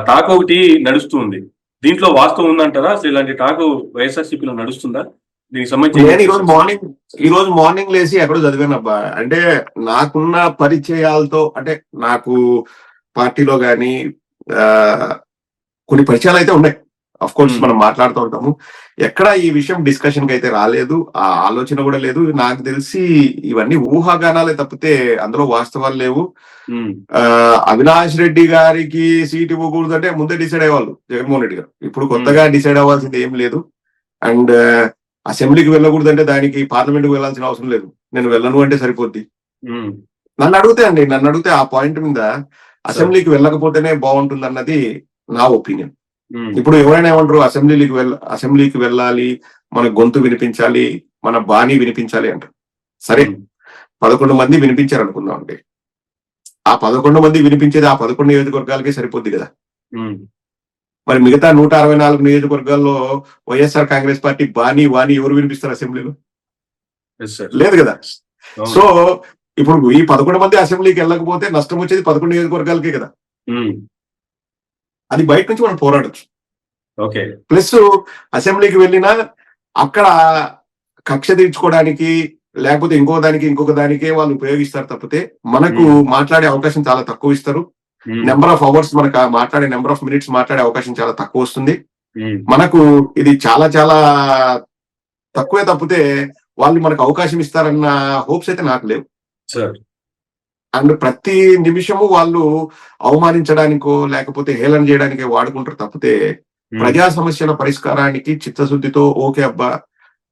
టాక్ ఒకటి నడుస్తుంది. దీంట్లో వాస్తవం ఉందంటారా? అసలు ఇలాంటి టాక్ వైఎస్ఆర్సీపీలో నడుస్తుందా? దీనికి సంబంధించి నేను ఈ రోజు మార్నింగ్ లేసి ఎక్కడో చదివానబ్బా. అంటే నాకున్న పరిచయాలతో, అంటే నాకు పార్టీలో గాని కొన్ని పరిచయాలు అయితే ఉన్నాయి. అఫ్ కోర్స్ మనం మాట్లాడుతూ ఉంటాము. ఎక్కడ ఈ విషయం డిస్కషన్ కి అయితే రాలేదు, ఆ ఆలోచన కూడా లేదు. నాకు తెలిసి ఇవన్నీ ఊహాగానాలే తప్పితే అందులో వాస్తవాలు లేవు. అవినాష్ రెడ్డి గారికి సీట్ ఇవ్వకూడదు అంటే ముందే డిసైడ్ అయ్యేవాళ్ళు జగన్మోహన్ రెడ్డి గారు. ఇప్పుడు కొత్తగా డిసైడ్ అవ్వాల్సింది ఏం లేదు. అండ్ అసెంబ్లీకి వెళ్ళకూడదు అంటే దానికి పార్లమెంట్ కు వెళ్లాల్సిన అవసరం లేదు. నేను వెళ్ళను అంటే సరిపోద్ది. నన్ను అడిగితే ఆ పాయింట్ మీద అసెంబ్లీకి వెళ్ళకపోతేనే బాగుంటుంది అన్నది నా ఒపీనియన్. ఇప్పుడు ఎవరైనా ఏమంటారు, అసెంబ్లీకి వెళ్ళాలి, మన గొంతు వినిపించాలి, మన బాణీ వినిపించాలి అంటారు. సరే, 11 మంది వినిపించారు అనుకుందాం అండి. ఆ 11 మంది వినిపించేది ఆ 11 నియోజకవర్గాలకే సరిపోద్ది కదా. మరి మిగతా 164 నియోజకవర్గాల్లో వైఎస్ఆర్ కాంగ్రెస్ పార్టీ బాణీ వాణి ఎవరు వినిపిస్తారు అసెంబ్లీలో? లేదు కదా. సో ఇప్పుడు ఈ 11 మంది అసెంబ్లీకి వెళ్ళకపోతే నష్టం వచ్చేది 11 నియోజకవర్గాలకే కదా. అది బయట నుంచి మనం పోరాడచ్చు. ఓకే. ప్లస్ అసెంబ్లీకి వెళ్ళినా అక్కడ కక్ష తీర్చుకోవడానికి లేకపోతే ఇంకొక దానికే వాళ్ళు ఉపయోగిస్తారు తప్పితే మనకు మాట్లాడే అవకాశం చాలా తక్కువ ఇస్తారు. నెంబర్ ఆఫ్ అవర్స్ మనకు మాట్లాడే నెంబర్ ఆఫ్ మినిట్స్ మాట్లాడే అవకాశం చాలా తక్కువ వస్తుంది. మనకు ఇది చాలా చాలా తక్కువే తప్పితే వాళ్ళు మనకు అవకాశం ఇస్తారన్న హోప్స్ అయితే నాకు లేవు. అండ్ ప్రతి నిమిషము వాళ్ళు అవమానించడానికో లేకపోతే హేళన చేయడానికో వాడుకుంటారు తప్పితే ప్రజా సమస్యల పరిష్కారానికి చిత్తశుద్ధితో ఓకే అబ్బా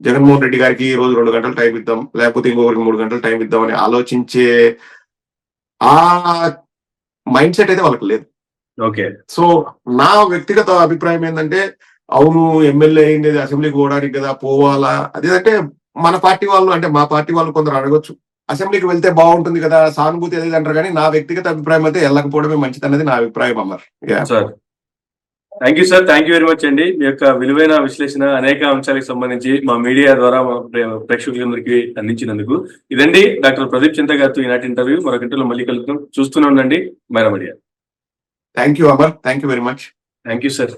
జగన్మోహన్ రెడ్డి గారికి ఈ రోజు 2 గంటలు టైం ఇద్దాం లేకపోతే ఇంకొకరికి 3 గంటలు టైం ఇద్దాం అని ఆలోచించే ఆ మైండ్ సెట్ అయితే వాళ్ళకి లేదు. ఓకే. సో నా వ్యక్తిగత అభిప్రాయం ఏంటంటే, అవును ఎమ్మెల్యే అయింది అసెంబ్లీకి పోవడానికి కదా, పోవాలా అదేంటే మన పార్టీ వాళ్ళు, అంటే మా పార్టీ వాళ్ళు కొందరు అడగొచ్చు అసెంబ్లీకి వెళ్తే బాగుంటుంది కదా, సానుభూతి అనేది అంటారు. కానీ నా వ్యక్తిగత అభిప్రాయం అయితే వెళ్ళకపోవడమే మంచిది అన్నది నా అభిప్రాయం. Amar, thank you sir, thank you very much అండి. మీ యొక్క విలువైన విశ్లేషణ అనేక అంశాలకు సంబంధించి మా మీడియా ద్వారా మా ప్రేక్షకులందరికీ అందించినందుకు. ఇదండి డాక్టర్ ప్రదీప్ చింత గారితో ఈనాటి ఇంటర్వ్యూ. మరొక ఇంటర్వ్యూలో మళ్ళీ కలుద్దాం. చూస్తూనే ఉండండి Myra media. Thank you Amar, thank you very much. Thank you sir.